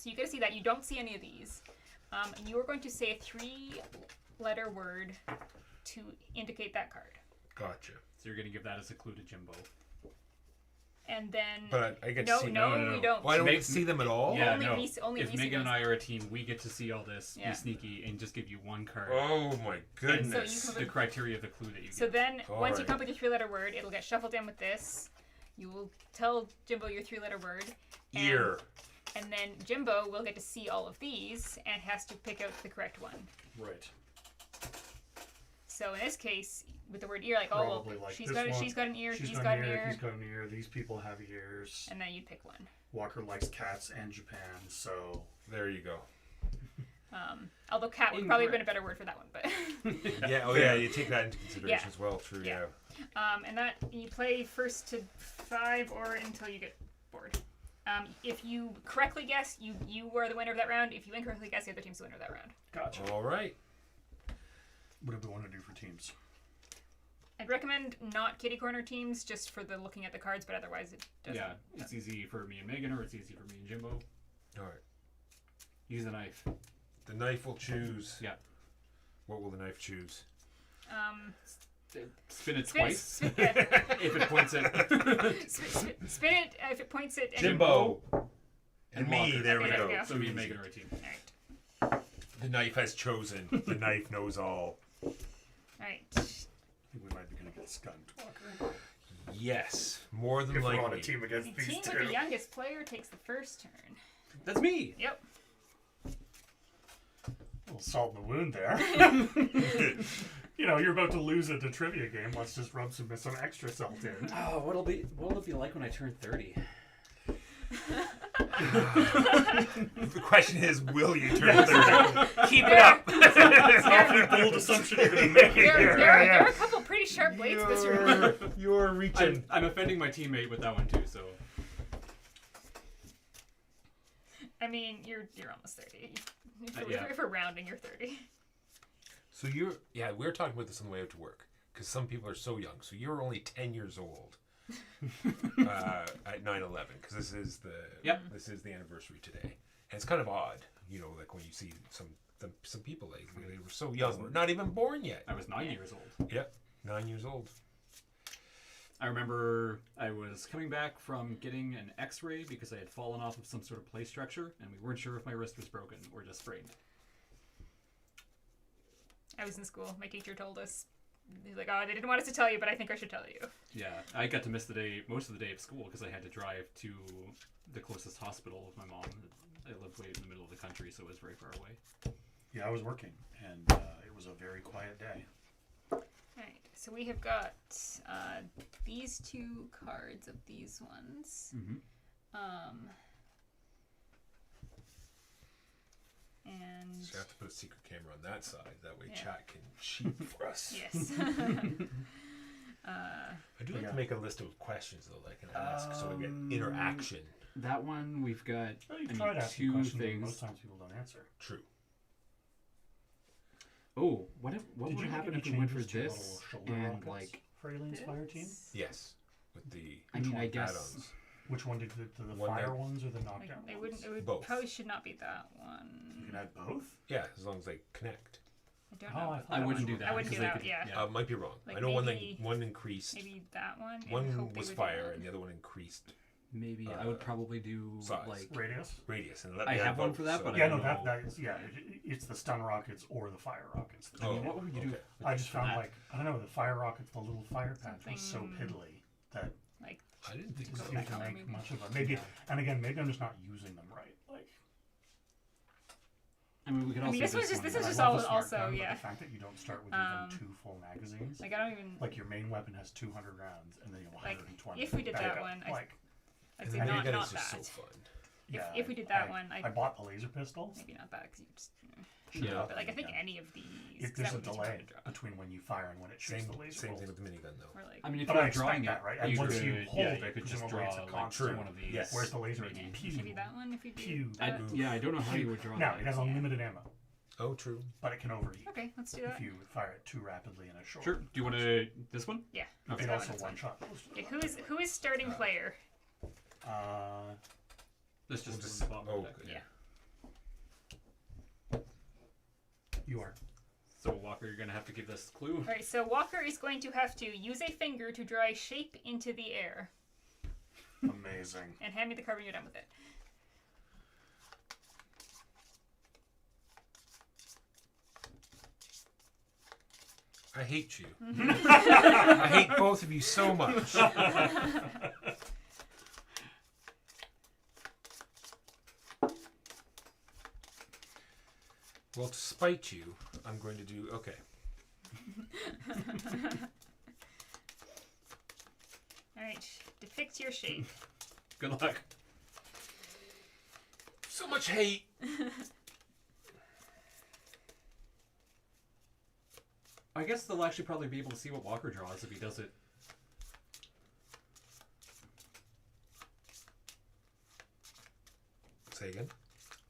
So you get to see that. You don't see any of these. And you are going to say a 3-letter word to indicate that card. Gotcha. So you're gonna give that as a clue to Jimbo. And then... But I get no, to see... no, no. you don't. Well, I don't Make- get to see them at all? Yeah, Only no. only If Lisa Megan and knows. I are a team, we get to see all this, Yeah. be sneaky, and just give you one card. Oh my goodness. So The criteria of the clue that you So get. then, All once you right. come up with your 3-letter word, it'll get shuffled in with this. You will tell Jimbo your 3-letter word. And, Ear. And then Jimbo will get to see all of these and has to pick out the correct one. Right. So in this case, with the word ear, like, oh, well, Probably like she's this got one. she's got an ear, She's he's got an He's ear, got an ear. These people have ears. and then you pick one. Walker likes cats and Japan, so There you go. Although cat would probably have been a better word for that one, but Yeah, oh yeah, you take that into consideration Yeah. as well. True, Yeah. yeah. and that you play first to 5 or until you get bored. If you correctly guess, you are the winner of that round. If you incorrectly guess, the other team's the winner of that round. gotcha. All right. What do we want to do for teams? I'd recommend not kitty corner teams just for the looking at the cards, but otherwise it doesn't. Yeah, it's easy for me and Megan, or it's easy for me and Jimbo. All right. Use a knife. The knife will choose. Yeah. What will the knife choose? Spin it Spin, twice. spin, yeah. If it points at Spin it if it points at any- Jimbo. And me. Walker. There we Okay, there go. we go. So me and Megan are a team. Alright. The knife has chosen. The knife knows all. Alright. I think we might be going to get skunked, Walker. Yes, more than If we're likely. on a team against The these team two. with the youngest player takes the first turn. That's me. Yep. We'll solve the wound there. You know, you're about to lose at the trivia game. Let's just rub some extra salt in. Oh, what'll it be like when I turn 30? The question is, will you turn 30? Keep it up. It's an awfully bold assumption you're going to make here. There are a couple pretty sharp blades this room. You're reaching. I'm offending my teammate with that one too. So I mean, you're almost 30. Yeah. If we're rounding, you're 30. So we were talking about this on the way out to work because some people are so young. So you're only 10 years old at 9/11 because this is the anniversary today, and it's kind of odd, you know, like when you see some people like they were so young, not even born yet. I was 9 years old. Yep, 9 years old. I remember I was coming back from getting an X-ray because I had fallen off of some sort of play structure, and we weren't sure if my wrist was broken or just sprained. I was in school. My teacher told us. He's like, oh, they didn't want us to tell you, but I think I should tell you. Yeah, I got to miss most of the day of school because I had to drive to the closest hospital with my mom. I lived way in the middle of the country, so it was very far away. Yeah, I was working, and it was a very quiet day. Alright, so we have got these 2 cards of these ones. Mm-hmm. And So you have to put a secret camera on that side. That way, Yeah. chat can cheat for us. yes. I do like to make a list of questions though that I can ask, so we get interaction. That one we've got Well, you I tried need asking 2 questions, but things. most times people don't answer. True. Oh, what Did would you make happen any if we went for changes to your this little shoulder and rockets like? for Alien's fire team? Yes, with the I mean, I one? guess add-ons. Which one did the One fire that- ones or the like, knockdown it ones? would Both. probably should not be that You one. can add both? Yeah, as long as they connect. I don't Oh, know. I thought I that wouldn't was do right. that. I wouldn't do because that, they yeah. could, Might be wrong. Like I know maybe- one increased. Maybe that one. and One hope they was would do fire, that. and the other one increased Maybe I would probably do size. like Radius? radius. And let I me add have one both, for that, so- but Yeah, I no, don't know. that is, yeah, it's the stun rockets or the fire rockets. I mean, Oh, what would you do? okay. with I just found that? like, I don't know, the fire rockets, the little fire patch was so Something- piddly that Like, I didn't it think just so. seemed to color, make maybe. much of it. Maybe, and again, maybe I'm just not using them right. Like, I mean, we could I also mean, this was just- one. this is I just love all- the smart also, gun, but yeah. the fact that you don't start with Um, even 2 full magazines, like I don't even. like your main weapon has 200 rounds, and then you have Like, 120. if we did that backup. one, like, I'd And say then not again, not it's just that. so fun. yeah, if we did that I, one, I bought the laser pistol. maybe not that because you just. Yeah. But like I think Yeah. any of these. If 'cause there's that a would be too hard delay to draw. between when you fire and when it shoots Same the laser thing bolt. with the minigun though. Or like. I mean, if But you're I expect drawing that, it, right? And you once could, you yeah, hold you it, could just presumably draw it's a like constant. one of these. Yes. Whereas the laser is maybe pew, that one if you do. pew. that. Yeah, I don't know how you would draw Now that. it has unlimited ammo, Oh, true. but it can overheat Okay, let's do that. if you fire it too rapidly in a short. Sure. Do you want to this one? Yeah. It let's do that also one, one that's shot. fine. Okay, who is starting player? Let's We'll just, just- put it on the oh, deck. good. Yeah. You are. So Walker, you're gonna have to give this clue. All right, so Walker is going to have to use a finger to draw a shape into the air. Amazing. And hand me the card when you're done with it. I hate you. I hate both of you so much. Well, to spite you, I'm going to do... Okay. Alright, depict your shape. Good luck. So much hate. I guess they'll actually probably be able to see what Walker draws if he does it. Say again?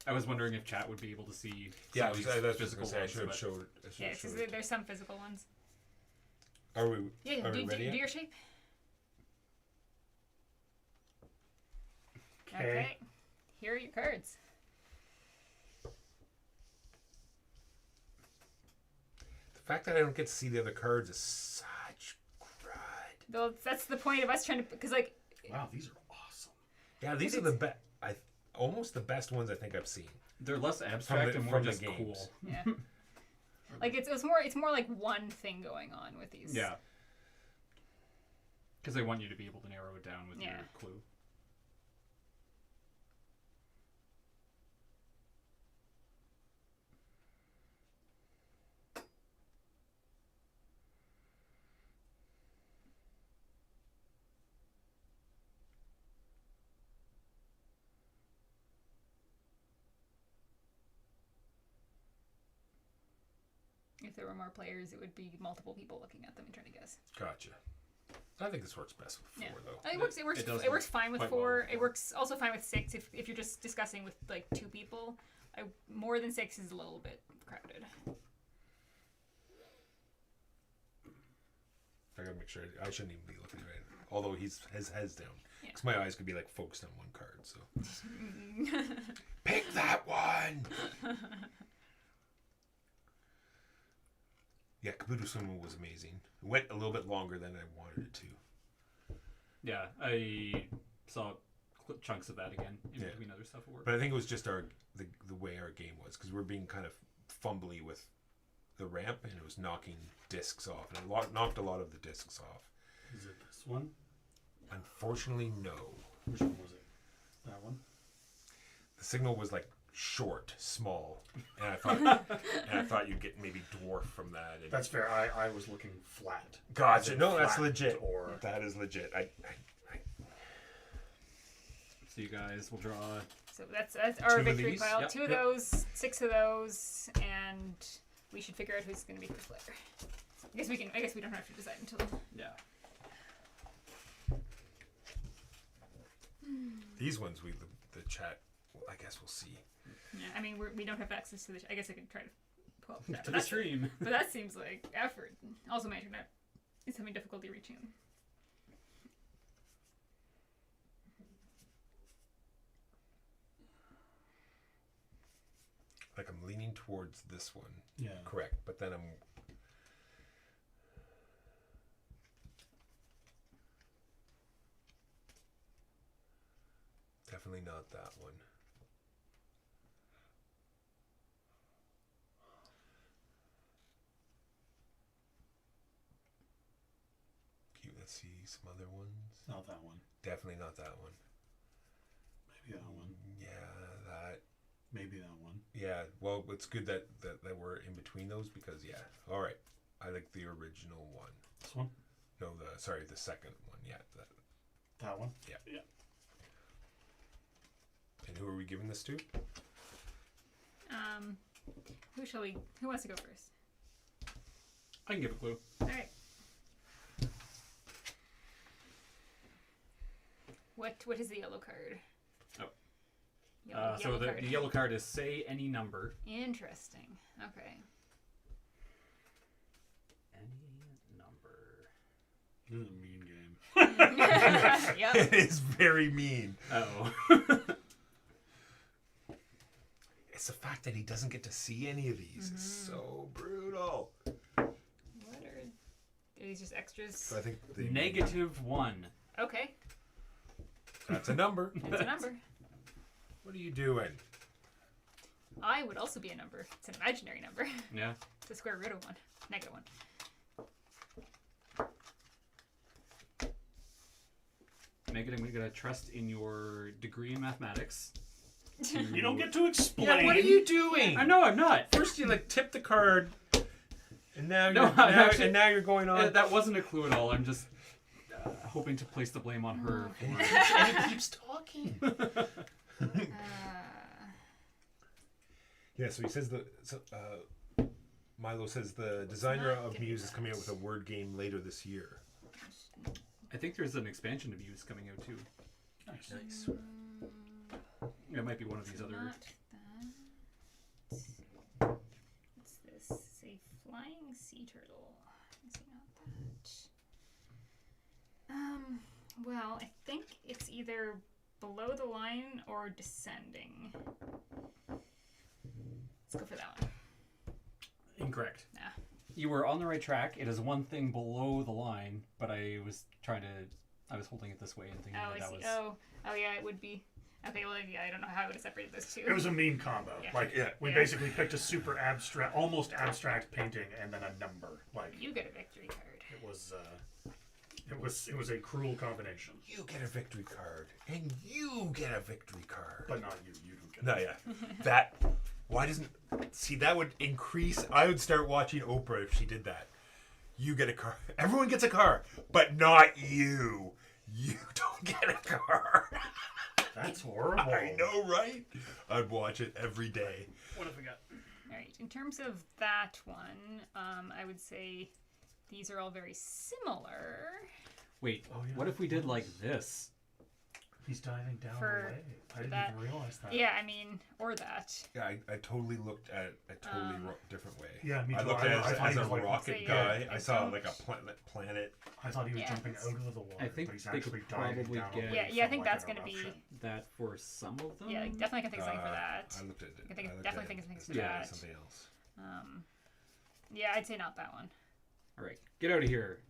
I was wondering if chat would be able to see. Yeah, some of that's these what physical I ones, should have but- showed. Yeah, because there's some physical ones. Are we? Yeah, Are do, we ready? do yet? your shape. Okay. Okay. Here are your cards. The fact that I don't get to see the other cards is such crud. Though that's the point of us trying to, because like, Wow, these are awesome. Yeah, these are the best. Almost the best ones I think I've seen. They're less abstract and more from the just games. cool. yeah, like it's more like one thing going on with these. Yeah. Because they want you to be able to narrow it down with Yeah. your clue. If there were more players, it would be multiple people looking at them and trying to guess. Gotcha. I think this works best with 4 though. It works. It works. It does It works fine with quite 4. well with It 4. works also fine with 6 if you're just discussing with like 2 people. More than 6 is a little bit crowded. I gotta make sure. I shouldn't even be looking at it. Although he's his head's down, Yeah. because my eyes could be like focused on one card. So pick that one. Yeah, Kabuto Sumo was amazing. It went a little bit longer than I wanted it to. Yeah, I saw chunks of that again in Yeah. between other stuff at work. But I think it was just the way our game was, because we were being kind of fumbly with the ramp, and it was knocking discs off, and it knocked a lot of the discs off. Is it this one? Unfortunately, no. Which one was it? That one? The signal was like short, small, and I thought you'd get maybe dwarf from that. And That's fair. I was looking flat. gotcha. Is it No, that's flat legit. Or That is legit. So you guys will draw. So that's our 2 of victory these? pile. Yep. 2 of those, 6 of those, and we should figure out who's going to be first player. I guess we don't have to decide until. Yeah. These ones, the chat. Well, I guess we'll see. Yeah, I mean we don't have access to the. I guess I could try to pull up that. To the stream. But that seems like effort. Also, my internet is having difficulty reaching them. Like I'm leaning towards this one. yeah. Correct, but then I'm. Definitely not that one. Cute. Let's see some other ones. Not that one. Definitely not that one. Maybe that one. Yeah, that. Maybe that one. Yeah. Well, it's good that we're in between those, because yeah. All right. I like the original one. This one? No, the second one. Yeah. That one? Yeah. Yeah. And who are we giving this to? Who wants to go first? I can give a clue. All right. What is the yellow card? Oh. Yellow The card. yellow card is say any number. Interesting. Okay. Any number. This is a mean game. Yep. It is very mean. Oh. It's the fact that he doesn't get to see any of these. It's so brutal. What are these just extras? So I think the -1. Okay, That's a number. that's a number. What are you doing? I would also be a number. It's an imaginary number. Yeah. It's the square root of 1. -1. Megan, I'm gonna trust in your degree in mathematics. You don't get to explain. Yeah, what are you doing? I know I'm not. First you like tip the card, and now No, you're, I'm actually- and now you're going on. That wasn't a clue at all. I'm just hoping to place the blame on her. and he keeps talking. Yeah, so he says Milo says the designer not of getting Muse is coming out that. with a word game later this year. I think there's an expansion of Muse coming out too. Nice. It might be one of these other. Not that. What's this? It's a flying sea turtle. Is it not that? Well, I think it's either below the line or descending. Let's go for that one. Incorrect. Nah. You were on the right track. It is one thing below the line, but I was holding it this way and thinking Oh, I that see. was. Oh, yeah, it would be. Okay, well, yeah, I don't know how I would have separated those two. It was a meme combo. Yeah. Like, we Yeah. basically picked a super abstract, almost abstract painting, and then a number. Like, You get a victory card. it was a cruel combination. You get a victory card, and you get a victory card. But not you. You don't get No, it. yeah. That. Why doesn't. See, that would increase. I would start watching Oprah if she did that. You get a car. Everyone gets a car, but not you. You don't get a car. That's horrible. I know, right? I'd watch it every day. What have we got? All right. In terms of that one, I would say these are all very similar. Wait, Oh, yeah. what if we did like this? He's diving down For- away. I didn't that- even realize that. Yeah, I mean, or that. Yeah, I totally looked at it a totally different way. Yeah, me I too. looked I at it thought as he a was like- rocket So, guy. yeah, I I saw don't- like a planet. I thought he was Yeah, jumping it's- out of the water, I think but he's they could actually diving probably down get- away Yeah, I from, think like, that's an going to be. eruption. That for some of them? Yeah, definitely can think of something for that. I looked at it. I think looked definitely at think of something for yeah, that. something else. Yeah, I'd say not that one. All right, get out of here.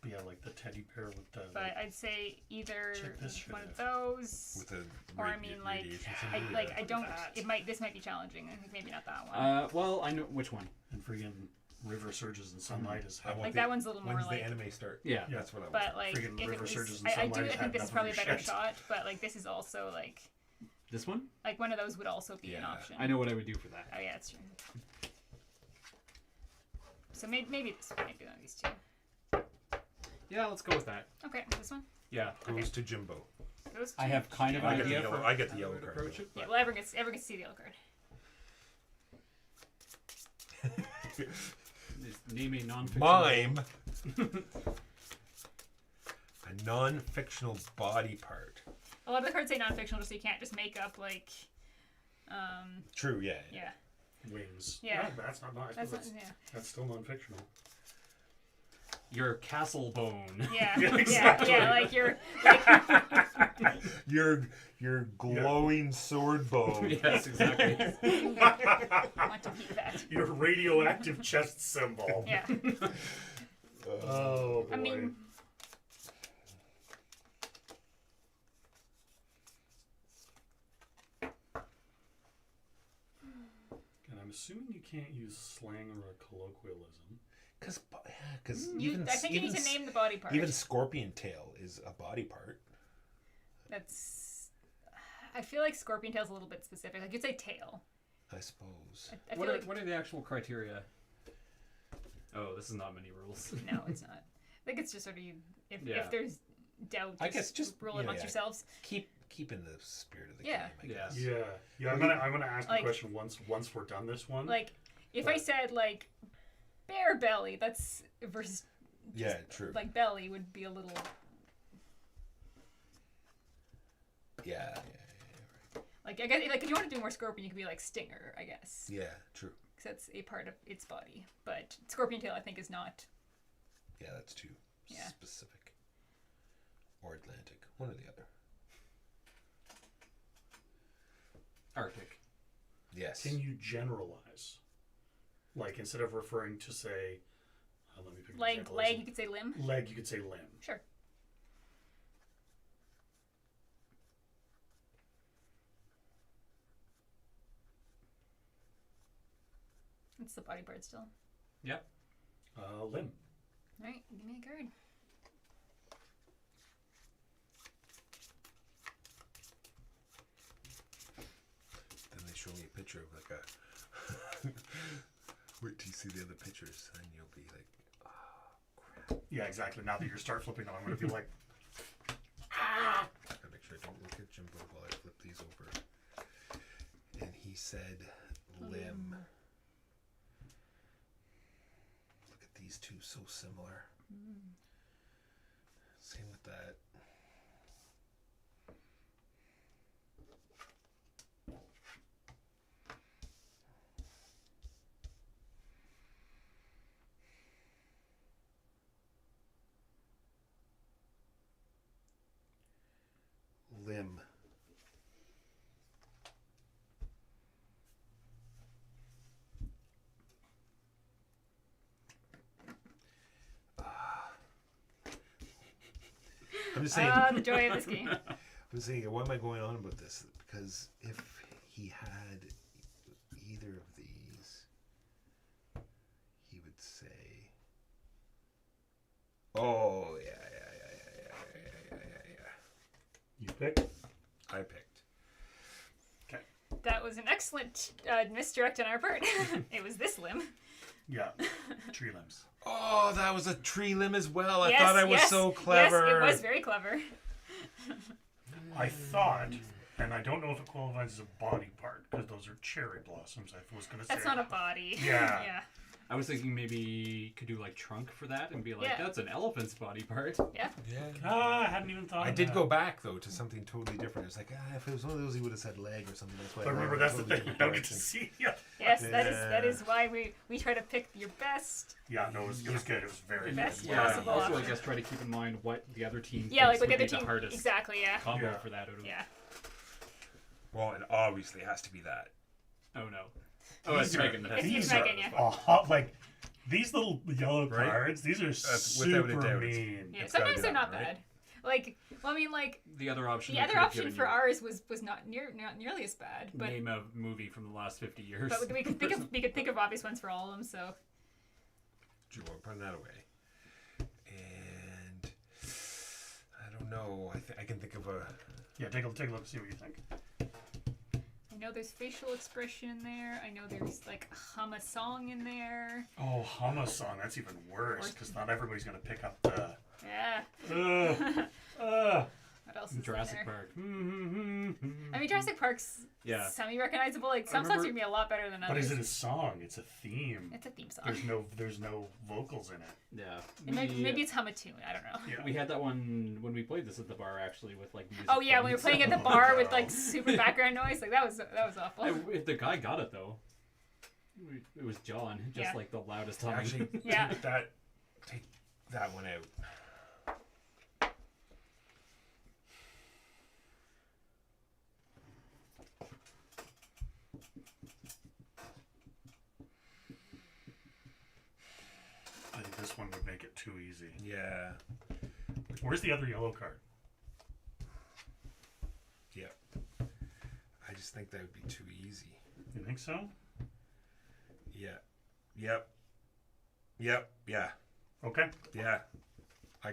But yeah, like the teddy bear with the. But I'd say either Check this shit one out. of those, With the or I mean, like, radiation I symbol, like yeah. I don't. This might be challenging. I think maybe not that one. Well, I know which one. And friggin' river surges and sunlight is I want Like, the- that one's a little more When's like- the anime start? Yeah. That's what I want. but like, friggin' if river it surges was, and I sunlight do. I has think had this is enough probably a of better your shit. shot. But like, this is also like This one? one of those would also be an Yeah. option. I know what I would do for that. Oh yeah, that's true. So maybe this one, maybe one of these two. Yeah, let's go with that. Okay, this one Yeah. Goes to Jimbo. goes. I to have kind of I an get the idea yellow- for I get the how yellow would card, approach though. it. Yeah, well, everyone gets to see the yellow card. Just name a non-fiction. Mime. A non-fictional body part. A lot of the cards say non-fictional, just so you can't just make up like, True, yeah. yeah, Wings. Yeah. No, that's not. that's not, That's, yeah, that's still non-fictional. Your castle bone. yeah, Yeah, yeah, exactly. yeah, like you're, Your glowing sword bow. Yes, exactly. want to keep that. Your radioactive chest symbol. Yeah, Oh boy. I mean, And I'm assuming you can't use slang or a colloquialism. Because I think you need to name the body part. even scorpion tail is a body part. That's. I feel like scorpion tail's a little bit specific. Like you'd say tail. I suppose. I feel What are, like what are the actual criteria? Oh, this is not many rules. no, it's not. I think it's just sort of you. If Yeah. there's doubt, I guess just rule yeah, amongst yeah. yourselves. Keep in the spirit of the Yeah. game. I guess. Yeah. Yeah. I'm gonna ask Like- the question once we're done this one. Like if I said like bare belly, that's versus Yeah, true. like belly would be a little. Yeah, Like I guess like if you want to do more scorpion, you could be like stinger, I guess, yeah, true. because that's a part of its body. But scorpion tail, I think, is not. Yeah, that's too Yeah. specific. Or Atlantic, one or the other. Arctic. Yeah, Yes. Can you generalize? Like, instead of referring to, say, let me pick an Leg, example. leg, you could say limb. Leg, you could say limb. Sure. It's the body part still. Yep. Limb. Alright, give me a card. Then they show me a picture of like a. Wait till you see the other pictures, and you'll be like, "Oh crap!" Yeah, exactly. Now that you start flipping them, I'm going to be like, I gotta make sure I don't look at Jimbo while I flip these over. And he said, "Limb." Look at these two, so similar. Same with that. Limb. I'm just saying. The joy of this game. I'm saying, why am I going on about this? Because if he had either of these, he would say, "Oh yeah." you pick. I picked. That was an excellent misdirect on our part. It was this limb. Yeah. Tree limbs. Oh, that was a tree limb as well. I Yes, thought I was yes, so clever. Yes, it was very clever. I thought, and I don't know if it qualifies as a body part, because those are cherry blossoms. I was going to say. That's not a body. Yeah. Yeah. I was thinking maybe you could do like trunk for that and be like, Yeah. that's an elephant's body part. Yeah. Yeah. I hadn't even thought I of did that. go back though to something totally different. It's like, if it was one of those, he would have said leg or something. That's why. But I remember, went that's the in a thing. totally You don't get different to direction. see. Yeah. Yes, that Yeah. is why we try to pick your best. Yeah, no, it was good. It was very Best good. Yeah, possible also I option. guess try to keep in mind what the other team Yeah, thinks like what the would other be team. the hardest Exactly. Yeah. combo Yeah. for that. Yeah. Well, it obviously has to be that. Oh no. Oh, it's These are- Megan. That's It's These Megan, are yeah. like these little yellow Right? cards. These are without a super doubt. mean. Yeah. It's gotta Sometimes be they're that not one, right? bad. Like, well, I mean, like the other option. the we other could have option given for you. ours was not nearly as bad, but Name a movie from the last 50 years. but we could think of obvious ones for all of them. So Do you want to put that away? And I don't know. I can think of a. Yeah, take a look and see what you think. I know there's facial expression in there. I know there's like hum a song in there. Oh, hum a song. That's even worse because not everybody's gonna pick up the. Yeah. What else is Jurassic in there? Park. I mean, Jurassic Park's Yeah. semi-recognizable. Like some songs remember- are gonna be a lot better than But others. is it a song? It's a theme. It's a theme song. There's no vocals in it. Yeah. And maybe it's hum a tune. I don't know. Yeah. We had that one when we played this at the bar actually with like music. Oh yeah, when we were playing playing at the bar with like super background noise, like that was awful. The guy got it though. It was John, just Yeah. like the loudest time. Actually, Yeah. take that one out. I think this one would make it too easy. Yeah. Where's the other yellow card? Yeah. I just think that would be too easy. You think so? Yeah. Yep. Yep. Yeah. Okay. Yeah. I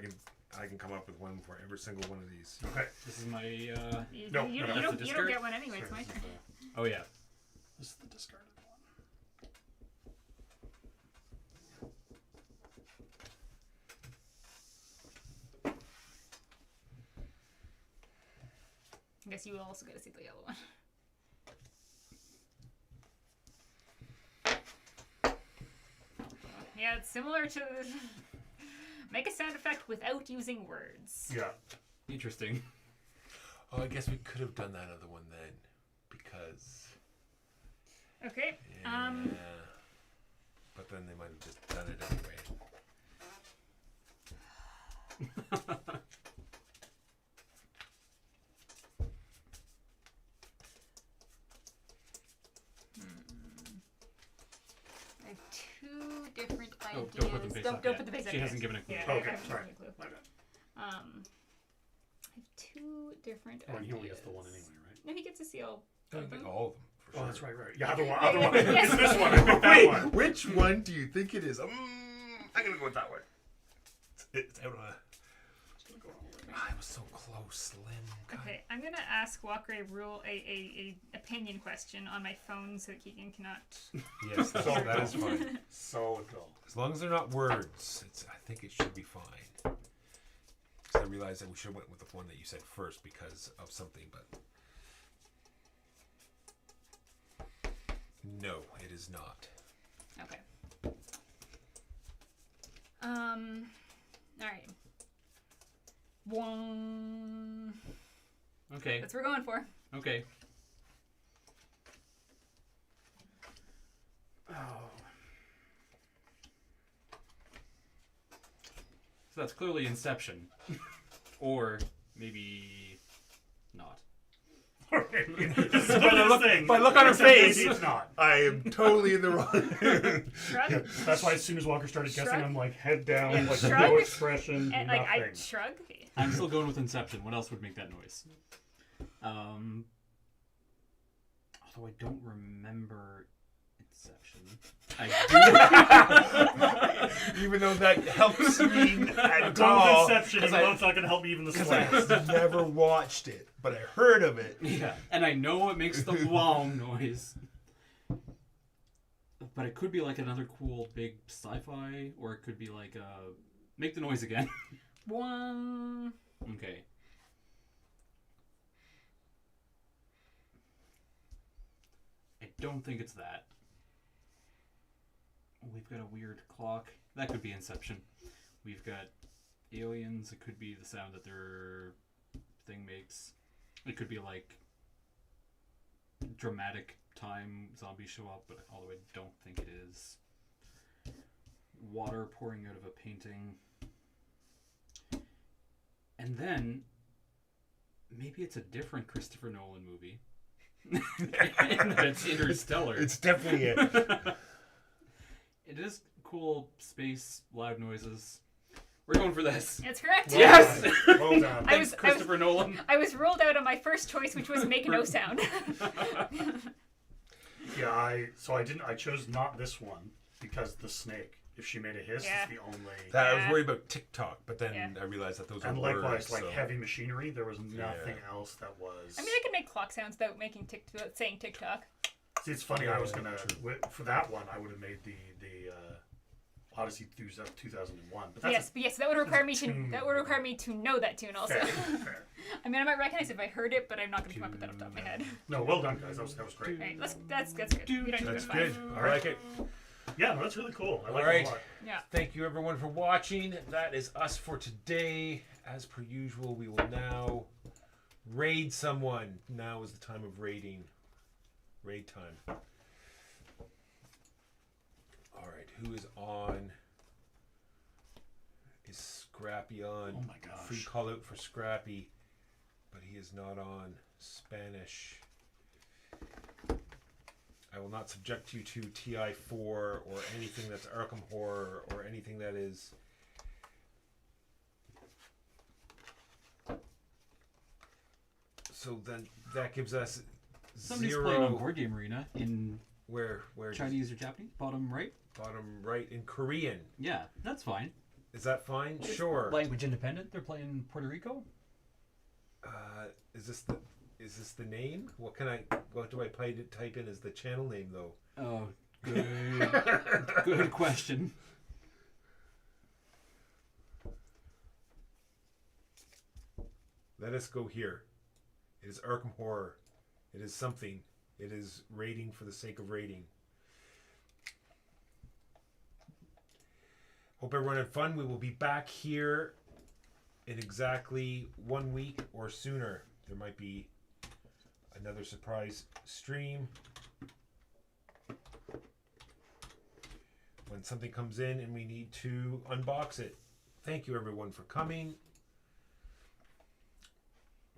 can come up with one for every single one of these. Okay. This is my. You, No, you, no, you, that's don't, the you don't discard? get one anyway. It's my turn. Oh yeah. This is the discarded one. I guess you will also get to see the yellow one. Yeah, it's similar to make a sound effect without using words. Yeah. Interesting. Oh, I guess we could have done that other one then, because. Okay. Yeah. But then they might have just done it anyway. up don't yet. put the face up. She yet. hasn't given a clue. Yeah, yet. I Okay, haven't sorry. given a clue. My bad. I have two different. Oh, and he only gets the ideas. one anyway, right? No, he gets to see all. I of think them. all of them. For Oh, sure. that's right. Yeah, other one. Yes. It's this one. I picked that Wait, one. which one do you think it is? I'm gonna go with that one. It's out on a. I was so close, Slim. God. Okay, I'm gonna ask Walker a opinion question on my phone so that Keegan cannot. Yes, that is fine. So dull. As long as they're not words, I think it should be fine. Because I realized that we should have went with the one that you said first because of something, but no, it is not. Okay. All right. One. Okay. That's what we're going for. Okay. Oh. So that's clearly Inception. Or maybe not. Okay. by look on her face. It's not. I am totally in the wrong. Shrug. That's why as soon as Walker started guessing, Shrug. I'm like head down, Yeah, like shrug. no expression, And nothing. like I shrug. I'm still going with Inception. What else would make that noise? Although I don't remember Inception. I do. Even though that helps me at Go all. with Inception, even though it's not going to help me even the slightest. I never watched it, but I heard of it. Yeah, and I know it makes the wow noise. But it could be like another cool big sci-fi, or it could be like make the noise again. One. Okay. I don't think it's that. We've got a weird clock. That could be Inception. We've got aliens. It could be the sound that their thing makes. It could be like dramatic time zombies show up, but although I don't think it is. Water pouring out of a painting. And then maybe it's a different Christopher Nolan movie. And that it's Interstellar. It's definitely it. It is cool space, loud noises. We're going for this. That's correct. Yes! Well done. I was- Christopher Nolan. I was ruled out on my first choice, which was make no sound. Yeah, I chose not this one because the snake. If she made a hiss, Yeah. it's the only. I was worried about TikTok, but then Yeah. I realized that those And are likewise, words. like so. heavy machinery, there was nothing else that was. I mean, I can make clock sounds without making saying TikTok. See, it's funny. Yeah, I was gonna true. for that one. I would have made the Odyssey 2001. But that's Yes, that would require me to know that tune also. fair. Fair. I mean, I might recognize it if I heard it, but I'm not going to come up with that off the top of my head. No, well done, guys. That was great. All right, that's good. We don't need That's to good. five. I like it. Yeah, no, that's really cool. I like All it right. a lot. Yeah. Thank you, everyone, for watching. That is us for today. As per usual, we will now raid someone. Now is the time of raiding. Raid time. All right, who is on? Is Scrappy on? Oh my gosh. Free call out for Scrappy, but he is not on Spanish. I will not subject you to TI4 or anything that's Arkham Horror or anything that is. So then that gives us Somebody's zero. playing on Board Game Arena in Where Chinese or Japanese. Bottom right. bottom right in Korean. Yeah, that's fine. Is that fine? Sure. Language independent. They're playing Puerto Rico. Is this the name? What do I type in as the channel name though? Oh, good. Good question. Let us go here. It is Arkham Horror. It is something. It is rating for the sake of rating. Hope everyone had fun. We will be back here in exactly 1 week or sooner. There might be another surprise stream when something comes in and we need to unbox it. Thank you, everyone, for coming.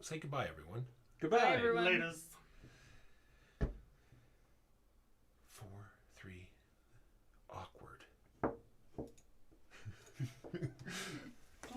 Say goodbye, everyone. Goodbye. Bye, everyone. Laters.